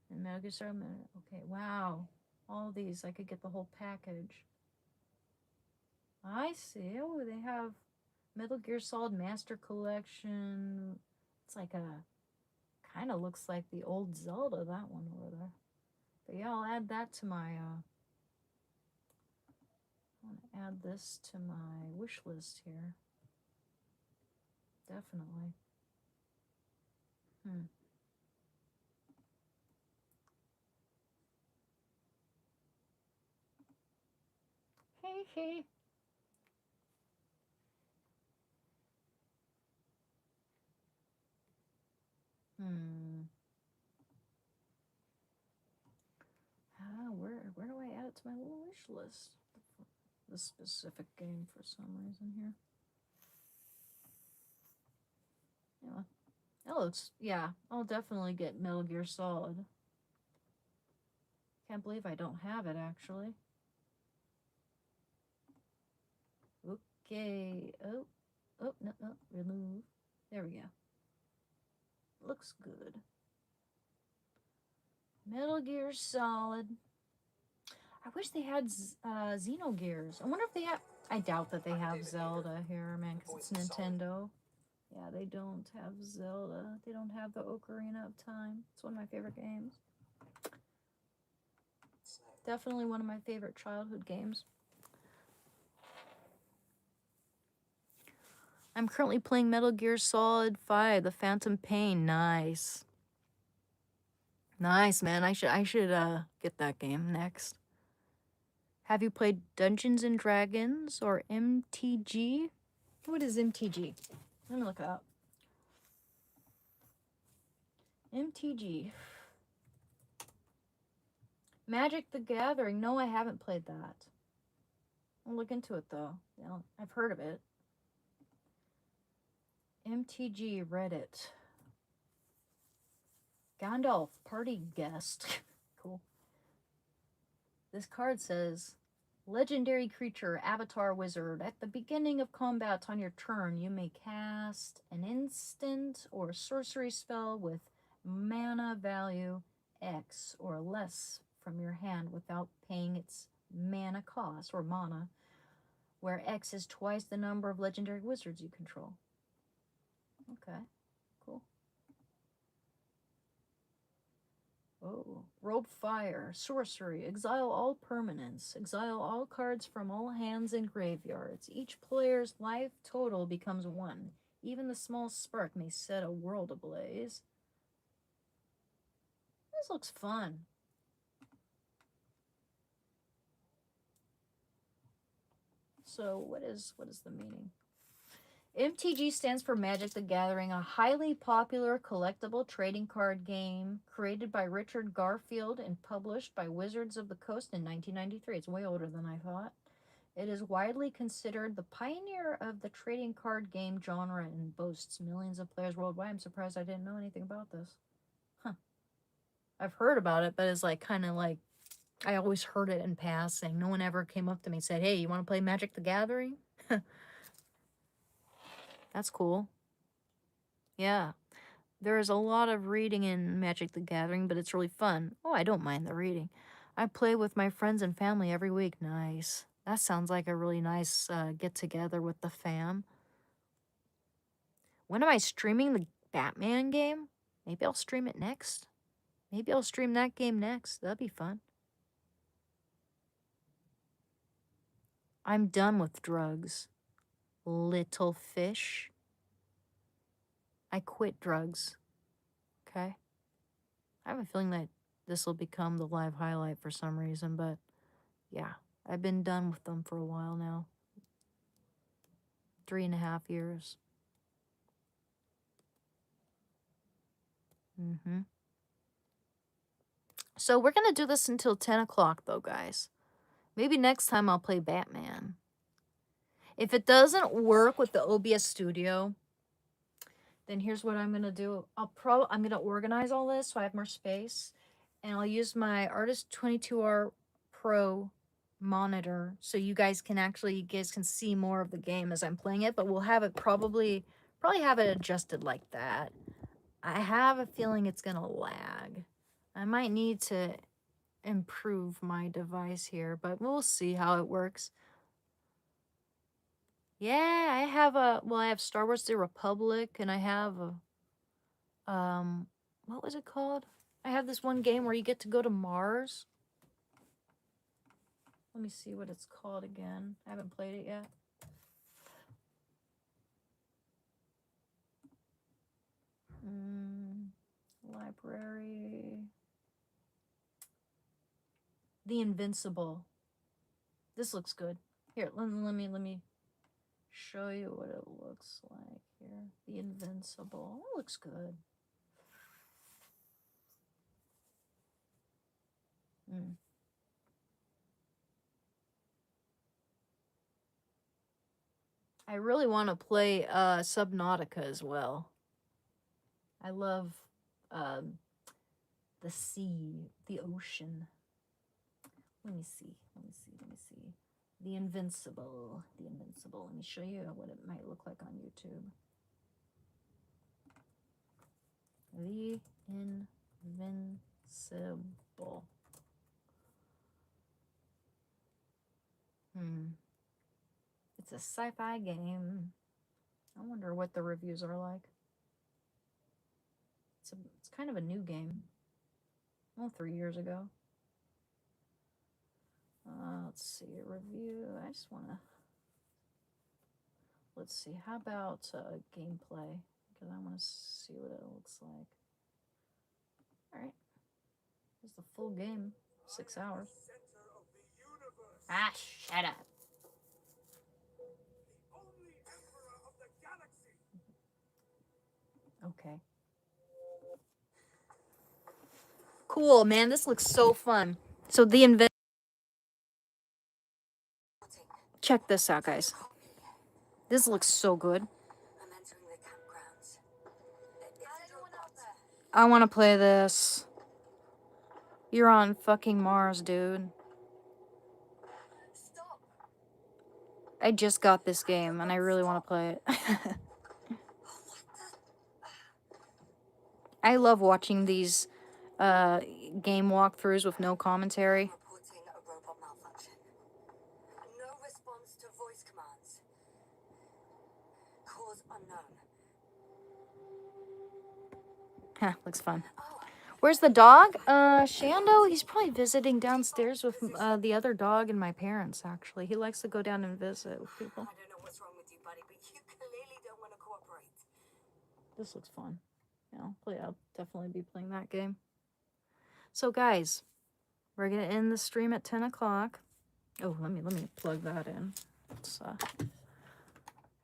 And Metal Gear Solid... Okay, wow. All these, I could get the whole package. I see. Oh, they have Metal Gear Solid Master Collection. It's like a... Kind of looks like the old Zelda, that one over there. But yeah, I'll add that to my, I want to add this to my wish list here. Definitely. Hey, hey. Where do I add it to my little wish list? This specific game for some reason here. Yeah. That looks, yeah, I'll definitely get Metal Gear Solid. Can't believe I don't have it, actually. Okay. Oh, no, remove. There we go. Looks good. Metal Gear Solid. I wish they had Xenogears. I wonder if they have... I doubt that they have Zelda here, man, because it's Nintendo. Yeah, they don't have Zelda. They don't have the Ocarina of Time. It's one of my favorite games. Definitely one of my favorite childhood games. I'm currently playing Metal Gear Solid 5, The Phantom Pain. Nice. Nice, man. I should get that game next. Have you played Dungeons and Dragons or MTG? What is MTG? Let me look it up. MTG. Magic the Gathering. No, I haven't played that. I'll look into it, though. Yeah, I've heard of it. MTG Reddit. Gandalf, party guest. Cool. This card says, legendary creature, avatar wizard. At the beginning of combat on your turn, you may cast an instant or sorcery spell with mana value X or less from your hand without paying its mana cost, or mana, where X is twice the number of legendary wizards you control. Okay, cool. Oh, Robe Fire, sorcery, exile all permanents, exile all cards from all hands and graveyards. Each player's life total becomes 1. Even the small spark may set a world ablaze. This looks fun. So what is the meaning? MTG stands for Magic the Gathering, a highly popular collectible trading card game created by Richard Garfield and published by Wizards of the Coast in 1993. It's way older than I thought. It is widely considered the pioneer of the trading card game genre and boasts millions of players worldwide. I'm surprised I didn't know anything about this. Huh. I've heard about it, but it's like kind of like I always heard it in passing. No one ever came up to me and said, hey, you want to play Magic the Gathering? That's cool. Yeah. There is a lot of reading in Magic the Gathering, but it's really fun. Oh, I don't mind the reading. I play with my friends and family every week. Nice. That sounds like a really nice get together with the fam. When am I streaming the Batman game? Maybe I'll stream it next. Maybe I'll stream that game next. That'd be fun. I'm done with drugs. Little fish. I quit drugs. Okay? I have a feeling that this will become the live highlight for some reason, but yeah, I've been done with them for a while now. 3.5 years. So we're going to do this until 10 o'clock, though, guys. Maybe next time I'll play Batman. If it doesn't work with the OBS Studio, then here's what I'm going to do. I'm going to organize all this so I have more space. And I'll use my Artist 22R Pro monitor so you guys can see more of the game as I'm playing it. But we'll have it probably have it adjusted like that. I have a feeling it's going to lag. I might need to improve my device here, but we'll see how it works. Yeah, I have Star Wars The Republic, and I have what was it called? I have this one game where you get to go to Mars. Let me see what it's called again. I haven't played it yet. Library. The Invincible. This looks good. Here, let me show you what it looks like here. The Invincible. It looks good. I really want to play Subnautica as well. I love the sea, the ocean. Let me see. The Invincible. Let me show you what it might look like on YouTube. The Invincible. It's a sci-fi game. I wonder what the reviews are like. It's kind of a new game. Well, 3 years ago. Let's see, a review. I just want to... Let's see, how about gameplay? Because I want to see what it looks like. Alright. Here's the full game. 6 hours. Ah, shut up. Okay. Cool, man. This looks so fun. So the check this out, guys. This looks so good. I want to play this. You're on fucking Mars, dude. I just got this game, and I really want to play it. I love watching these game walkthroughs with no commentary. Huh, looks fun. Where's the dog? Shando? He's probably visiting downstairs with the other dog and my parents, actually. He likes to go down and visit with people. I don't know what's wrong with you, buddy, but you clearly don't want to cooperate. This looks fun. I'll definitely be playing that game. So, guys, we're going to end the stream at 10 o'clock. Oh, let me plug that in.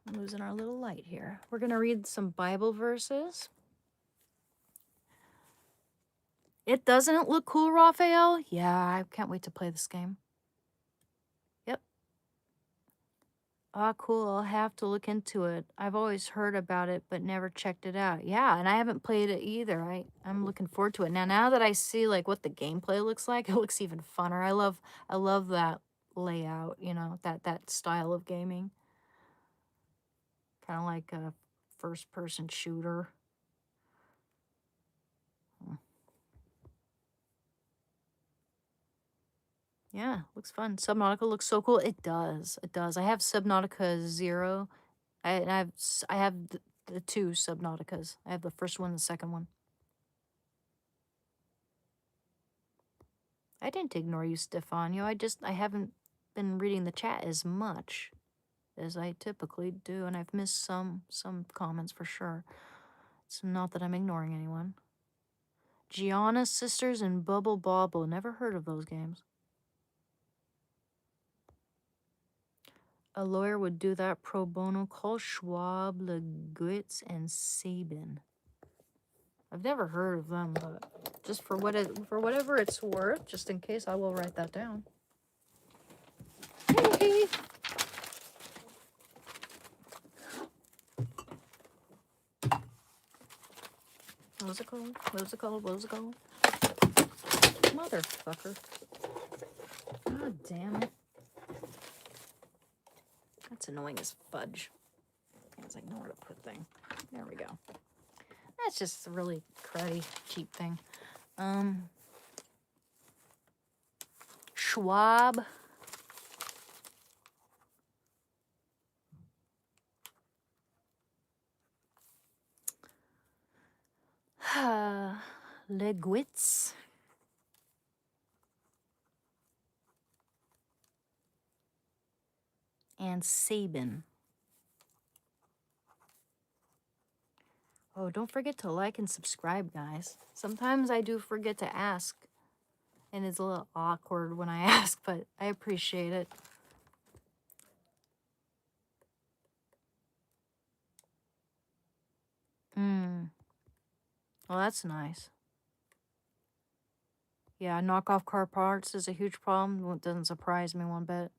I'm losing our little light here. We're going to read some Bible verses. It doesn't look cool, Raphael? Yeah, I can't wait to play this game. Yep. Ah, cool. I'll have to look into it. I've always heard about it, but never checked it out. Yeah, and I haven't played it either. I'm looking forward to it. Now that I see like what the gameplay looks like, it looks even funner. I love that layout, that style of gaming. Kind of like a first-person shooter. Yeah, looks fun. Subnautica looks so cool. It does. It does. I have Subnautica 0. I have the 2 Subnauticas. I have the first one and the second one. I didn't ignore you, Stefano. I haven't been reading the chat as much as I typically do, and I've missed some comments for sure. It's not that I'm ignoring anyone. Gianna Sisters and Bubble Bobble. Never heard of those games. A lawyer would do that pro bono. Call Schwab, Legwitz, and Sabin. I've never heard of them, but just for whatever it's worth, just in case, I will write that down. Okay. What was it called? What was it called? What was it called? Motherfucker. God damn it. That's annoying as fudge. It's like nowhere to put thing. There we go. That's just a really cruddy, cheap thing. Schwab. Legwitz. And Sabin. Oh, don't forget to like and subscribe, guys. Sometimes I do forget to ask, and it's a little awkward when I ask, but I appreciate it. Well, that's nice. Yeah, knockoff car parts is a huge problem. Well, it doesn't surprise me one bit.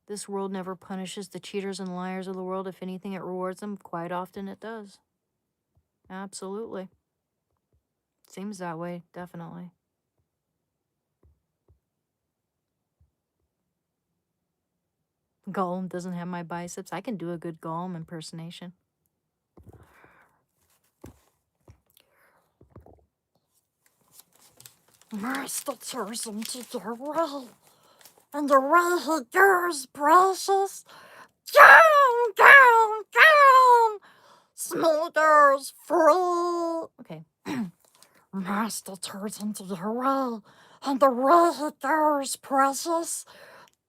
This world never punishes the cheaters and liars of the world. If anything, it rewards them. Quite often it does. Absolutely. Seems that way, definitely. Gollum doesn't have my biceps. I can do a good Gollum impersonation. Master turns into the way, and the way he goes, precious. Down, down, down. Smoothers free. Okay. Master turns into the way, and the way he goes, precious.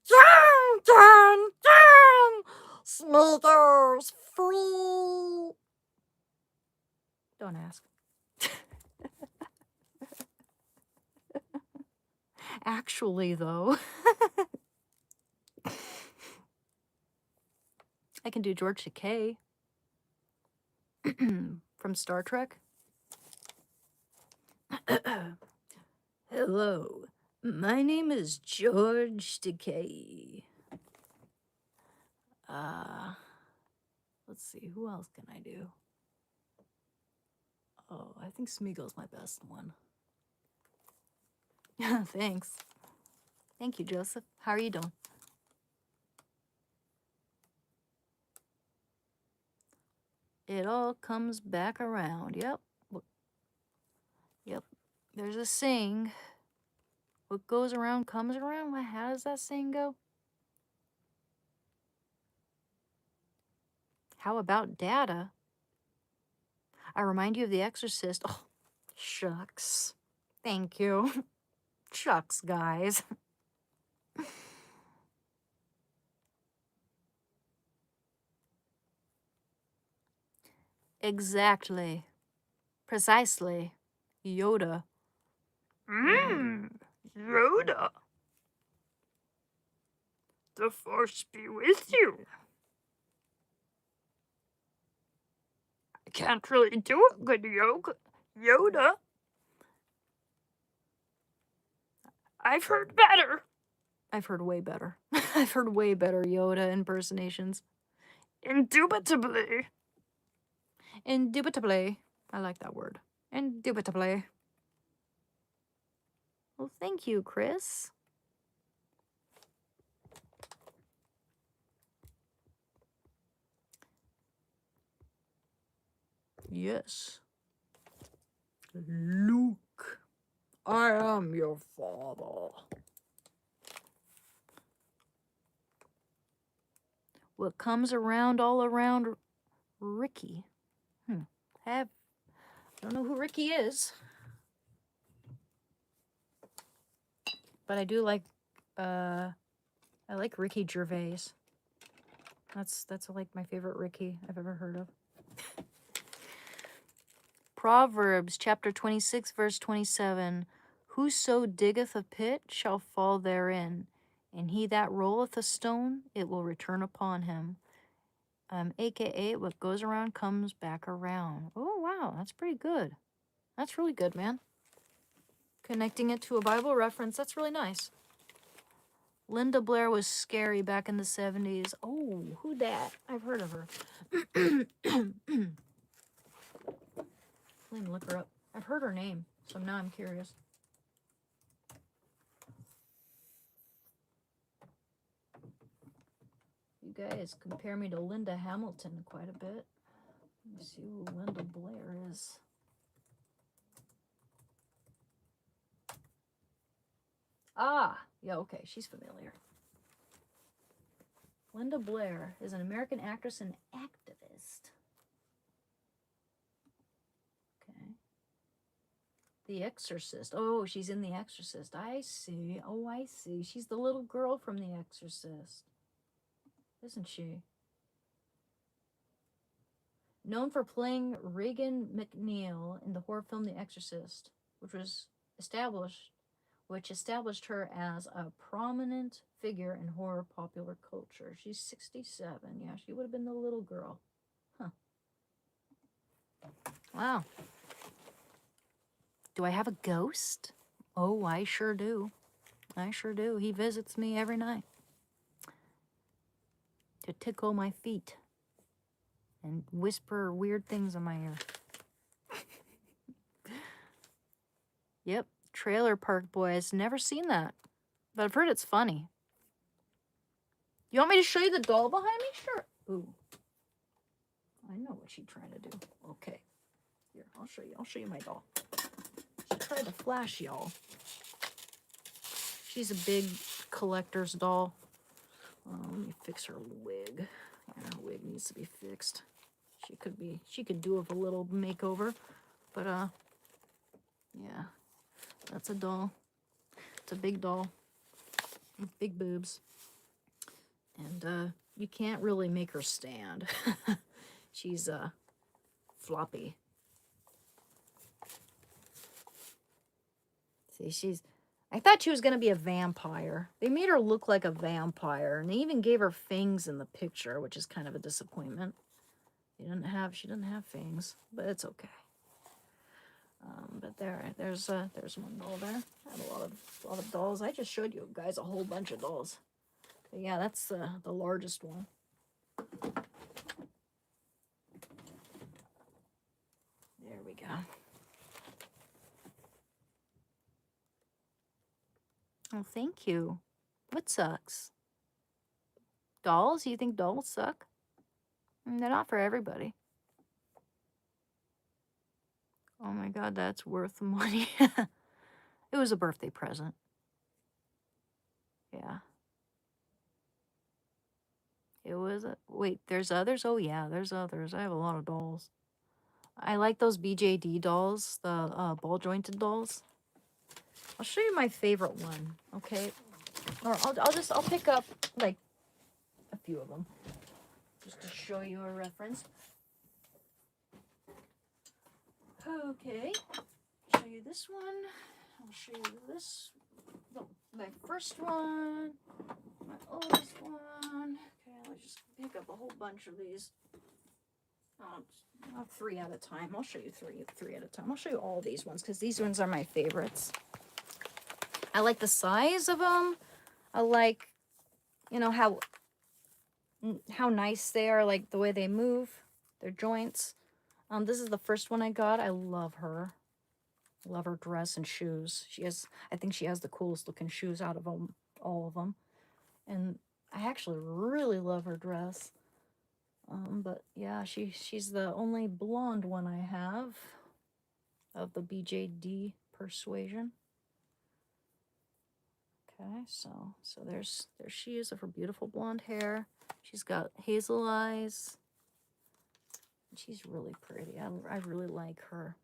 Down, down, down. Smoothers free. Don't ask. Actually, though, I can do George Takei from Star Trek. Hello, my name is George Takei. Let's see, who else can I do? Oh, I think Smeagol's my best one. Thanks. Thank you, Joseph. How are you doing? It all comes back around. Yep. Yep. There's a saying. What goes around comes around. How does that saying go? How about data? I remind you of The Exorcist. Oh, shucks. Thank you. Shucks, guys. Exactly. Precisely. Yoda. Yoda. The Force be with you. I can't really do a good Yoda. I've heard better. I've heard way better. I've heard way better Yoda impersonations. Indubitably. Indubitably. I like that word. Indubitably. Well, thank you, Chris. Yes. Luke, I am your father. What comes around all around Ricky. I don't know who Ricky is, but I do like I like Ricky Gervais. That's like my favorite Ricky I've ever heard of. Proverbs chapter 26 verse 27. Whoso diggeth a pit shall fall therein, and he that rolleth a stone, it will return upon him. AKA what goes around comes back around. Oh wow, that's pretty good. That's really good, man. Connecting it to a Bible reference, that's really nice. Linda Blair was scary back in the 70s. Oh, who dat? I've heard of her. Let me look her up. I've heard her name, so now I'm curious. You guys compare me to Linda Hamilton quite a bit. Let me see who Linda Blair is. Ah, yeah, okay, she's familiar. Linda Blair is an American actress and activist. Okay. The Exorcist. Oh, she's in The Exorcist. I see. Oh, I see. She's the little girl from The Exorcist. Isn't she? Known for playing Regan McNeil in the horror film The Exorcist, which established her as a prominent figure in horror popular culture. She's 67. Yeah, she would have been the little girl. Huh. Wow. Do I have a ghost? Oh, I sure do. I sure do. He visits me every night to tickle my feet and whisper weird things in my ear. Yep, Trailer Park Boys. Never seen that, but I've heard it's funny. You want me to show you the doll behind me? Sure. Ooh. I know what she's trying to do. Okay. Here, I'll show you. I'll show you my doll. She tried to flash y'all. She's a big collector's doll. Let me fix her wig. Yeah, her wig needs to be fixed. She could do with a little makeover, but yeah, that's a doll. It's a big doll with big boobs, and you can't really make her stand. She's floppy. See, I thought she was gonna be a vampire. They made her look like a vampire, and they even gave her fangs in the picture, which is kind of a disappointment. She didn't have fangs, but it's okay. But there's one doll there. I have a lot of dolls. I just showed you guys a whole bunch of dolls. But yeah, that's the largest one. There we go. Oh, thank you. What sucks? Dolls? You think dolls suck? They're not for everybody. Oh my god, that's worth money. It was a birthday present. Yeah. It was wait, there's others? Oh yeah, there's others. I have a lot of dolls. I like those BJD dolls, the ball jointed dolls. I'll show you my favorite one, okay? Or I'll pick up like a few of them just to show you a reference. Okay, I'll show you this one. I'll show you this. No, my first one, my oldest one. Okay, let's just pick up a whole bunch of these. I'll 3 at a time. I'll show you three at a time. I'll show you all these ones because these ones are my favorites. I like the size of them. I like, you know, how nice they are, like the way they move, their joints. This is the first one I got. I love her. Love her dress and shoes. I think she has the coolest looking shoes out of them, all of them. And I actually really love her dress. But yeah, she's the only blonde one I have. of the BJD Persuasion. Okay, so there she is with her beautiful blonde hair. She's got hazel eyes. She's really pretty. I really like her.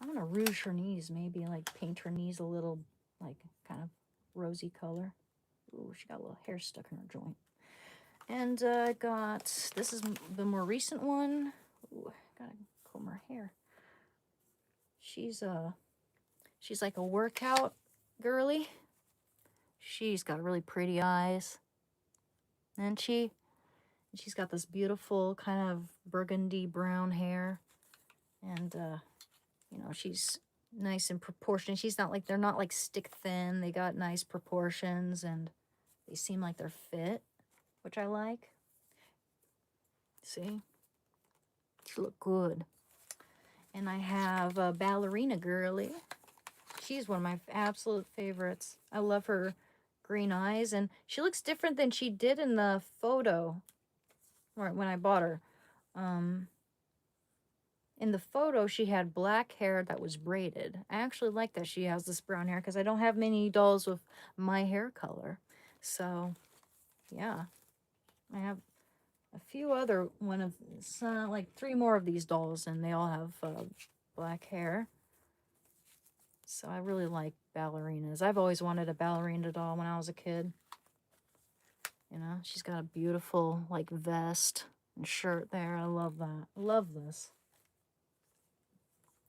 I'm gonna rouge her knees, maybe like paint her knees a little, like kind of rosy color. Ooh, she got a little hair stuck in her joint. And I got, this is the more recent one. Ooh, gotta comb her hair. She's like a workout girly. She's got really pretty eyes. And she's got this beautiful kind of burgundy brown hair. And you know, she's nice in proportion. She's not like, they're not like stick thin. They got nice proportions and they seem like they're fit, which I like. See? She look good. And I have a Ballerina Girly. She's one of my absolute favorites. I love her green eyes, and she looks different than she did in the photo, right when I bought her. In the photo, she had black hair that was braided. I actually like that she has this brown hair because I don't have many dolls with my hair color. So, yeah. I have a few other like 3 more of these dolls, and they all have black hair. So I really like ballerinas. I've always wanted a ballerina doll when I was a kid. You know, she's got a beautiful like vest and shirt there. I love that. I love this.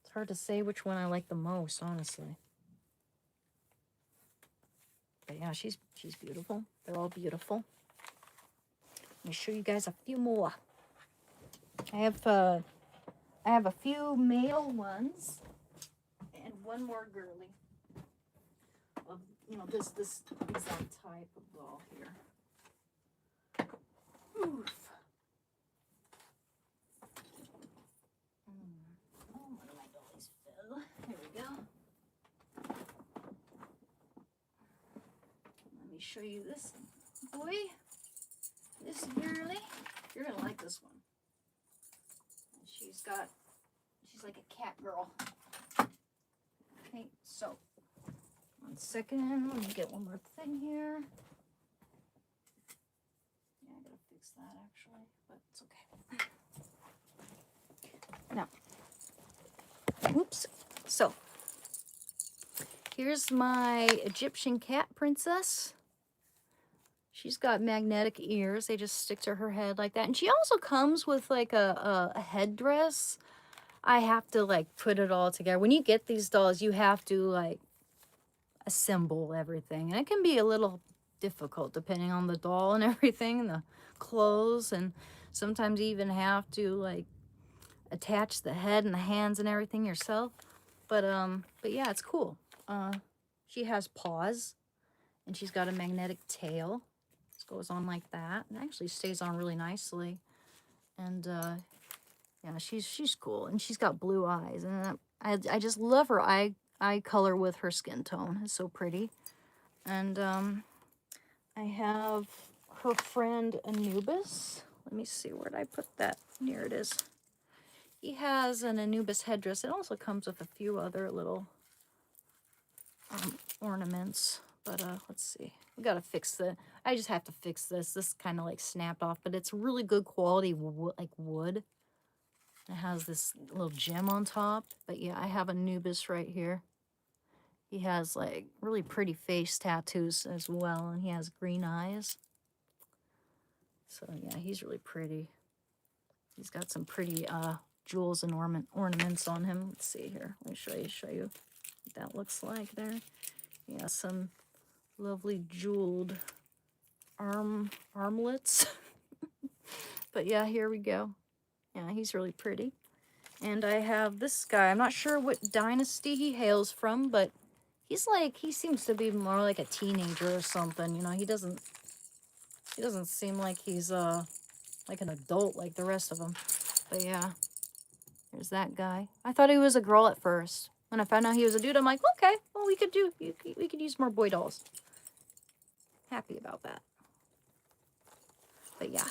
It's hard to say which one I like the most, honestly. But yeah, she's beautiful. They're all beautiful. Let me show you guys a few more. I have a few male ones and one more girly. Of, you know, this exact type of doll here. Oof. Oh, one of my dollies fell. Here we go. Let me show you this boy. This girly. You're gonna like this one. She's like a cat girl. Okay, so 1 second. Let me get one more thing here. Yeah, I gotta fix that actually, but it's okay. Now, oops. So, here's my Egyptian cat princess. She's got magnetic ears. They just stick to her head like that. And she also comes with like a headdress. I have to like put it all together. When you get these dolls, you have to like assemble everything. And it can be a little difficult depending on the doll and everything and the clothes. And sometimes you even have to like attach the head and the hands and everything yourself. But yeah, it's cool. She has paws and she's got a magnetic tail. Goes on like that and actually stays on really nicely. And yeah, she's cool, and she's got blue eyes, and I just love her eye color with her skin tone. It's so pretty. And I have her friend Anubis. Let me see, where did I put that? Here it is. He has an Anubis headdress. It also comes with a few other little ornaments. But let's see. We gotta fix I just have to fix this. This kind of like snapped off, but it's really good quality wood. It has this little gem on top. But yeah, I have Anubis right here. He has like really pretty face tattoos as well, and he has green eyes. So yeah, he's really pretty. He's got some pretty jewels and ornaments on him. Let's see here. Let me show you what that looks like there. Yeah, some lovely jeweled armlets. But yeah, here we go. Yeah, he's really pretty. And I have this guy. I'm not sure what dynasty he hails from, but he seems to be more like a teenager or something. You know, he doesn't seem like he's like an adult like the rest of them. But yeah, there's that guy. I thought he was a girl at first. When I found out he was a dude, I'm like, okay, well, we could use more boy dolls. Happy about that. But yeah.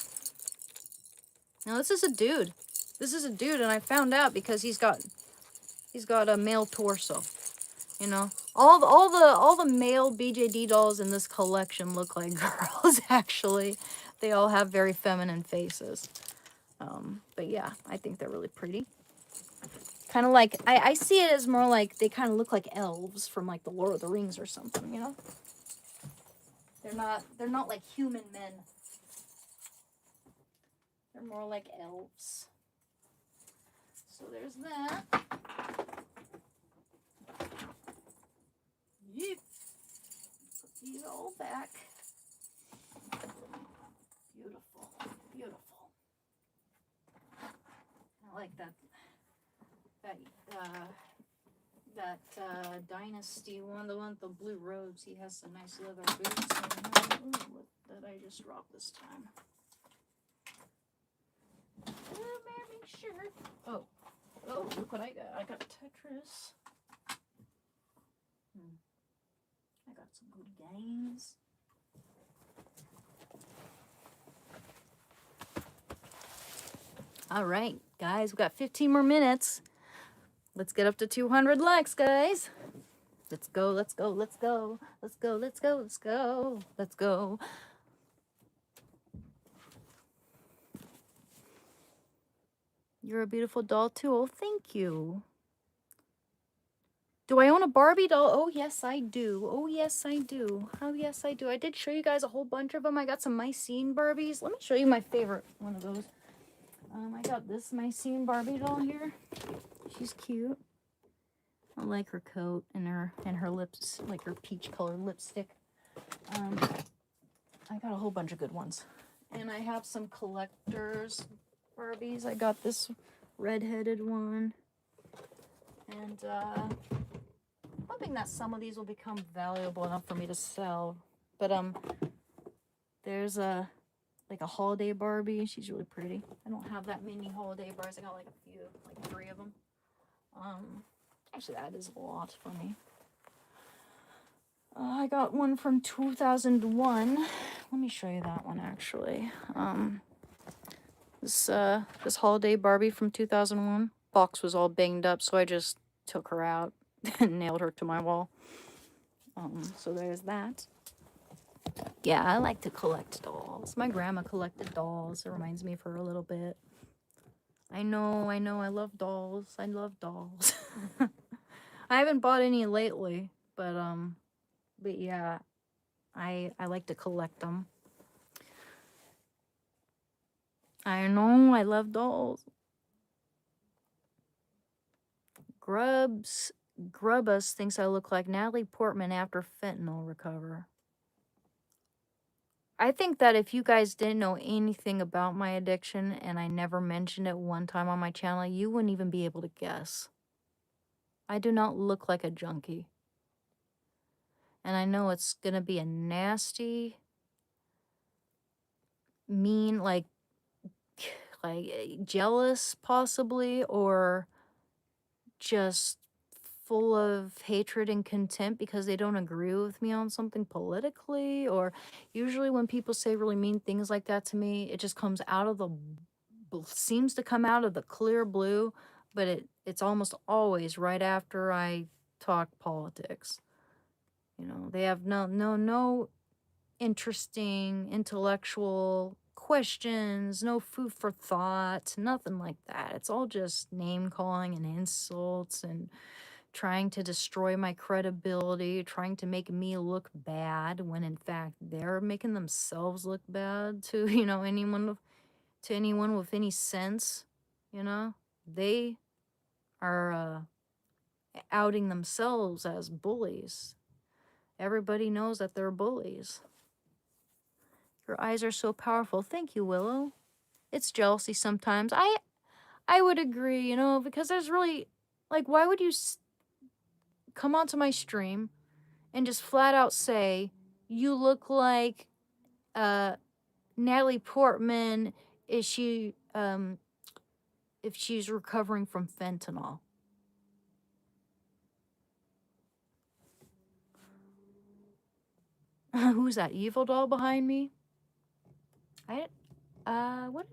Now this is a dude. This is a dude, and I found out because he's got He's got a male torso. You know, all the male BJD dolls in this collection look like girls. Actually, they all have very feminine faces. But yeah, I think they're really pretty. Kind of like I see it as more like they kind of look like elves from like the Lord of the Rings or something. You know, they're not like human men. They're more like elves. So there's that. Yep. Put these all back. Beautiful, beautiful. I like that Dynasty one, the one with the blue robes. He has some nice leather boots. And, what did I just drop this time? Make sure. Oh, look what I got. I got Tetris. I got some good games. All right, guys, we got 15 more minutes. Let's get up to 200 likes, guys. Let's go, let's go, let's go. Let's go, let's go, let's go. Let's go. You're a beautiful doll too. Oh, thank you. Do I own a Barbie doll? Oh, yes, I do. Oh, yes, I do. Oh, yes, I do. I did show you guys a whole bunch of them. I got some Mycene Barbies. Let me show you my favorite one of those. I got this Mycene Barbie doll here. She's cute. I like her coat and her lips, like her peach colored lipstick. I got a whole bunch of good ones. And I have some collectors Barbies. I got this red-headed one. And hoping that some of these will become valuable enough for me to sell. But there's a holiday Barbie. She's really pretty. I don't have that many holiday Barbies. I got like a few, like 3 of them. Actually, that is a lot for me. I got one from 2001. Let me show you that one actually. This holiday Barbie from 2001. Box was all banged up, so I just took her out and nailed her to my wall. So there's that. Yeah, I like to collect dolls. My grandma collected dolls. It reminds me of her a little bit. I know, I love dolls. I love dolls. I haven't bought any lately, but yeah, I like to collect them. I know, I love dolls. Grubbus thinks I look like Natalie Portman after fentanyl recover. I think that if you guys didn't know anything about my addiction and I never mentioned it one time on my channel, you wouldn't even be able to guess. I do not look like a junkie. And I know it's going to be a nasty, mean, like jealous possibly, or just full of hatred and contempt because they don't agree with me on something politically. Or usually when people say really mean things like that to me, it just comes out of seems to come out of the clear blue, but it's almost always right after I talk politics. You know, they have no interesting intellectual questions, no food for thought, nothing like that. It's all just name calling and insults and trying to destroy my credibility, trying to make me look bad when in fact they're making themselves look bad to, you know, anyone with any sense. You know, they are outing themselves as bullies. Everybody knows that they're bullies. Your eyes are so powerful. Thank you, Willow. It's jealousy sometimes. I would agree, you know, because there's really, like, why would you come onto my stream and just flat out say you look like Natalie Portman if she's recovering from fentanyl? Who's that evil doll behind me?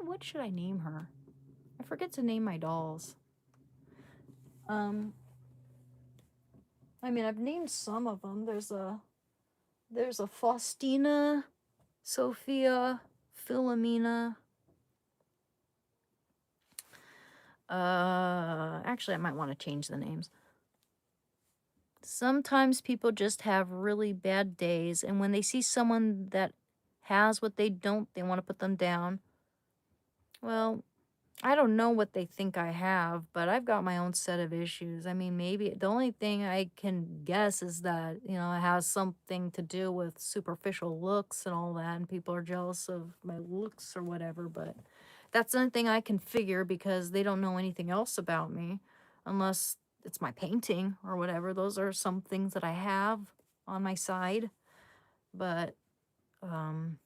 What should I name her? I forget to name my dolls. I mean, I've named some of them. There's a Faustina, Sophia, Philomena. Actually, I might want to change the names. Sometimes people just have really bad days, and when they see someone that has what they don't, they want to put them down. Well, I don't know what they think I have, but I've got my own set of issues. I mean, maybe the only thing I can guess is that, it has something to do with superficial looks and all that, and people are jealous of my looks or whatever, but that's the only thing I can figure because they don't know anything else about me unless it's my painting or whatever. Those are some things that I have on my side, but um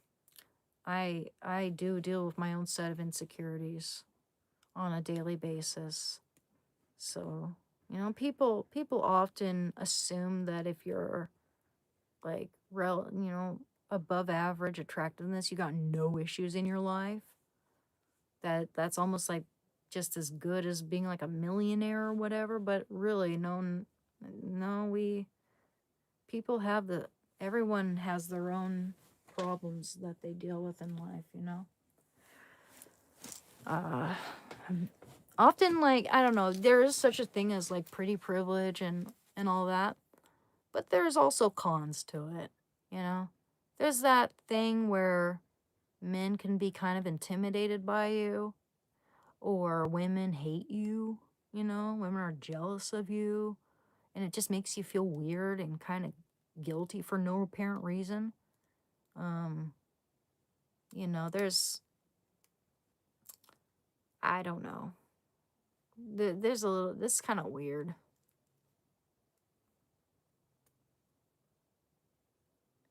I do deal with my own set of insecurities on a daily basis. So, people often assume that if you're like above average attractiveness, you got no issues in your life. That's almost like just as good as being like a millionaire or whatever, but really no, we people have the everyone has their own problems that they deal with in life. Uh Often, like, I don't know, there is such a thing as like pretty privilege and all that, but there's also cons to it. There's that thing where men can be kind of intimidated by you, or women hate you. Women are jealous of you, and it just makes you feel weird and kind of guilty for no apparent reason. um there's, I don't know, there's a little, this is kind of weird.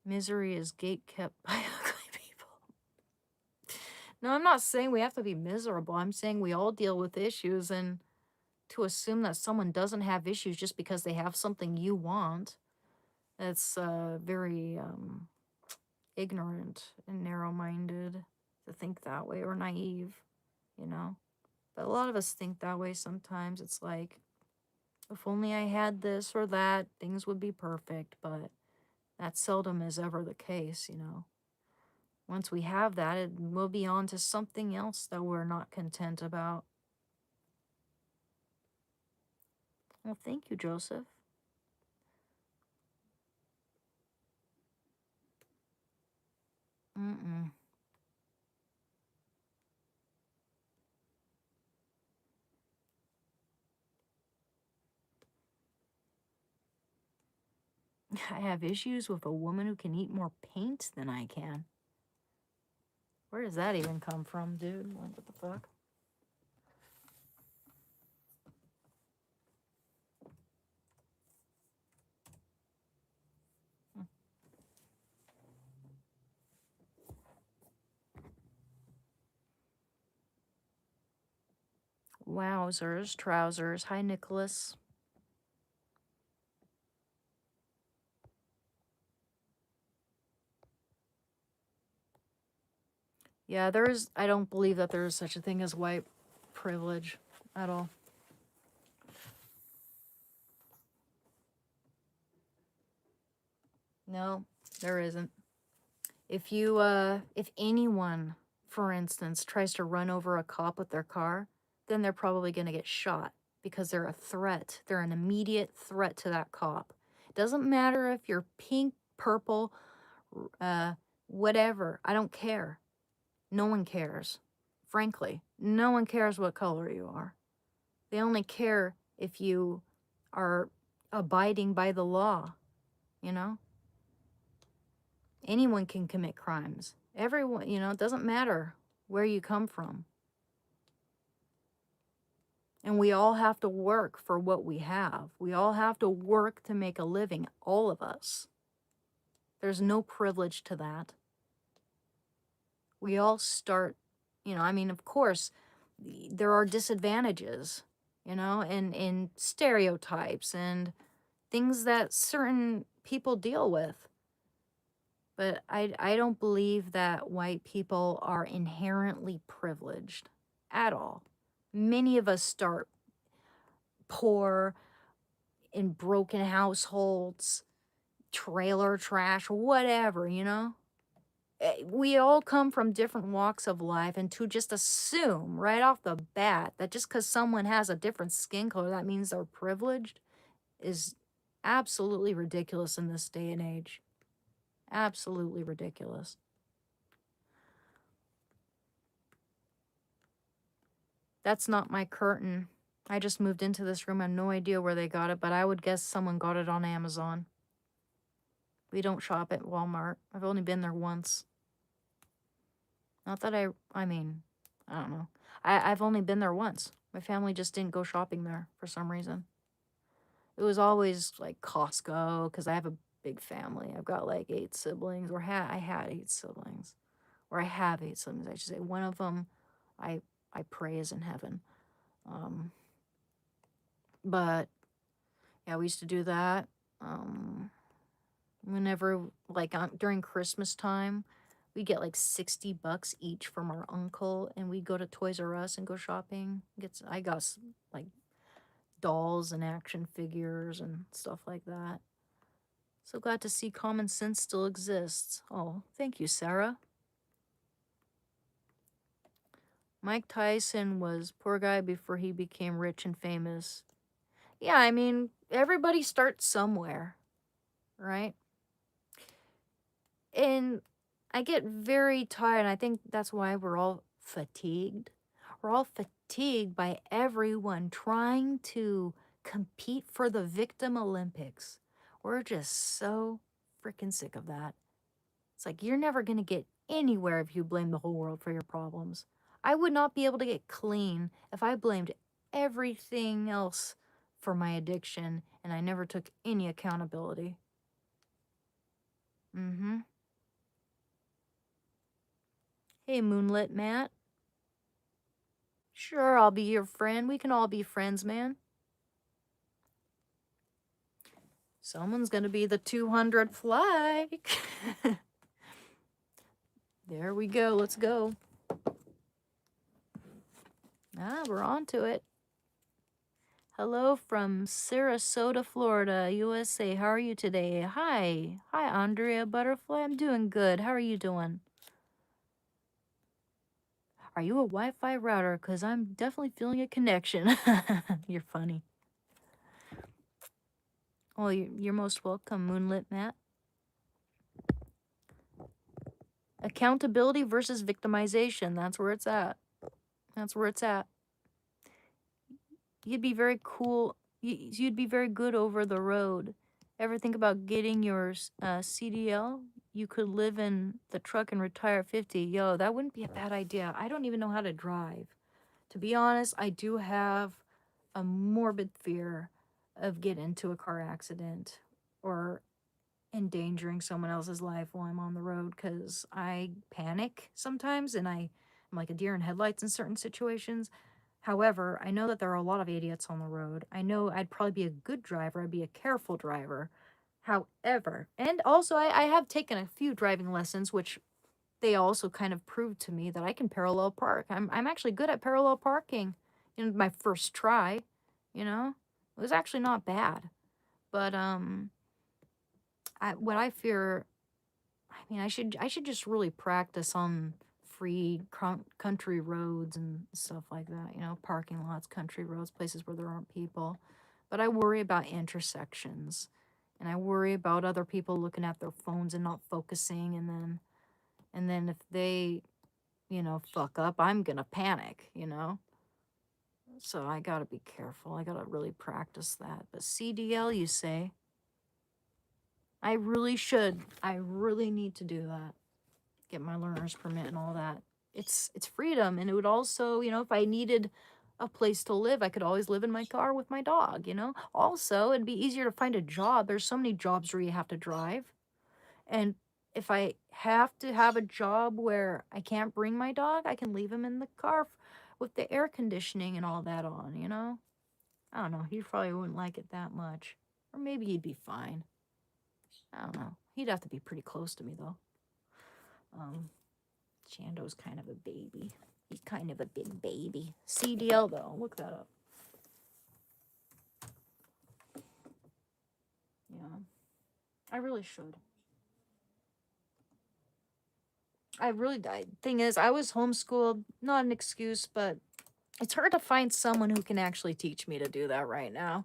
Misery is gate kept by ugly people. No, I'm not saying we have to be miserable. I'm saying we all deal with issues, and to assume that someone doesn't have issues just because they have something you want, that's very ignorant and narrow-minded to think that way, or naive, you know? But a lot of us think that way sometimes. It's like, if only I had this or that, things would be perfect, but that seldom is ever the case. Once we have that, we'll be on to something else that we're not content about. Well, thank you, Joseph. Mm-mm. I have issues with a woman who can eat more paint than I can. Where does that even come from, dude? Like, what the fuck? Wowzers, trousers. Hi, Nicholas. Yeah, I don't believe that there is such a thing as white privilege at all. No, there isn't. If anyone, for instance, tries to run over a cop with their car, then they're probably going to get shot because they're a threat. They're an immediate threat to that cop. It doesn't matter if you're pink, purple, whatever. I don't care. No one cares. Frankly, no one cares what color you are. They only care if you are abiding by the law, you know? Anyone can commit crimes. Everyone, it doesn't matter where you come from. And we all have to work for what we have. We all have to work to make a living, all of us. There's no privilege to that. We all start, of course, there are disadvantages, and stereotypes and things that certain people deal with. But I don't believe that white people are inherently privileged at all. Many of us start poor, in broken households, trailer trash, whatever, we all come from different walks of life, and to just assume right off the bat that just because someone has a different skin color, that means they're privileged is absolutely ridiculous in this day and age. Absolutely ridiculous. That's not my curtain. I just moved into this room. I have no idea where they got it, but I would guess someone got it on Amazon. We don't shop at Walmart. I've only been there once. Not that I mean, I don't know. I've only been there once. My family just didn't go shopping there for some reason. It was always like Costco, because I have a big family. I've got like 8 siblings, or I had 8 siblings. Or I have 8 siblings, I should say. One of them I pray is in heaven. But yeah, we used to do that. Whenever, like during Christmas time, we get like $60 each from our uncle, and we go to Toys R Us and go shopping. I got like dolls and action figures and stuff like that. So glad to see common sense still exists. Oh, thank you, Sarah. Mike Tyson was poor guy before he became rich and famous. Yeah, I mean, everybody starts somewhere, right? And I get very tired, and I think that's why we're all fatigued. We're all fatigued by everyone trying to compete for the Victim Olympics. We're just so freaking sick of that. It's like, you're never going to get anywhere if you blame the whole world for your problems. I would not be able to get clean if I blamed everything else for my addiction and I never took any accountability. Hey, Moonlit Matt. Sure, I'll be your friend. We can all be friends, man. Someone's gonna be the 200 flag. There we go. Let's go. We're on to it. Hello from Sarasota, Florida, USA. How are you today? Hi. Hi, Andrea Butterfly. I'm doing good. How are you doing? Are you a Wi-Fi router? Because I'm definitely feeling a connection. You're funny. Oh, you're most welcome, Moonlit Matt. Accountability versus victimization. That's where it's at. That's where it's at. You'd be very cool. You'd be very good over the road. Ever think about getting your CDL? You could live in the truck and retire at 50. Yo, that wouldn't be a bad idea. I don't even know how to drive. To be honest, I do have a morbid fear of getting into a car accident or endangering someone else's life while I'm on the road, because I panic sometimes and I'm like a deer in headlights in certain situations. However, I know that there are a lot of idiots on the road. I know I'd probably be a good driver. I'd be a careful driver. However, and also I have taken a few driving lessons, which they also kind of proved to me that I can parallel park. I'm actually good at parallel parking in my first try, It was actually not bad. But what I fear, I mean, I should just really practice on free country roads and stuff like that, parking lots, country roads, places where there aren't people. But I worry about intersections, and I worry about other people looking at their phones and not focusing, and then if they, fuck up, I'm gonna panic, So I gotta be careful. I gotta really practice that. But CDL, you say? I really should. I really need to do that. Get my learner's permit and all that. It's freedom, and it would also, if I needed a place to live, I could always live in my car with my dog, Also, it'd be easier to find a job. There's so many jobs where you have to drive. And if I have to have a job where I can't bring my dog, I can leave him in the car with the air conditioning and all that on, I don't know. He probably wouldn't like it that much. Or maybe he'd be fine. I don't know. He'd have to be pretty close to me, though. Chando's kind of a baby. He's kind of a big baby. CDL, though. Look that up. Yeah, I really should. I really, thing is, I was homeschooled, not an excuse, but it's hard to find someone who can actually teach me to do that right now.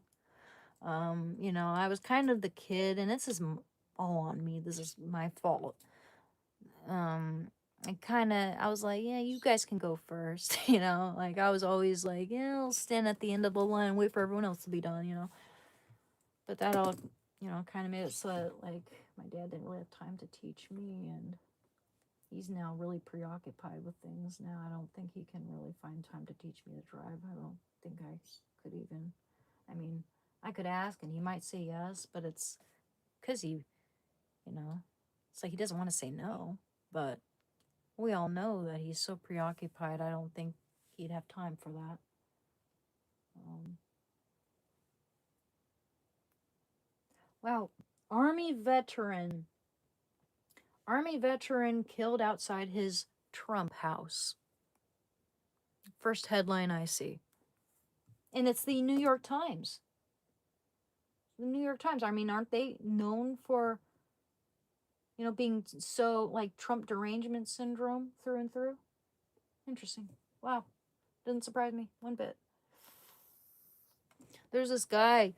I was kind of the kid, and this is all on me. This is my fault. I was like, yeah, you guys can go first, like I was always like, yeah, I'll stand at the end of the line, wait for everyone else to be done. But that all, kind of made it so that, like, my dad didn't really have time to teach me, and he's now really preoccupied with things now. I don't think he can really find time to teach me to drive. I don't think I could even, I mean, I could ask and he might say yes, but it's because you know, it's like he doesn't want to say no, but we all know that he's so preoccupied. I don't think he'd have time for that. Um, wow, Army veteran. Army veteran killed outside his Trump house. First headline I see. And it's the New York Times. The New York Times. I mean, aren't they known for, being so like Trump derangement syndrome through and through? Interesting. Wow. Doesn't surprise me one bit. There's this guy,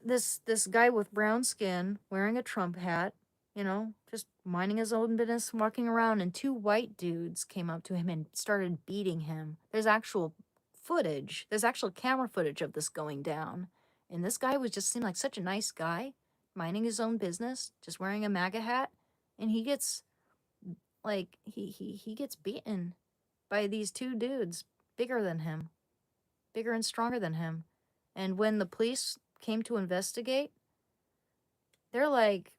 this guy with brown skin wearing a Trump hat, just minding his own business, walking around, and two white dudes came up to him and started beating him. There's actual footage. There's actual camera footage of this going down. And this guy seemed like such a nice guy, minding his own business, just wearing a MAGA hat, and he gets like he gets beaten by these two dudes bigger than him, bigger and stronger than him. And when the police came to investigate, they're like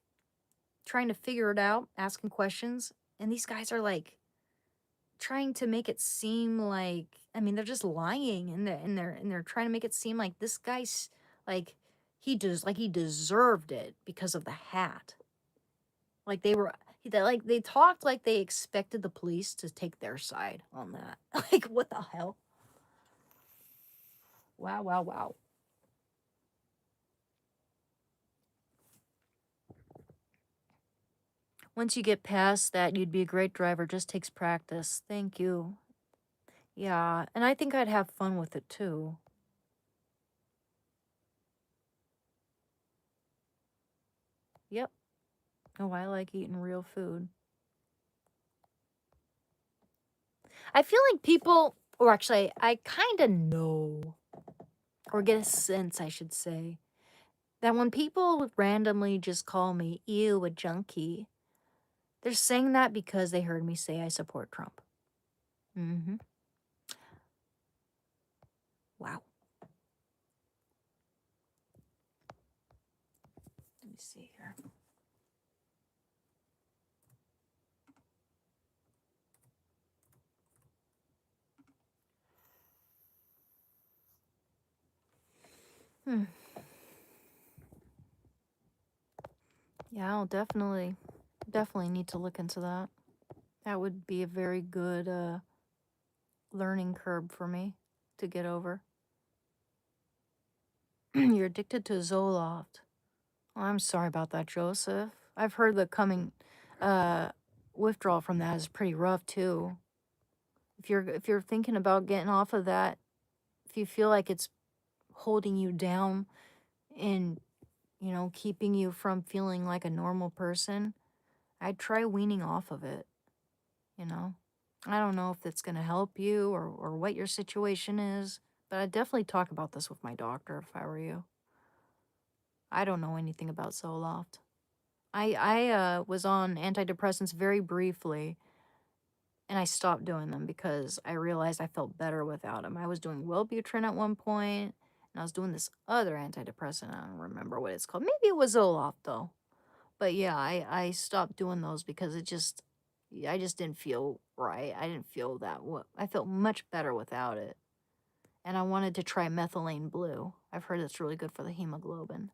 trying to figure it out, asking questions, and these guys are like trying to make it seem like, I mean, they're just lying, and they're trying to make it seem like this guy's like he deserved it because of the hat. Like they talked like they expected the police to take their side on that. Like, what the hell? Wow, wow, wow. Once you get past that, you'd be a great driver. Just takes practice. Thank you. Yeah, and I think I'd have fun with it too. Yep. Oh, I like eating real food. I feel like people, or actually, I kind of know, or get a sense, I should say, that when people randomly just call me, ew, a junkie, they're saying that because they heard me say I support Trump. Mm-hmm. Wow. Let me see here. Yeah, I'll definitely need to look into that. That would be a very good learning curve for me to get over. You're addicted to Zoloft. Oh, I'm sorry about that, Joseph. I've heard the coming withdrawal from that is pretty rough too. If you're thinking about getting off of that, if you feel like it's holding you down and keeping you from feeling like a normal person, I'd try weaning off of it. I don't know if it's going to help you or what your situation is, but I'd definitely talk about this with my doctor if I were you. I don't know anything about Zoloft. I was on antidepressants very briefly, and I stopped doing them because I realized I felt better without them. I was doing Wellbutrin at one point, and I was doing this other antidepressant. I don't remember what it's called. Maybe it was Zoloft, though. But yeah, I stopped doing those because I just didn't feel right. I didn't feel that. I felt much better without it. And I wanted to try methylene blue. I've heard it's really good for the hemoglobin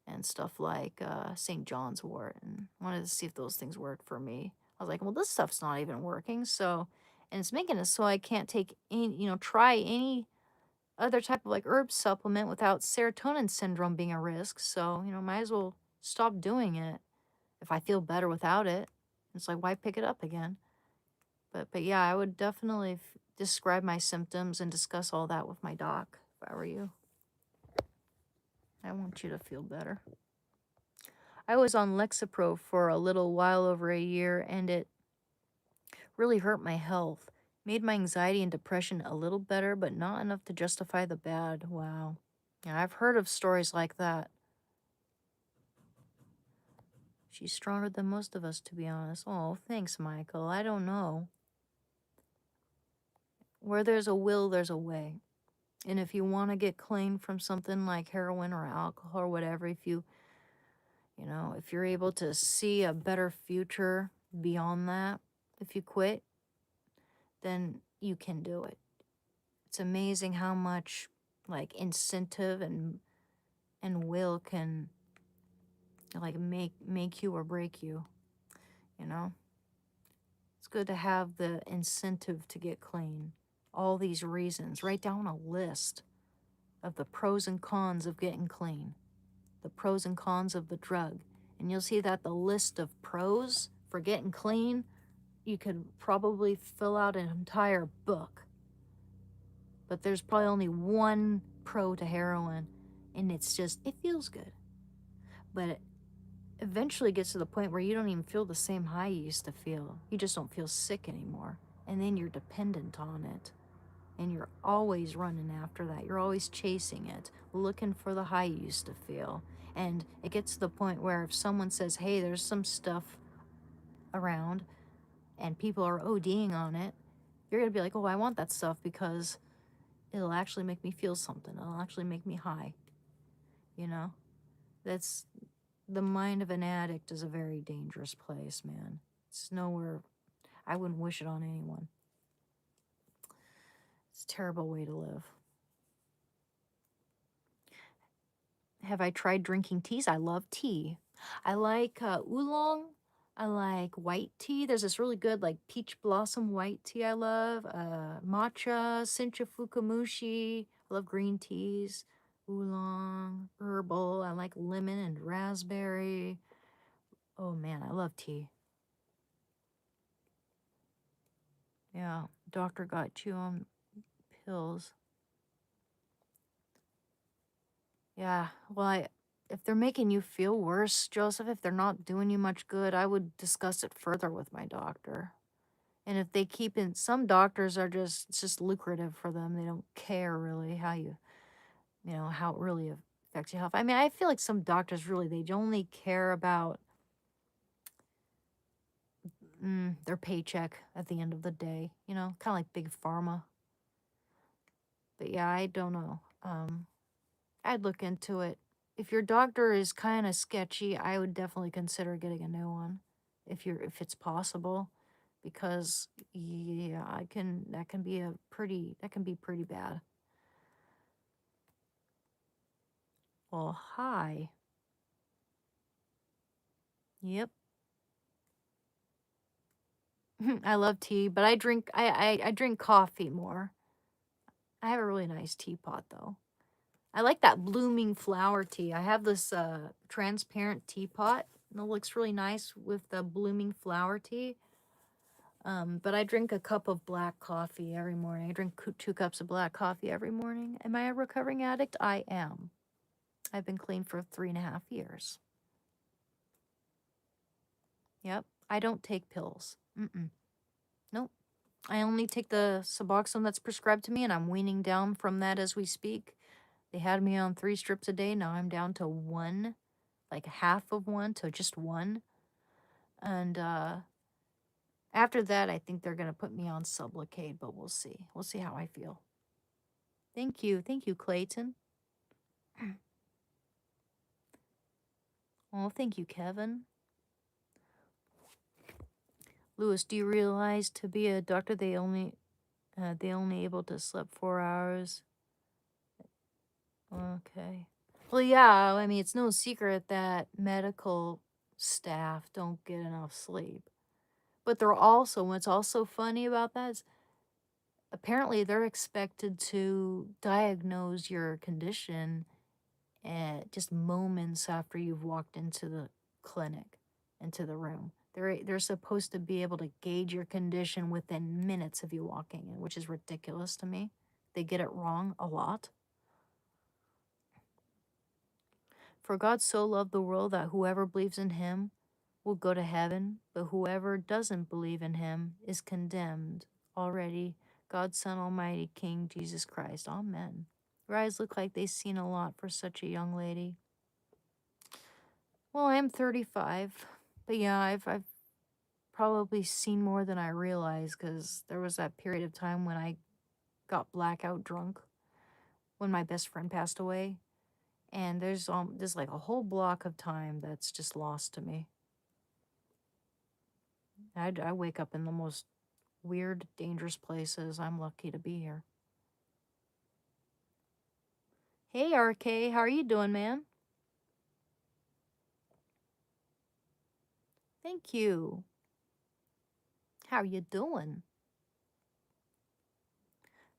and stuff like St. John's wort. And I wanted to see if those things worked for me. I was like, well, this stuff's not even working. So, and it's making it so I can't take any, try any other type of like herb supplement without serotonin syndrome being a risk. So, might as well stop doing it if I feel better without it. It's like, why pick it up again? But yeah, I would definitely describe my symptoms and discuss all that with my doc if I were you. I want you to feel better. I was on Lexapro for a little while over a year, and it really hurt my health. Made my anxiety and depression a little better, but not enough to justify the bad. Wow. Yeah, I've heard of stories like that. She's stronger than most of us, to be honest. Oh, thanks, Michael. I don't know. Where there's a will, there's a way. And if you want to get clean from something like heroin or alcohol or whatever, if if you're able to see a better future beyond that, if you quit, then you can do it. It's amazing how much like incentive and will can like make you or break you, you know? It's good to have the incentive to get clean. All these reasons. Write down a list of the pros and cons of getting clean, the pros and cons of the drug. And you'll see that the list of pros for getting clean, you could probably fill out an entire book. But there's probably only one pro to heroin, and it's just, it feels good. But it eventually gets to the point where you don't even feel the same high you used to feel. You just don't feel sick anymore. And then you're dependent on it. And you're always running after that. You're always chasing it, looking for the high you used to feel. And it gets to the point where if someone says, hey, there's some stuff around and people are ODing on it, you're going to be like, oh, I want that stuff because it'll actually make me feel something. It'll actually make me high. You know? That's the mind of an addict is a very dangerous place, man. It's nowhere. I wouldn't wish it on anyone. It's a terrible way to live. Have I tried drinking teas? I love tea. I like oolong. I like white tea. There's this really good like peach blossom white tea I love. Matcha, Sencha Fukamushi. I love green teas. Oolong, herbal. I like lemon and raspberry. Oh man, I love tea. Yeah, doctor got you on pills. Yeah, well, if they're making you feel worse, Joseph, if they're not doing you much good, I would discuss it further with my doctor. And if they keep in, some doctors are just, it's just lucrative for them. They don't care really how how it really affects your health. I mean, I feel like some doctors really, they only care about their paycheck at the end of the day, kind of like big pharma. But yeah, I don't know. I'd look into it. If your doctor is kind of sketchy, I would definitely consider getting a new one if it's possible, because yeah, that can be pretty bad. Well, hi. Yep. I love tea, but I drink coffee more. I have a really nice teapot though. I like that blooming flower tea. I have this transparent teapot, and it looks really nice with the blooming flower tea. But I drink a cup of black coffee every morning. I drink 2 cups of black coffee every morning. Am I a recovering addict? I am. I've been clean for 3.5 years. Yep. I don't take pills. Nope. I only take the Suboxone that's prescribed to me, and I'm weaning down from that as we speak. They had me on 3 strips a day. Now I'm down to 1, like half of 1 to just 1. And after that, I think they're going to put me on Sublocade, but we'll see. We'll see how I feel. Thank you. Thank you, Clayton. Oh, thank you, Kevin. Lewis, do you realize to be a doctor, they only able to sleep 4 hours? Okay. Well, yeah, I mean, it's no secret that medical staff don't get enough sleep. But what's also funny about that is apparently they're expected to diagnose your condition just moments after you've walked into the clinic, into the room. They're supposed to be able to gauge your condition within minutes of you walking in, which is ridiculous to me. They get it wrong a lot. For God so loved the world that whoever believes in him will go to heaven, but whoever doesn't believe in him is condemned already. God's Son, Almighty King Jesus Christ. Amen. Your eyes look like they've seen a lot for such a young lady. Well, I'm 35, but yeah, I've probably seen more than I realized, because there was that period of time when I got blackout drunk when my best friend passed away, and there's like a whole block of time that's just lost to me. I wake up in the most weird, dangerous places. I'm lucky to be here. Hey, RK, how are you doing, man? Thank you. How are you doing?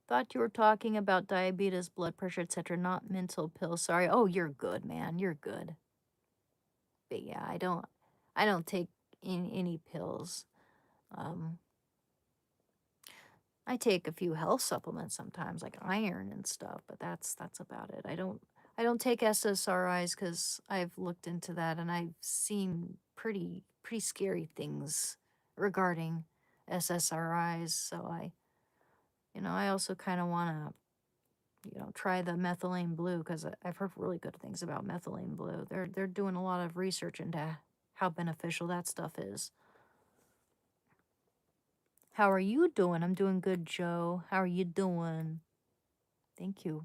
Thought you were talking about diabetes, blood pressure, etc., not mental pills. Sorry. Oh, you're good, man. You're good. But yeah, I don't take any pills. I take a few health supplements sometimes, like iron and stuff, but that's about it. I don't take SSRIs because I've looked into that and I've seen pretty scary things regarding SSRIs. So I also kind of want to, try the methylene blue, because I've heard really good things about methylene blue. They're doing a lot of research into how beneficial that stuff is. How are you doing? I'm doing good, Joe. How are you doing? Thank you.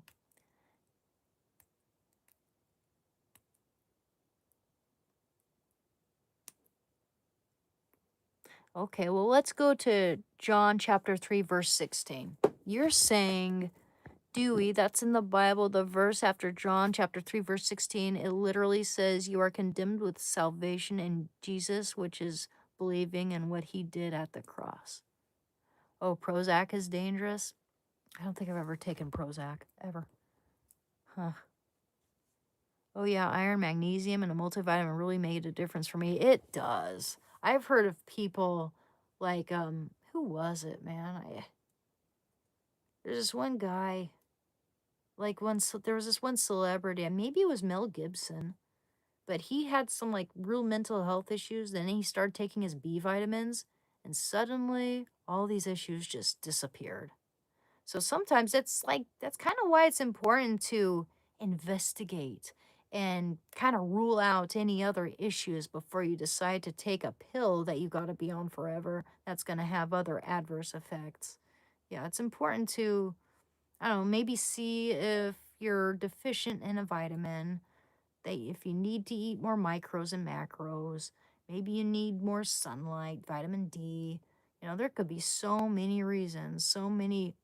Okay, well, let's go to John chapter 3, verse 16. You're saying, Dewey, that's in the Bible, the verse after John chapter 3, verse 16. It literally says you are condemned with salvation in Jesus, which is believing in what he did at the cross. Oh, Prozac is dangerous? I don't think I've ever taken Prozac, ever. Huh. Oh yeah, iron, magnesium, and a multivitamin really made a difference for me. It does. I've heard of people like, who was it, man? There's this one guy, like there was this one celebrity, and maybe it was Mel Gibson, but he had some like real mental health issues. Then he started taking his B vitamins, and suddenly all these issues just disappeared. So sometimes it's like, that's kind of why it's important to investigate and kind of rule out any other issues before you decide to take a pill that you got to be on forever that's going to have other adverse effects. Yeah, it's important to, I don't know, maybe see if you're deficient in a vitamin, that if you need to eat more micros and macros, maybe you need more sunlight, vitamin D. There could be so many reasons, so many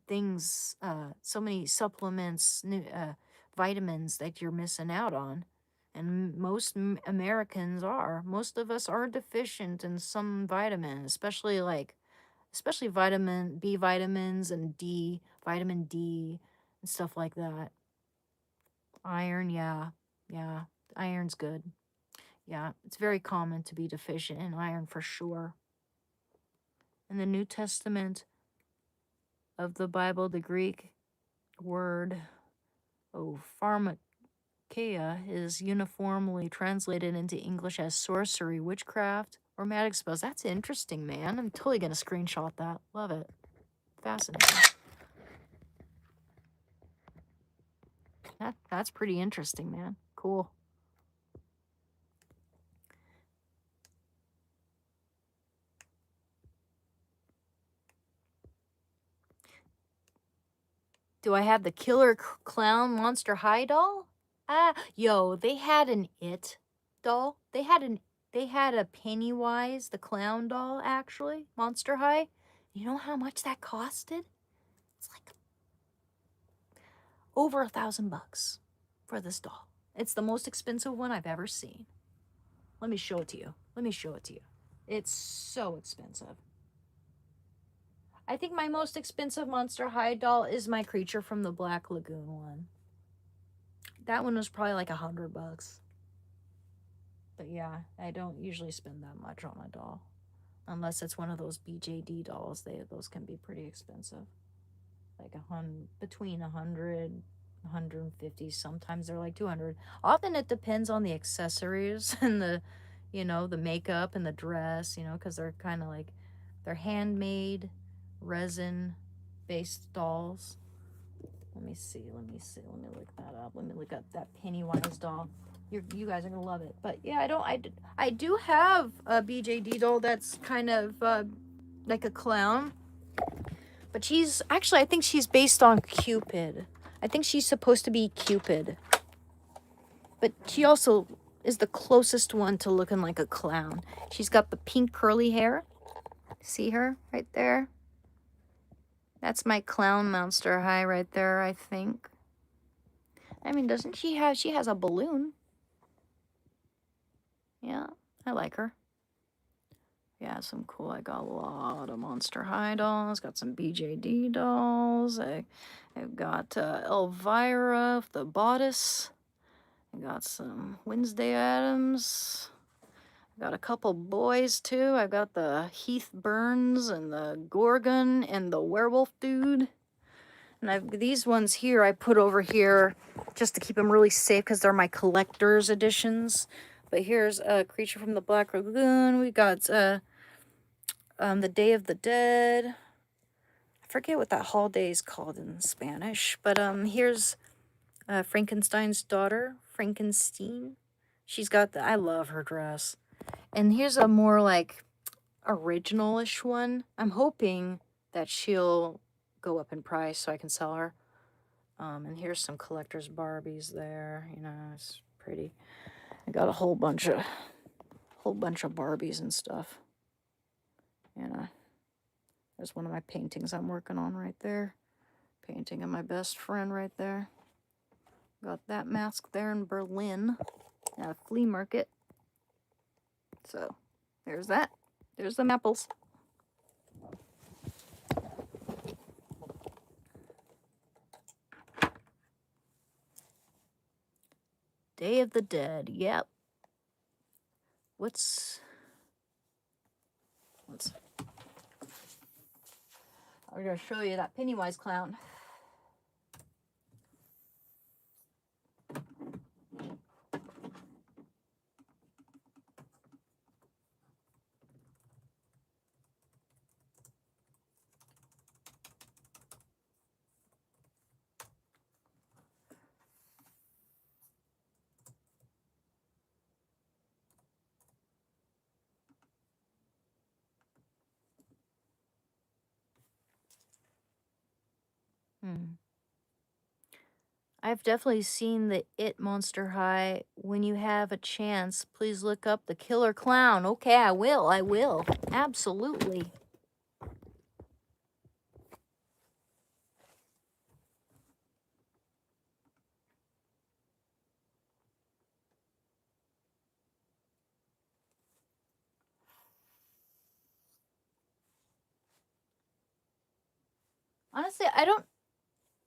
things, so many supplements, vitamins that you're missing out on. And most Americans are. Most of us are deficient in some vitamin, especially vitamin B vitamins and vitamin D and stuff like that. Iron, yeah, iron's good. Yeah, it's very common to be deficient in iron for sure. In the New Testament of the Bible, the Greek word pharmakeia is uniformly translated into English as sorcery, witchcraft, or magic spells. That's interesting, man. I'm totally going to screenshot that. Love it. Fascinating. That's pretty interesting, man. Cool. Do I have the killer clown Monster High doll? Yo, they had an It doll. They had a Pennywise, the clown doll, actually, Monster High. You know how much that costed? It's like over $1,000 for this doll. It's the most expensive one I've ever seen. Let me show it to you. It's so expensive. I think my most expensive Monster High doll is my Creature from the Black Lagoon one. That one was probably like $100. But yeah, I don't usually spend that much on a doll. Unless it's one of those BJD dolls. Those can be pretty expensive. Like between 100, 150. Sometimes they're like 200. Often it depends on the accessories and the, the makeup and the dress, because they're kind of like, they're handmade, resin based dolls. Let me see. Let me look that up. Let me look up that Pennywise doll. You guys are gonna love it. But yeah, I do have a BJD doll that's kind of like a clown. But she's actually, I think she's based on Cupid. I think she's supposed to be Cupid. But she also is the closest one to looking like a clown. She's got the pink curly hair. See her right there? That's my clown Monster High right there, I think. I mean, doesn't she has a balloon. Yeah, I like her. Yeah, some cool. I got a lot of Monster High dolls. Got some BJD dolls. I've got Elvira, the bodice. I got some Wednesday Addams. I got a couple boys too. I've got the Heath Burns and the Gorgon and the werewolf dude. And these ones here I put over here just to keep them really safe because they're my collector's editions. But here's a Creature from the Black Lagoon. We got the Day of the Dead. I forget what that holiday is called in Spanish. But here's Frankenstein's daughter, Frankenstein. She's got I love her dress. And here's a more like original-ish one. I'm hoping that she'll go up in price so I can sell her. And here's some collector's Barbies there. It's pretty. I got a whole bunch of Barbies and stuff. There's one of my paintings I'm working on right there. Painting of my best friend right there. Got that mask there in Berlin at a flea market. So there's that. There's the apples. Day of the Dead. Yep. I'm going to show you that Pennywise clown. I've definitely seen the It Monster High. When you have a chance, please look up the Killer Clown. Okay, I will. Absolutely. Honestly,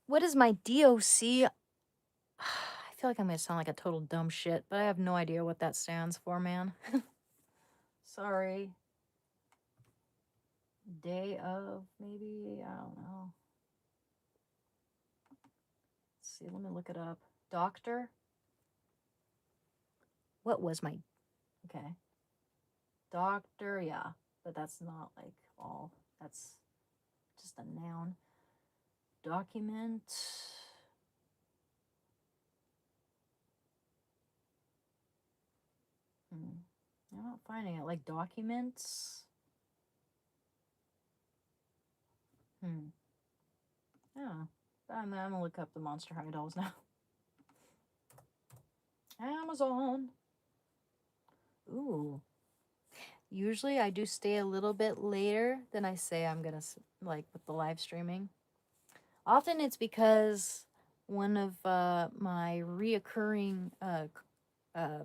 what is my DOC? I feel like I'm going to sound like a total dumb shit, but I have no idea what that stands for, man. Sorry. Day of, maybe? I don't know. Let's see, let me look it up. Doctor? What was my... Okay. Doctor, yeah. But that's not, like, all. That's just a noun. Document... I'm not finding it. Like documents. Yeah. I'm gonna look up the Monster High dolls now. Amazon. Ooh. Usually I do stay a little bit later than I say I'm gonna, like with the live streaming. Often it's because one of my reoccurring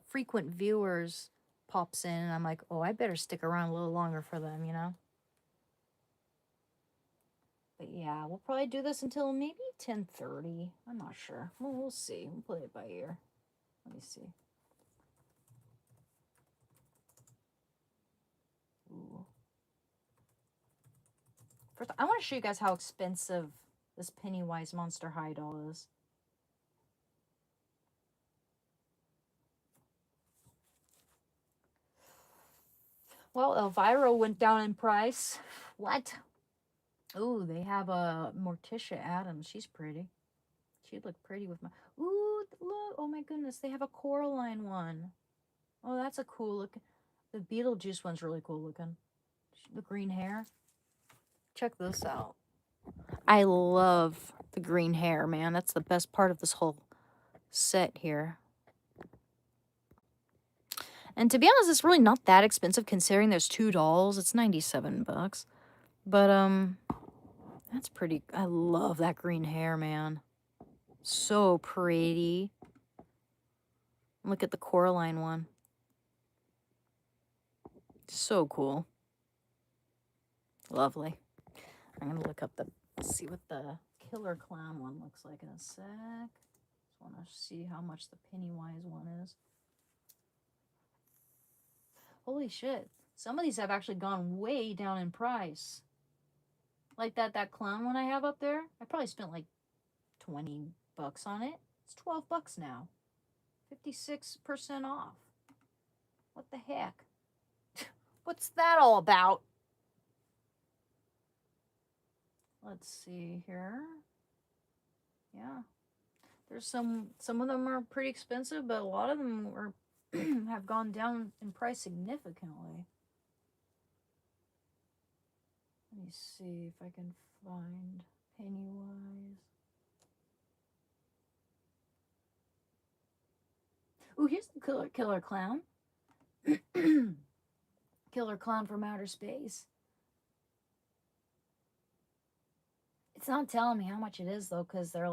frequent viewers pops in and I'm like, oh, I better stick around a little longer for them, But yeah, we'll probably do this until maybe 10:30. I'm not sure. Well, we'll see. We'll play it by ear. Let me see. Ooh. First, I want to show you guys how expensive this Pennywise Monster High doll is. Well, Elvira went down in price. What? Ooh, they have a Morticia Adams. She's pretty. She'd look pretty with my... Ooh, look. Oh my goodness. They have a Coraline one. Oh, that's a cool look. The Beetlejuice one's really cool looking. The green hair. Check this out. I love the green hair, man. That's the best part of this whole set here. And to be honest, it's really not that expensive considering there's 2 dolls. It's 97 bucks. But, that's pretty... I love that green hair, man. So pretty. Look at the Coraline one. So cool. Lovely. I'm going to look up see what the Killer Clown one looks like in a sec. Just want to see how much the Pennywise one is. Holy shit. Some of these have actually gone way down in price. Like that clown one I have up there. I probably spent like 20 bucks on it. It's 12 bucks now. 56% off. What the heck? What's that all about? Let's see here. Yeah. There's some of them are pretty expensive, but a lot of them are have gone down in price significantly. Let me see if I can find Pennywise. Ooh, here's the Killer Clown. Killer Clown from Outer Space. It's not telling me how much it is, though, because they're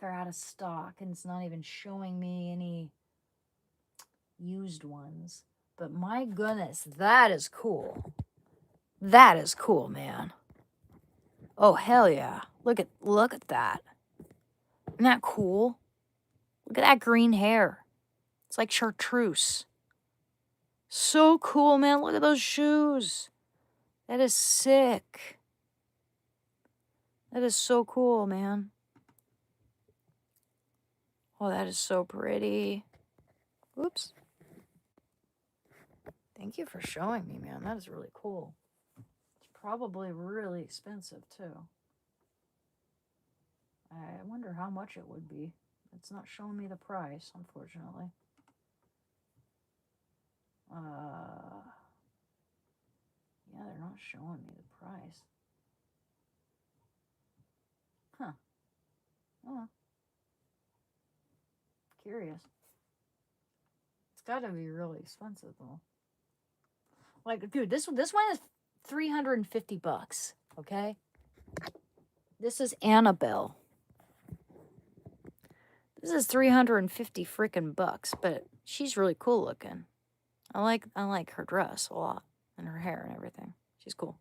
out of stock, and it's not even showing me any used ones. But my goodness, that is cool. That is cool, man. Oh, hell yeah. Look at that. Isn't that cool? Look at that green hair. It's like chartreuse. So cool, man. Look at those shoes. That is sick. That is so cool, man. Oh, that is so pretty. Oops. Thank you for showing me, man. That is really cool. It's probably really expensive, too. I wonder how much it would be. It's not showing me the price, unfortunately. Yeah, they're not showing me the price. Huh. Oh. Curious. It's gotta be really expensive, though. Like, dude, this one is 350 bucks, okay? This is Annabelle. This is 350 freaking bucks, but she's really cool looking. I like her dress a lot and her hair and everything. She's cool.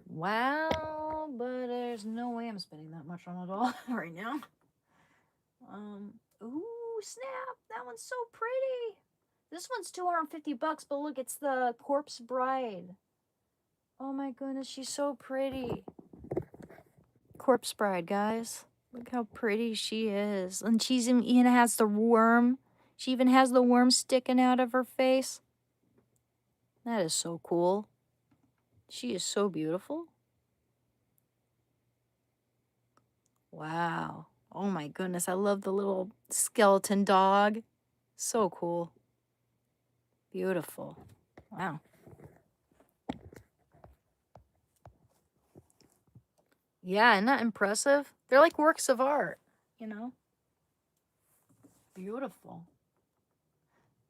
Wow, but there's no way I'm spending that much on it all right now. Ooh, snap! That one's so pretty. This one's 250 bucks, but look, it's the Corpse Bride. Oh my goodness, she's so pretty. Corpse Bride, guys. Look how pretty she is. And she's even has the worm. She even has the worm sticking out of her face. That is so cool. She is so beautiful. Wow. Oh my goodness, I love the little skeleton dog. So cool. Beautiful. Wow. Yeah, isn't that impressive? They're like works of art, you know? Beautiful.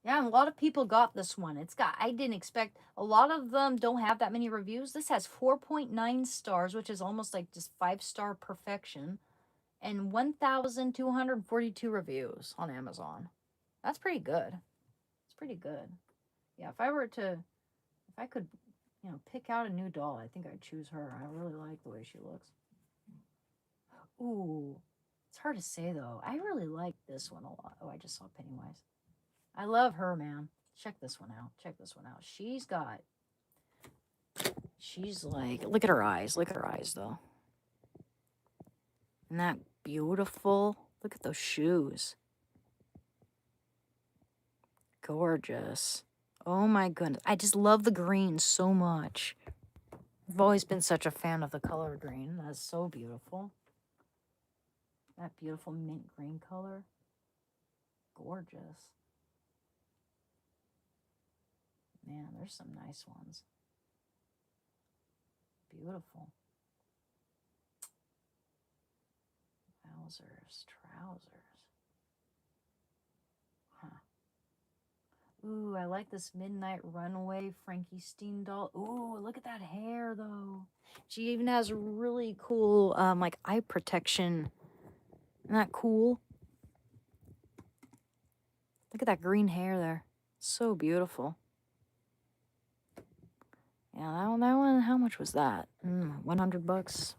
Yeah, a lot of people got this one. I didn't expect, a lot of them don't have that many reviews. This has 4.9 stars, which is almost like just 5-star perfection, and 1,242 reviews on Amazon. That's pretty good. It's pretty good. Yeah, if I could you know, pick out a new doll, I think I'd choose her. I really like the way she looks. Ooh, it's hard to say though. I really like this one a lot. Oh, I just saw Pennywise. I love her, man. Check this one out. Check this one out. She's like, look at her eyes. Look at her eyes though. Isn't that beautiful? Look at those shoes. Gorgeous. Oh my goodness. I just love the green so much. I've always been such a fan of the color green. That's so beautiful. That beautiful mint green color. Gorgeous. Man, there's some nice ones. Beautiful. Trousers. Huh. Ooh, I like this Midnight Runaway Frankenstein doll. Ooh, look at that hair though. She even has really cool like eye protection. Isn't that cool? Look at that green hair there. So beautiful. Yeah, that one, how much was that? $100, $109, $110,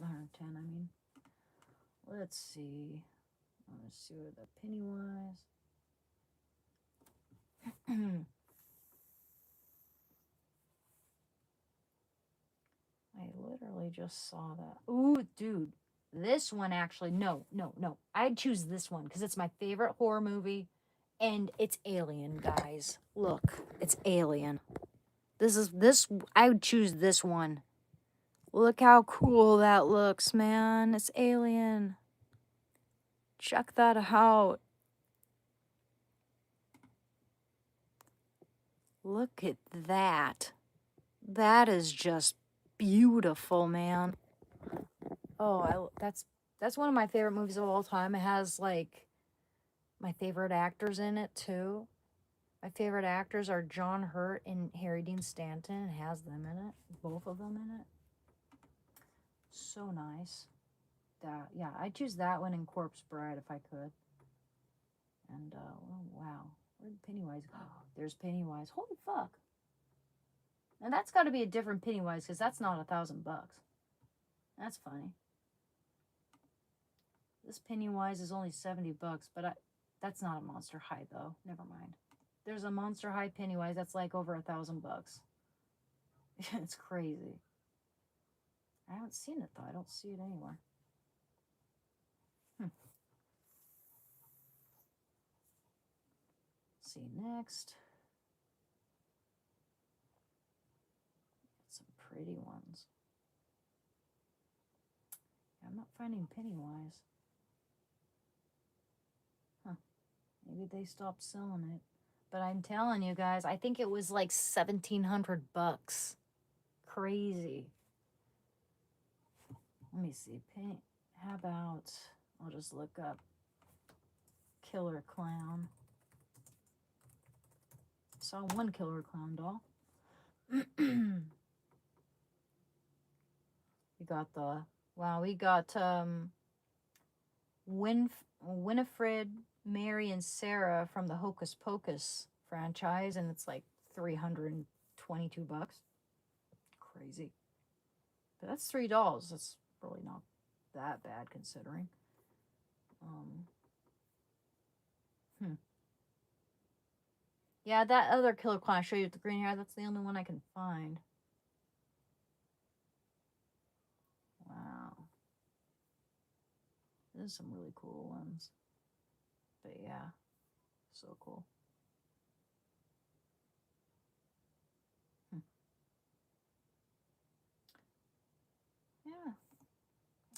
I mean. Let's see. Let's see what the Pennywise. I literally just saw that. Ooh, dude. This one actually, no. I'd choose this one because it's my favorite horror movie. And it's Alien, guys. Look, it's Alien. I would choose this one. Look how cool that looks, man. It's Alien. Check that out. Look at that. That is just beautiful, man. Oh, that's one of my favorite movies of all time. It has like my favorite actors in it too. My favorite actors are John Hurt and Harry Dean Stanton. It has them in it, both of them in it. So nice. Yeah, I'd choose that one in Corpse Bride if I could. And oh wow, where'd Pennywise go? There's Pennywise. Holy fuck! And that's got to be a different Pennywise because that's not $1,000. That's funny. This Pennywise is only $70, but that's not a Monster High though. Never mind. There's a Monster High Pennywise that's like over $1,000. It's crazy. I haven't seen it though. I don't see it anywhere. See next. Some pretty ones. I'm not finding Pennywise. Huh. Maybe they stopped selling it. But I'm telling you guys, I think it was like $1,700. Crazy. Let me see. How about I'll just look up Killer Clown. Saw one Killer Clown doll. We got Winifred, Mary, and Sarah from the Hocus Pocus franchise, and it's like $322. Crazy. But that's 3 dolls. That's really not that bad considering. Yeah, that other Killer Clown I showed you with the green hair, that's the only one I can find. Wow. There's some really cool ones. But yeah, so cool. Yeah.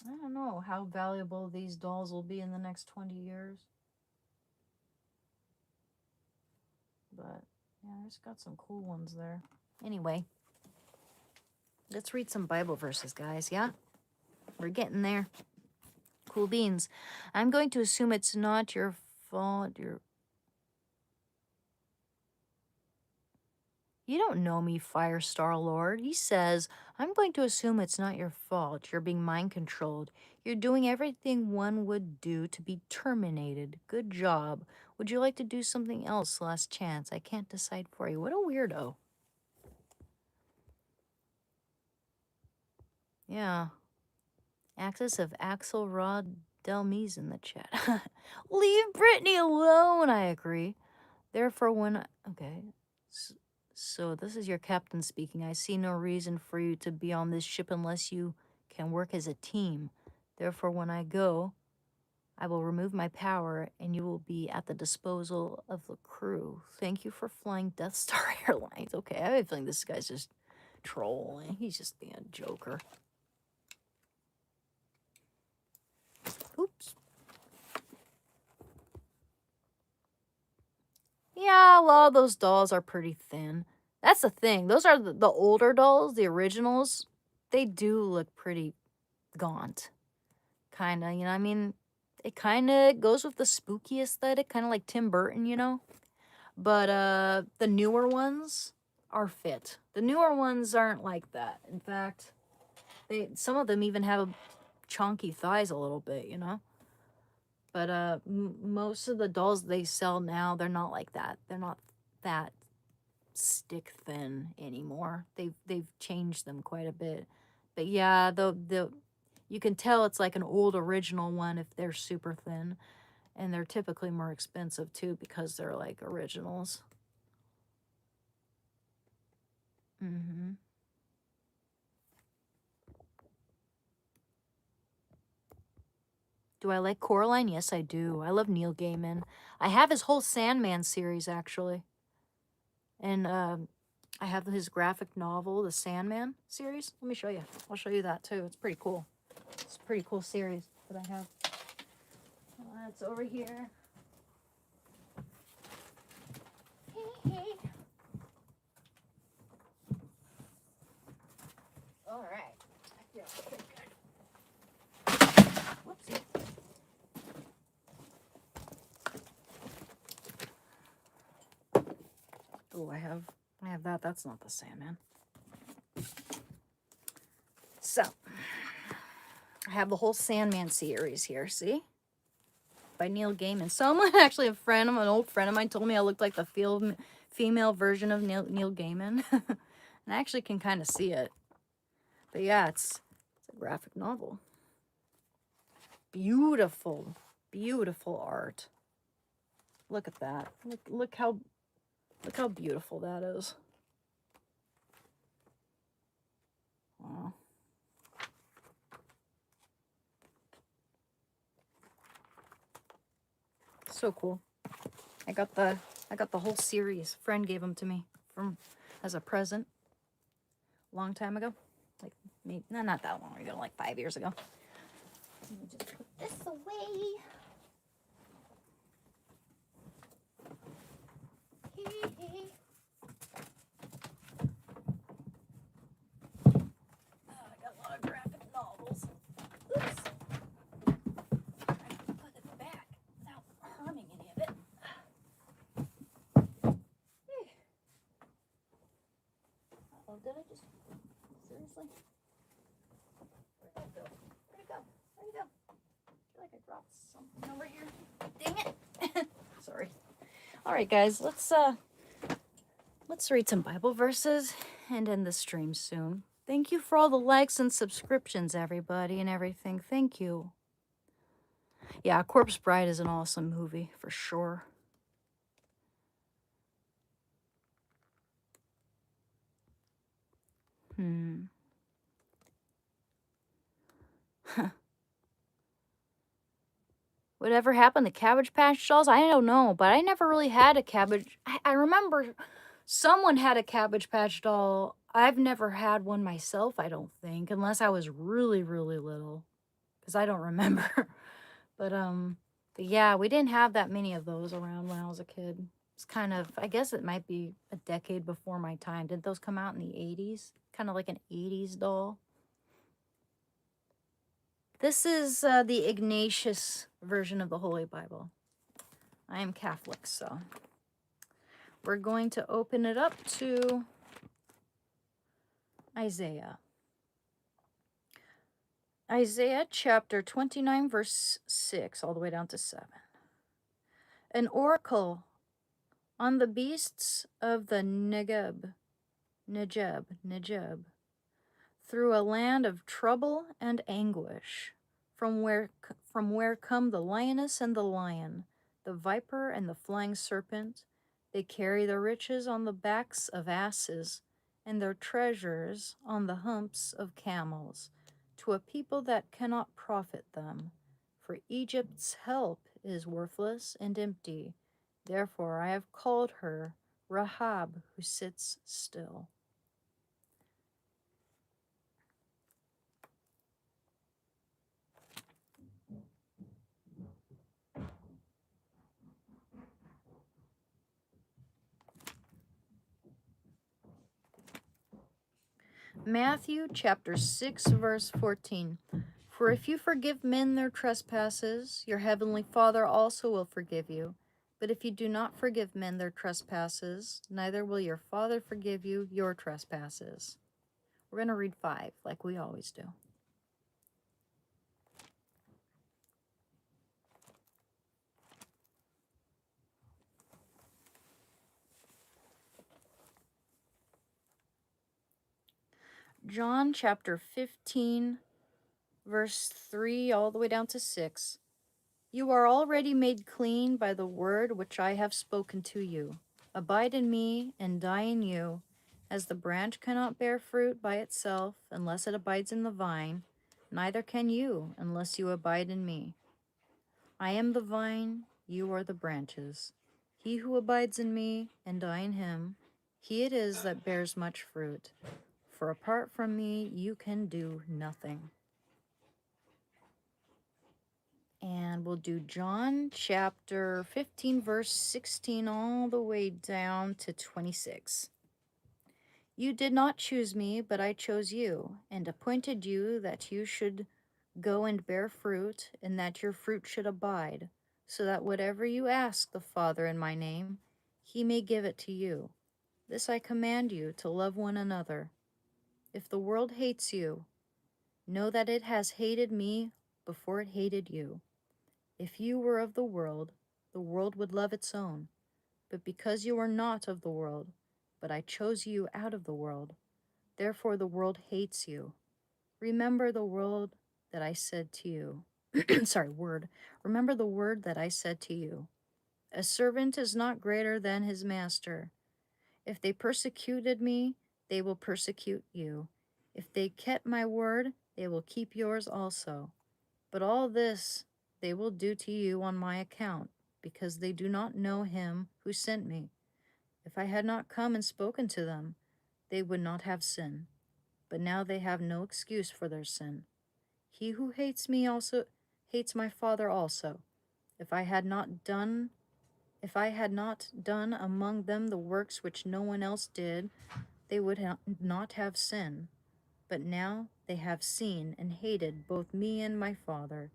I don't know how valuable these dolls will be in the next 20 years. But yeah, there's got some cool ones there. Anyway, let's read some Bible verses, guys. Yeah? We're getting there. Cool beans. I'm going to assume it's not your fault. You don't know me, Firestar Lord. He says, I'm going to assume it's not your fault. You're being mind controlled. You're doing everything one would do to be terminated. Good job. Would you like to do something else? Last chance. I can't decide for you. What a weirdo. Yeah. Axis of Axelrod Delmise in the chat. Leave Brittany alone, I agree. Therefore, okay. So this is your captain speaking. I see no reason for you to be on this ship unless you can work as a team. Therefore, when I go, I will remove my power and you will be at the disposal of the crew. Thank you for flying Death Star Airlines. Okay, I have a feeling this guy's just trolling. He's just being a joker. Oops. Yeah, a lot of those dolls are pretty thin. That's the thing. Those are the older dolls, the originals. They do look pretty gaunt. Kinda, you know, I mean, it kinda goes with the spooky aesthetic, kinda like Tim Burton, you know? But the newer ones are fit. The newer ones aren't like that. In fact, some of them even have chunky thighs a little bit, you know? But most of the dolls they sell now, they're not like that. They're not that stick thin anymore. They've changed them quite a bit. But yeah, the you can tell it's like an old original one if they're super thin, and they're typically more expensive too because they're like originals. Mhm. Do I like Coraline? Yes, I do. I love Neil Gaiman. I have his whole Sandman series actually. And I have his graphic novel, the Sandman series. Let me show you. I'll show you that too. It's pretty cool. It's a pretty cool series that I have. It's over here. All right. I feel pretty good. Whoopsie. Oh, I have that. That's not the Sandman. So, I have the whole Sandman series here. See? By Neil Gaiman. Someone, actually an old friend of mine, told me I looked like the female version of Neil Gaiman. And I actually can kind of see it. But yeah, it's a graphic novel. Beautiful, beautiful art. Look at that. Look how beautiful that is. Wow. So cool. I got the whole series. A friend gave them to me as a present a long time ago. Like maybe not that long ago, like 5 years ago. Let me just put this away. I got a lot of graphic novels. Oops. I can put it back without harming any of it. Oh, did I just seriously? Where'd it go? Where'd it go? Where'd it go? I feel like I dropped something over here. Dang it. Sorry. All right, guys, let's read some Bible verses and end the stream soon. Thank you for all the likes and subscriptions, everybody, and everything. Thank you. Yeah, Corpse Bride is an awesome movie, for sure. Whatever happened to Cabbage Patch Dolls? I don't know, but I never really had a Cabbage... I remember someone had a Cabbage Patch Doll. I've never had one myself, I don't think, unless I was really, really little, because I don't remember. But yeah, we didn't have that many of those around when I was a kid. It's kind of, I guess it might be a decade before my time. Did those come out in the 80s? Kind of like an 80s doll. This is the Ignatius version of the Holy Bible. I am Catholic, so we're going to open it up to Isaiah. Isaiah chapter 29, verse 6, all the way down to 7. An oracle on the beasts of the Negeb, through a land of trouble and anguish, from where come the lioness and the lion, the viper and the flying serpent. They carry their riches on the backs of asses, and their treasures on the humps of camels, to a people that cannot profit them. For Egypt's help is worthless and empty. Therefore I have called her Rahab, who sits still. Matthew chapter 6, verse 14. For if you forgive men their trespasses, your heavenly Father also will forgive you. But if you do not forgive men their trespasses, neither will your Father forgive you your trespasses. We're going to read 5, like we always do. John chapter 15, verse 3 all the way down to 6. You are already made clean by the word which I have spoken to you. Abide in me, and I in you. As the branch cannot bear fruit by itself unless it abides in the vine, neither can you unless you abide in me. I am the vine, you are the branches. He who abides in me, and I in him, he it is that bears much fruit. For apart from me, you can do nothing. And we'll do John chapter 15, verse 16, all the way down to 26. You did not choose me, but I chose you, and appointed you that you should go and bear fruit, and that your fruit should abide, so that whatever you ask the Father in my name, he may give it to you. This I command you, to love one another. If the world hates you, know that it has hated me before it hated you. If you were of the world would love its own. But because you are not of the world, but I chose you out of the world, therefore the world hates you. Remember the word that I said to you. Remember the word that I said to you. A servant is not greater than his master. If they persecuted me, they will persecute you. If they kept my word, they will keep yours also. But all this they will do to you on my account, because they do not know him who sent me. If I had not come and spoken to them, they would not have sin. But now they have no excuse for their sin. He who hates me also hates my Father also. If I had not done among them the works which no one else did, they would not have sin. But now they have seen and hated both me and my Father.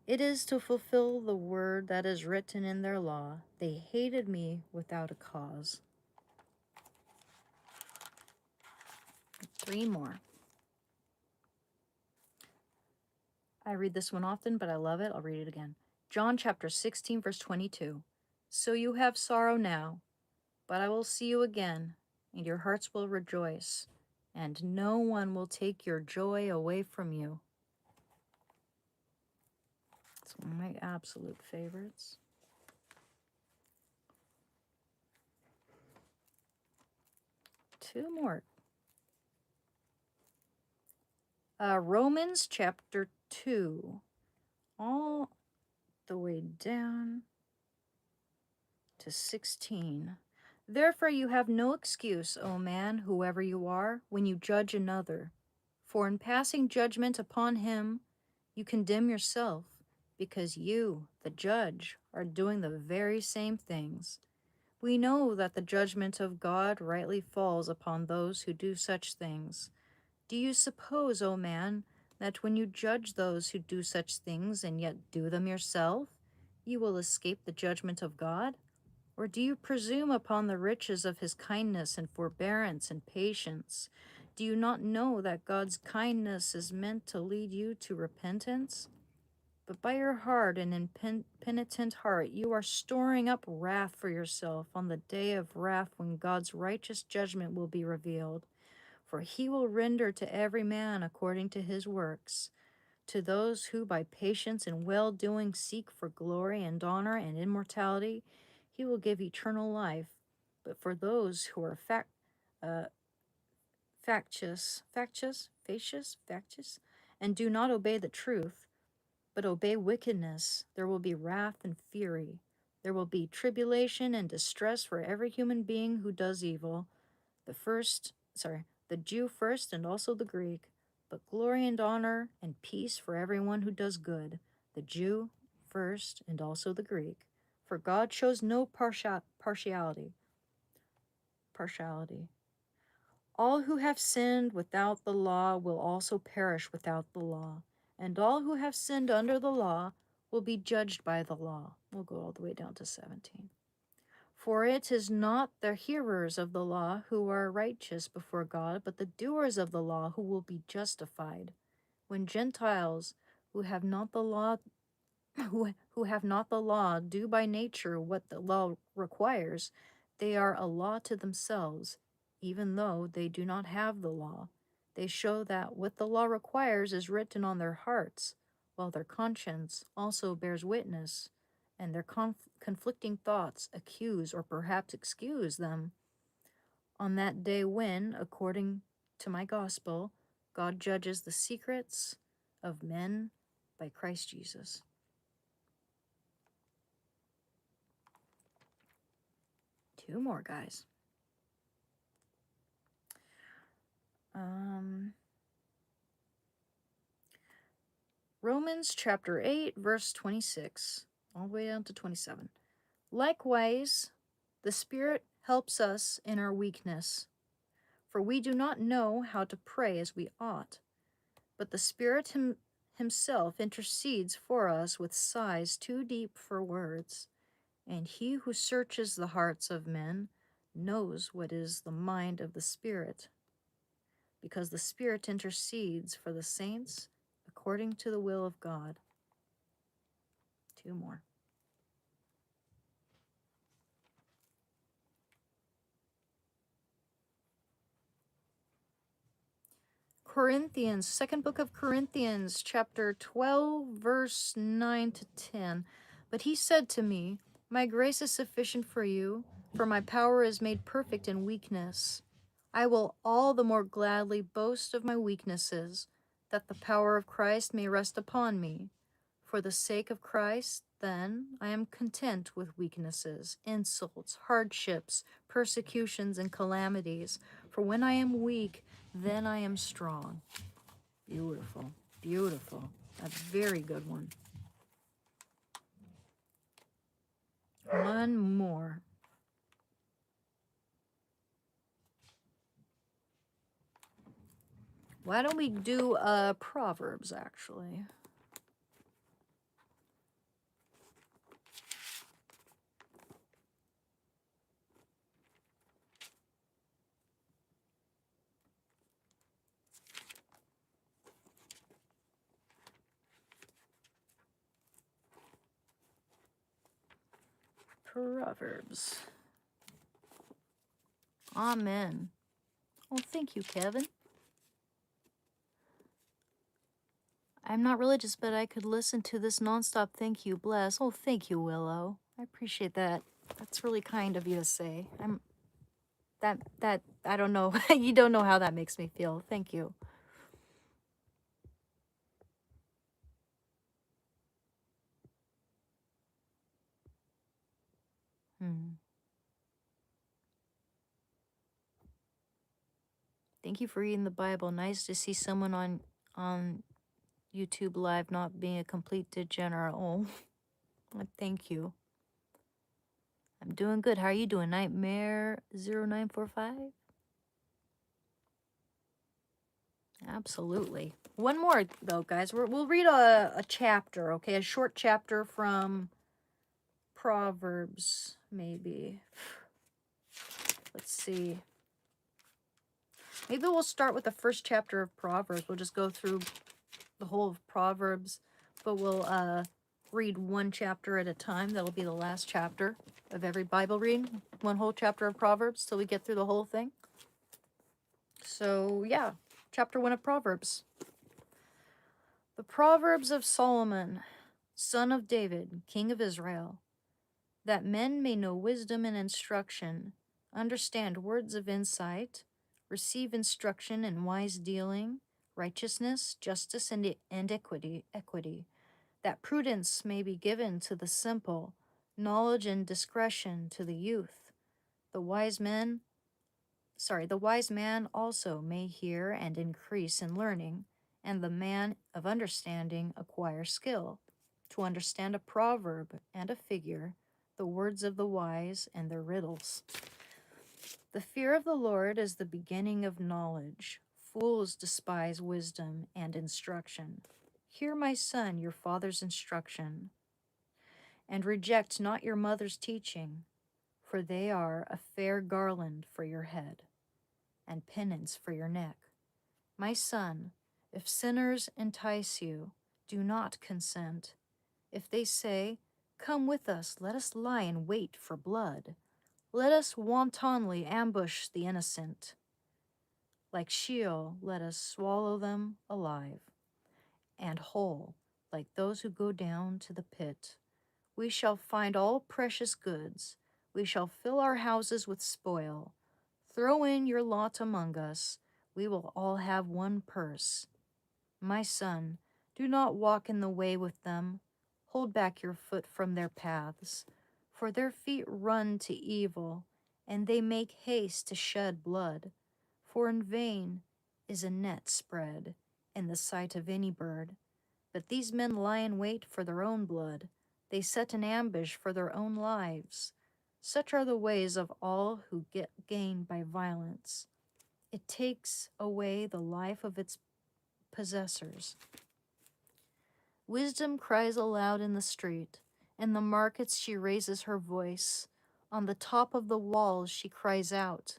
It is to fulfill the word that is written in their law. They hated me without a cause. 3 more. I read this one often, but I love it. I'll read it again. John chapter 16, verse 22. So you have sorrow now, but I will see you again, and your hearts will rejoice, and no one will take your joy away from you. It's one of my absolute favorites. Two more. Romans chapter 2, all the way down to 16. Therefore you have no excuse, O man, whoever you are, when you judge another. For in passing judgment upon him, you condemn yourself, because you, the judge, are doing the very same things. We know that the judgment of God rightly falls upon those who do such things. Do you suppose, O man, that when you judge those who do such things and yet do them yourself, you will escape the judgment of God? Or do you presume upon the riches of his kindness and forbearance and patience? Do you not know that God's kindness is meant to lead you to repentance? But by your hard and impenitent heart you are storing up wrath for yourself on the day of wrath when God's righteous judgment will be revealed. For he will render to every man according to his works. To those who by patience and well-doing seek for glory and honor and immortality, he will give eternal life. But for those who are factious, and do not obey the truth, but obey wickedness, there will be wrath and fury. There will be tribulation and distress for every human being who does evil, the Jew first and also the Greek, but glory and honor and peace for everyone who does good, the Jew first and also the Greek. For God shows no partiality. All who have sinned without the law will also perish without the law, and all who have sinned under the law will be judged by the law. We'll go all the way down to 17. For it is not the hearers of the law who are righteous before God, but the doers of the law who will be justified. When Gentiles who have not the law do by nature what the law requires, they are a law to themselves, even though they do not have the law. They show that what the law requires is written on their hearts, while their conscience also bears witness, and their conflicting thoughts accuse or perhaps excuse them. On that day when, according to my gospel, God judges the secrets of men by Christ Jesus. Two more, guys. Romans chapter 8, verse 26, all the way down to 27. Likewise, the Spirit helps us in our weakness, for we do not know how to pray as we ought, but the Spirit himself intercedes for us with sighs too deep for words. And he who searches the hearts of men knows what is the mind of the Spirit, because the Spirit intercedes for the saints according to the will of God. Two more. Corinthians, second book of Corinthians, chapter 12, verse 9 to 10. But he said to me, my grace is sufficient for you, for my power is made perfect in weakness. I will all the more gladly boast of my weaknesses, that the power of Christ may rest upon me. For the sake of Christ, then, I am content with weaknesses, insults, hardships, persecutions, and calamities. For when I am weak, then I am strong. Beautiful, beautiful. A very good one. One more. Why don't we do Proverbs, actually? Proverbs. Amen. Oh, thank you, Kevin. I'm not religious, but I could listen to this nonstop. Thank you, bless. Oh, thank you, Willow. I appreciate that. That's really kind of you to say. I don't know. You don't know how that makes me feel. Thank you. Thank you for reading the Bible. Nice to see someone on YouTube Live not being a complete degenerate. Oh, thank you. I'm doing good. How are you doing? Nightmare0945? Absolutely. One more, though, guys. We'll read a chapter, okay? A short chapter from Proverbs, maybe. Let's see. Maybe we'll start with the first chapter of Proverbs. We'll just go through the whole of Proverbs, but we'll read one chapter at a time. That'll be the last chapter of every Bible reading. One whole chapter of Proverbs till we get through the whole thing. So, yeah, chapter 1 of Proverbs. The Proverbs of Solomon, son of David, king of Israel, that men may know wisdom and instruction, understand words of insight, receive instruction in wise dealing, righteousness, justice, and equity, that prudence may be given to the simple, knowledge and discretion to the youth. The wise man also may hear and increase in learning, and the man of understanding acquire skill, to understand a proverb and a figure, the words of the wise and their riddles. The fear of the Lord is the beginning of knowledge. Fools despise wisdom and instruction. Hear, my son, your father's instruction, and reject not your mother's teaching, for they are a fair garland for your head and penance for your neck. My son, if sinners entice you, do not consent. If they say, come with us, let us lie in wait for blood. Let us wantonly ambush the innocent. Like Sheol, let us swallow them alive and whole, like those who go down to the pit. We shall find all precious goods. We shall fill our houses with spoil. Throw in your lot among us. We will all have one purse. My son, do not walk in the way with them. Hold back your foot from their paths. For their feet run to evil, and they make haste to shed blood. For in vain is a net spread in the sight of any bird. But these men lie in wait for their own blood. They set an ambush for their own lives. Such are the ways of all who get gain by violence. It takes away the life of its possessors. Wisdom cries aloud in the street. In the markets she raises her voice. On the top of the walls she cries out.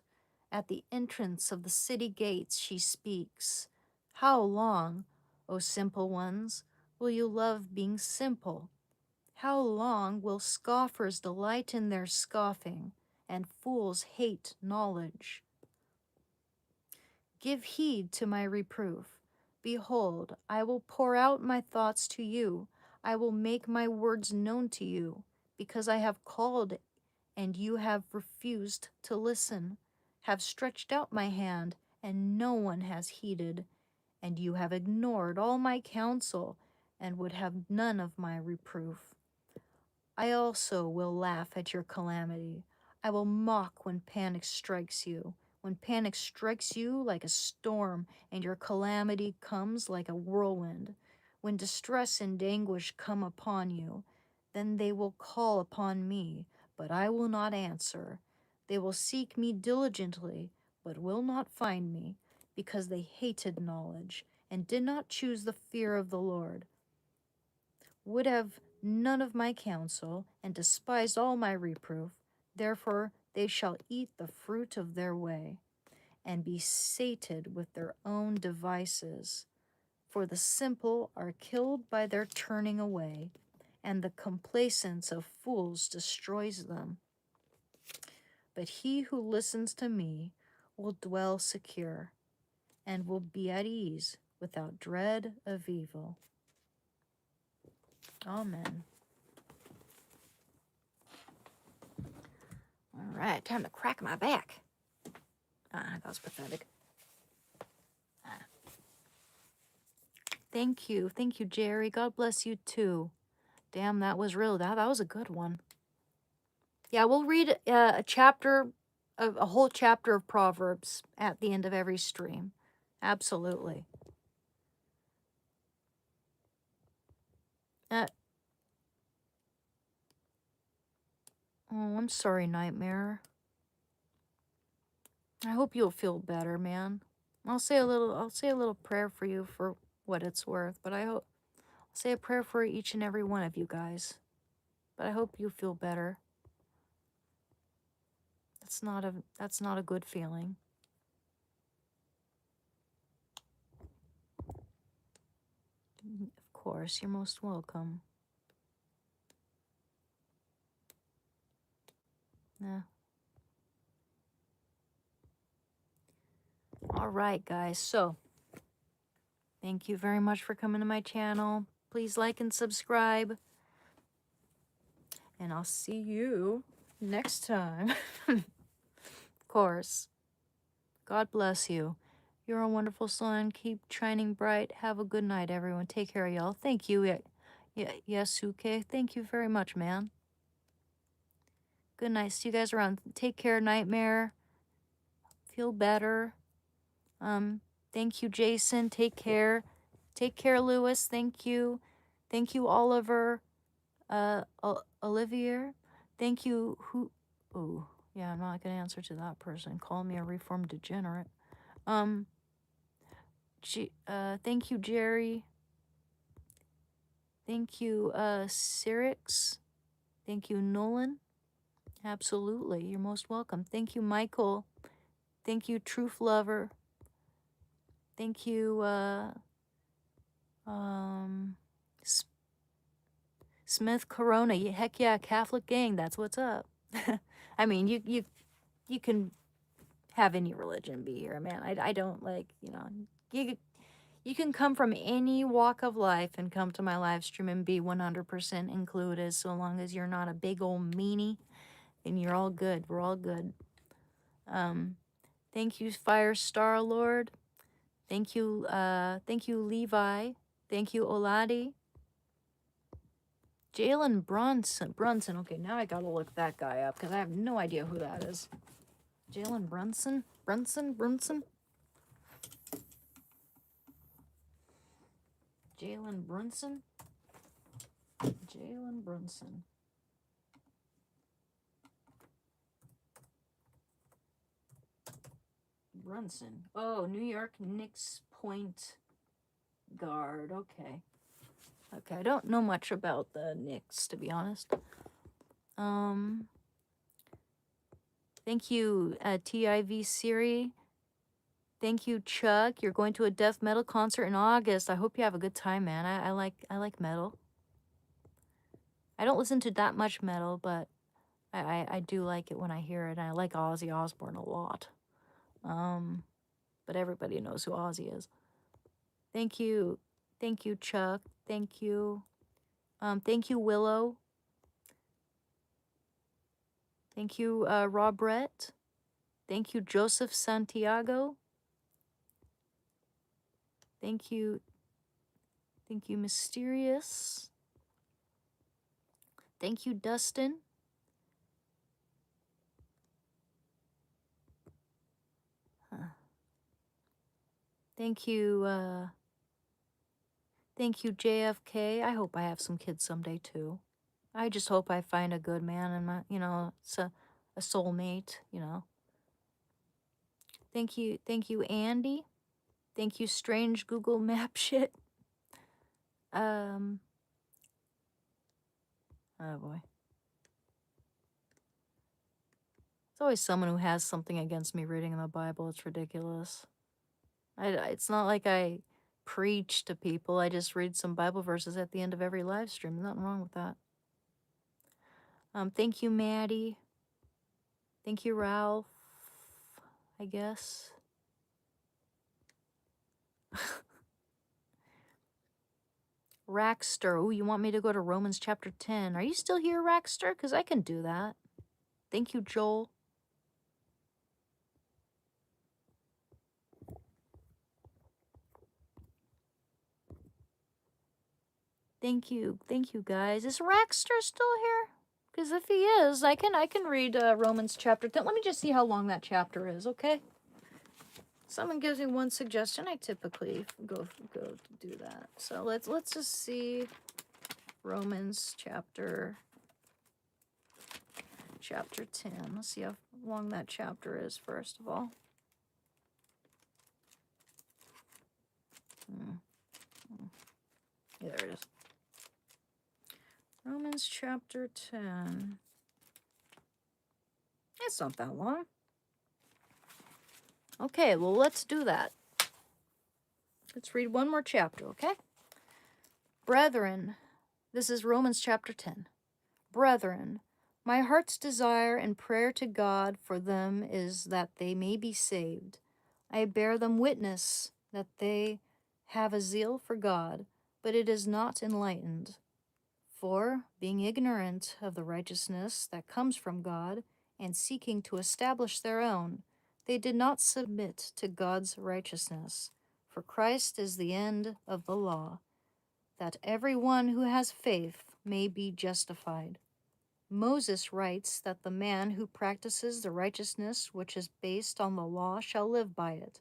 At the entrance of the city gates she speaks. How long, O simple ones, will you love being simple? How long will scoffers delight in their scoffing, and fools hate knowledge? Give heed to my reproof. Behold, I will pour out my thoughts to you. I will make my words known to you, because I have called and you have refused to listen, have stretched out my hand, and no one has heeded, and you have ignored all my counsel and would have none of my reproof. I also will laugh at your calamity. I will mock when panic strikes you. When panic strikes you like a storm and your calamity comes like a whirlwind. When distress and anguish come upon you, then they will call upon me, but I will not answer. They will seek me diligently, but will not find me, because they hated knowledge and did not choose the fear of the Lord. Would have none of my counsel, and despised all my reproof. Therefore they shall eat the fruit of their way, and be sated with their own devices. For the simple are killed by their turning away, and the complacence of fools destroys them. But he who listens to me will dwell secure, and will be at ease without dread of evil. Amen. All right, time to crack my back. That was pathetic. Thank you, Jerry. God bless you too. Damn, that was real. That was a good one. Yeah, we'll read a whole chapter of Proverbs at the end of every stream. Absolutely. Oh, I'm sorry, Nightmare. I hope you'll feel better, man. I'll say a little prayer for you for what it's worth, but I'll say a prayer for each and every one of you guys. But I hope you feel better. That's not a good feeling. Of course, you're most welcome. Yeah. All right, guys. So, thank you very much for coming to my channel. Please like and subscribe. And I'll see you next time. Of course. God bless you. You're a wonderful sun. Keep shining bright. Have a good night, everyone. Take care, y'all. Thank you, Yasuke. Thank you very much, man. Good night. See you guys around. Take care, Nightmare. Feel better. Thank you, Jason. Take care. Take care, Lewis. Thank you. Thank you, Oliver. Olivier. Thank you. Oh, yeah, I'm not gonna answer to that person. Call me a reformed degenerate. Thank you, Jerry. Thank you, Cyrix. Thank you, Nolan. Absolutely, you're most welcome. Thank you, Michael. Thank you, Truth Lover. Thank you, Smith Corona. Heck yeah, Catholic gang. That's what's up. I mean, you can have any religion be here, man. I don't like, you can come from any walk of life and come to my live stream and be 100% included, so long as you're not a big old meanie, and you're all good. We're all good. Thank you, Fire Star Lord. Thank you, Levi. Thank you, Oladi. Jalen Brunson. Okay, now I gotta look that guy up because I have no idea who that is. Jalen Brunson. Jalen Brunson. Oh, New York Knicks point guard. Okay, I don't know much about the Knicks, to be honest. Thank you, TIV Siri. Thank you, Chuck. You're going to a death metal concert in August. I hope you have a good time, man. I like metal. I don't listen to that much metal, but I do like it when I hear it. And I like Ozzy Osbourne a lot. But everybody knows who Ozzy is. Thank you, Chuck. Thank you, Willow. Thank you, Robrette. Thank you, Joseph Santiago. Thank you, Mysterious. Thank you, Dustin. Thank you, JFK. I hope I have some kids someday, too. I just hope I find a good man and my, it's a soulmate, Thank you, Andy. Thank you, strange Google Map shit. Oh boy. It's always someone who has something against me reading the Bible. It's ridiculous. It's not like I preach to people. I just read some Bible verses at the end of every live stream. There's nothing wrong with that. Thank you, Maddie. Thank you, Ralph, I guess. Rackster. Oh, you want me to go to Romans chapter 10. Are you still here, Rackster? Because I can do that. Thank you, Joel. Thank you, guys. Is Rackster still here? Because if he is, I can read Romans chapter 10. Let me just see how long that chapter is, okay? Someone gives me one suggestion, I typically go do that. So let's just see Romans chapter 10. Let's see how long that chapter is first of all. Yeah, there it is. Romans chapter 10. It's not that long. Okay, well, let's do that. Let's read one more chapter, okay? Brethren, this is Romans chapter 10. Brethren, my heart's desire and prayer to God for them is that they may be saved. I bear them witness that they have a zeal for God, but it is not enlightened. For, being ignorant of the righteousness that comes from God, and seeking to establish their own, they did not submit to God's righteousness. For Christ is the end of the law, that every one who has faith may be justified. Moses writes that the man who practices the righteousness which is based on the law shall live by it.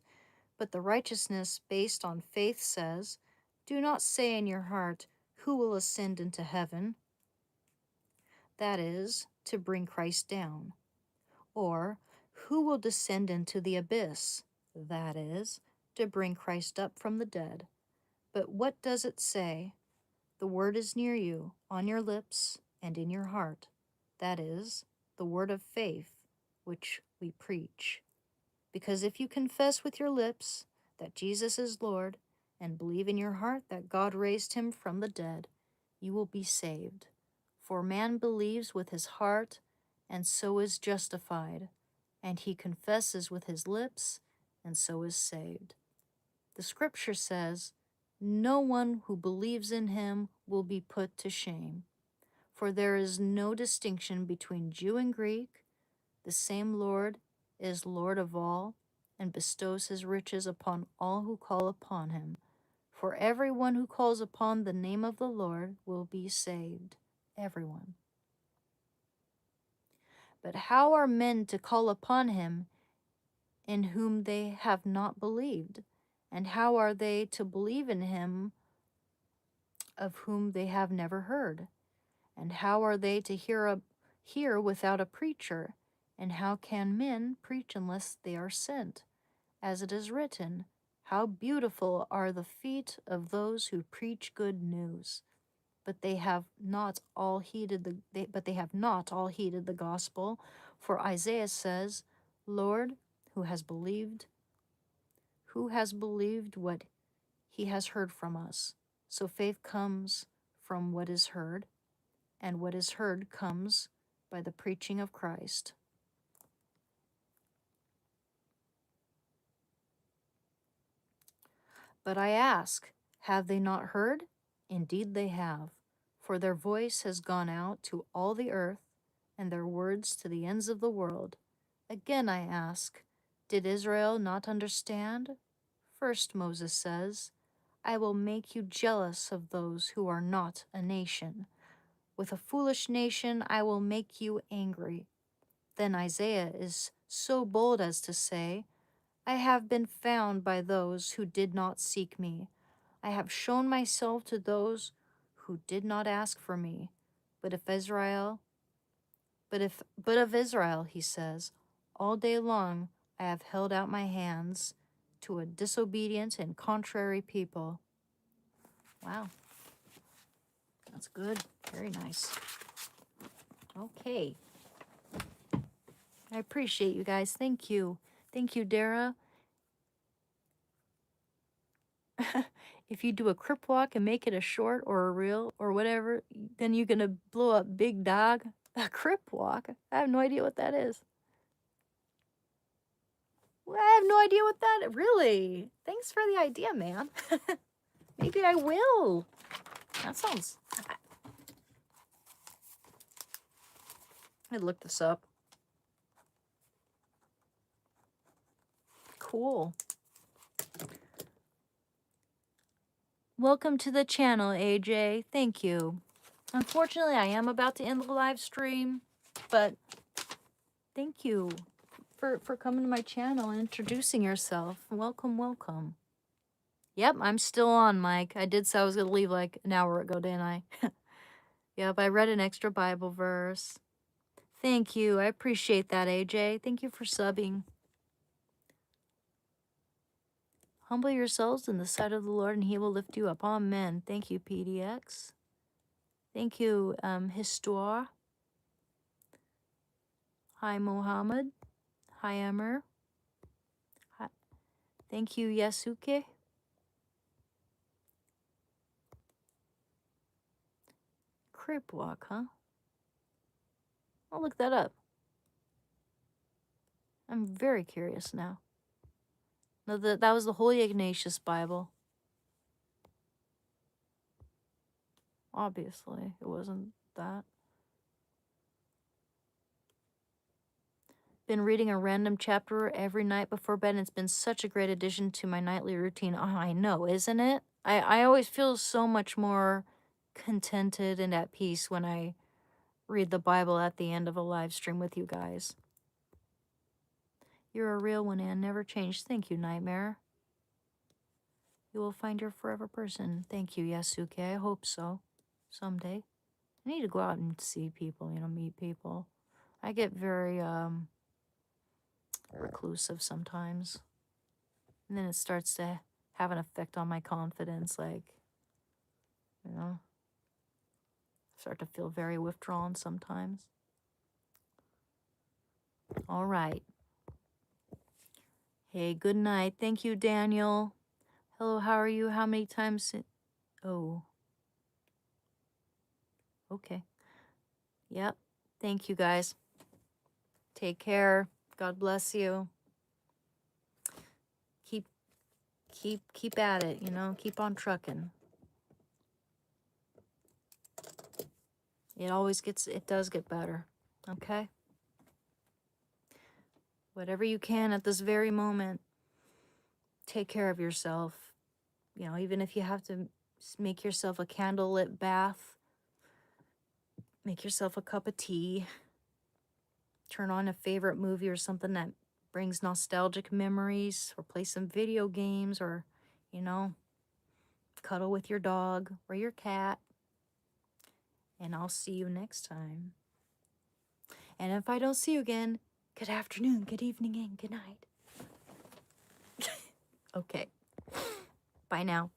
But the righteousness based on faith says, "Do not say in your heart, 'Who will ascend into heaven?'" That is, to bring Christ down. Or, "Who will descend into the abyss?" That is, to bring Christ up from the dead. But what does it say? The word is near you, on your lips and in your heart. That is, the word of faith, which we preach. Because if you confess with your lips that Jesus is Lord, and believe in your heart that God raised him from the dead, you will be saved. For man believes with his heart, and so is justified, and he confesses with his lips, and so is saved. The scripture says, "No one who believes in him will be put to shame." For there is no distinction between Jew and Greek. The same Lord is Lord of all, and bestows his riches upon all who call upon him. For everyone who calls upon the name of the Lord will be saved. Everyone. But how are men to call upon him in whom they have not believed? And how are they to believe in him of whom they have never heard? And how are they to hear without a preacher? And how can men preach unless they are sent? As it is written, "How beautiful are the feet of those who preach good news." But they have not all heeded the gospel. For Isaiah says, "Lord, who has believed what he has heard from us?" So faith comes from what is heard, and what is heard comes by the preaching of Christ. But I ask, have they not heard? Indeed they have, for their voice has gone out to all the earth, and their words to the ends of the world. Again I ask, did Israel not understand? First Moses says, "I will make you jealous of those who are not a nation. With a foolish nation I will make you angry." Then Isaiah is so bold as to say, "I have been found by those who did not seek me. I have shown myself to those who did not ask for me. But of Israel, he says, all day long I have held out my hands to a disobedient and contrary people." Wow, that's good. Very nice. Okay. I appreciate you guys. Thank you. Thank you, Dara. If you do a crip walk and make it a short or a reel or whatever, then you're going to blow up big dog. A crip walk? I have no idea what that is. Well, I have no idea what that really. Thanks for the idea, man. Maybe I will. That sounds. I'd look this up. Cool. Welcome to the channel, AJ. Thank you. Unfortunately, I am about to end the live stream, but thank you for coming to my channel and introducing yourself. Welcome, welcome. Yep, I'm still on, Mike. I did say I was going to leave like an hour ago, didn't I? Yep, I read an extra Bible verse. Thank you. I appreciate that, AJ. Thank you for subbing. Humble yourselves in the sight of the Lord, and he will lift you up. Amen. Thank you, PDX. Thank you, Histoire. Hi, Mohammed. Hi, Emmer. Hi. Thank you, Yasuke. Crip walk, huh? I'll look that up. I'm very curious now. No, that was the Holy Ignatius Bible. Obviously, it wasn't that. Been reading a random chapter every night before bed, and it's been such a great addition to my nightly routine. Oh, I know, isn't it? I always feel so much more contented and at peace when I read the Bible at the end of a live stream with you guys. You're a real one, Anne. Never changed. Thank you, Nightmare. You will find your forever person. Thank you, Yasuke. I hope so. Someday. I need to go out and see people, meet people. I get very reclusive sometimes. And then it starts to have an effect on my confidence, like, start to feel very withdrawn sometimes. All right. Hey, good night. Thank you, Daniel. Hello, how are you? How many times? Oh. Okay. Yep. Thank you, guys. Take care. God bless you. Keep at it, keep on trucking. It does get better. Okay? Whatever you can at this very moment, take care of yourself. Even if you have to make yourself a candlelit bath, make yourself a cup of tea, turn on a favorite movie or something that brings nostalgic memories, or play some video games, or, cuddle with your dog or your cat. And I'll see you next time. And if I don't see you again, good afternoon, good evening, and good night. Okay. Bye now.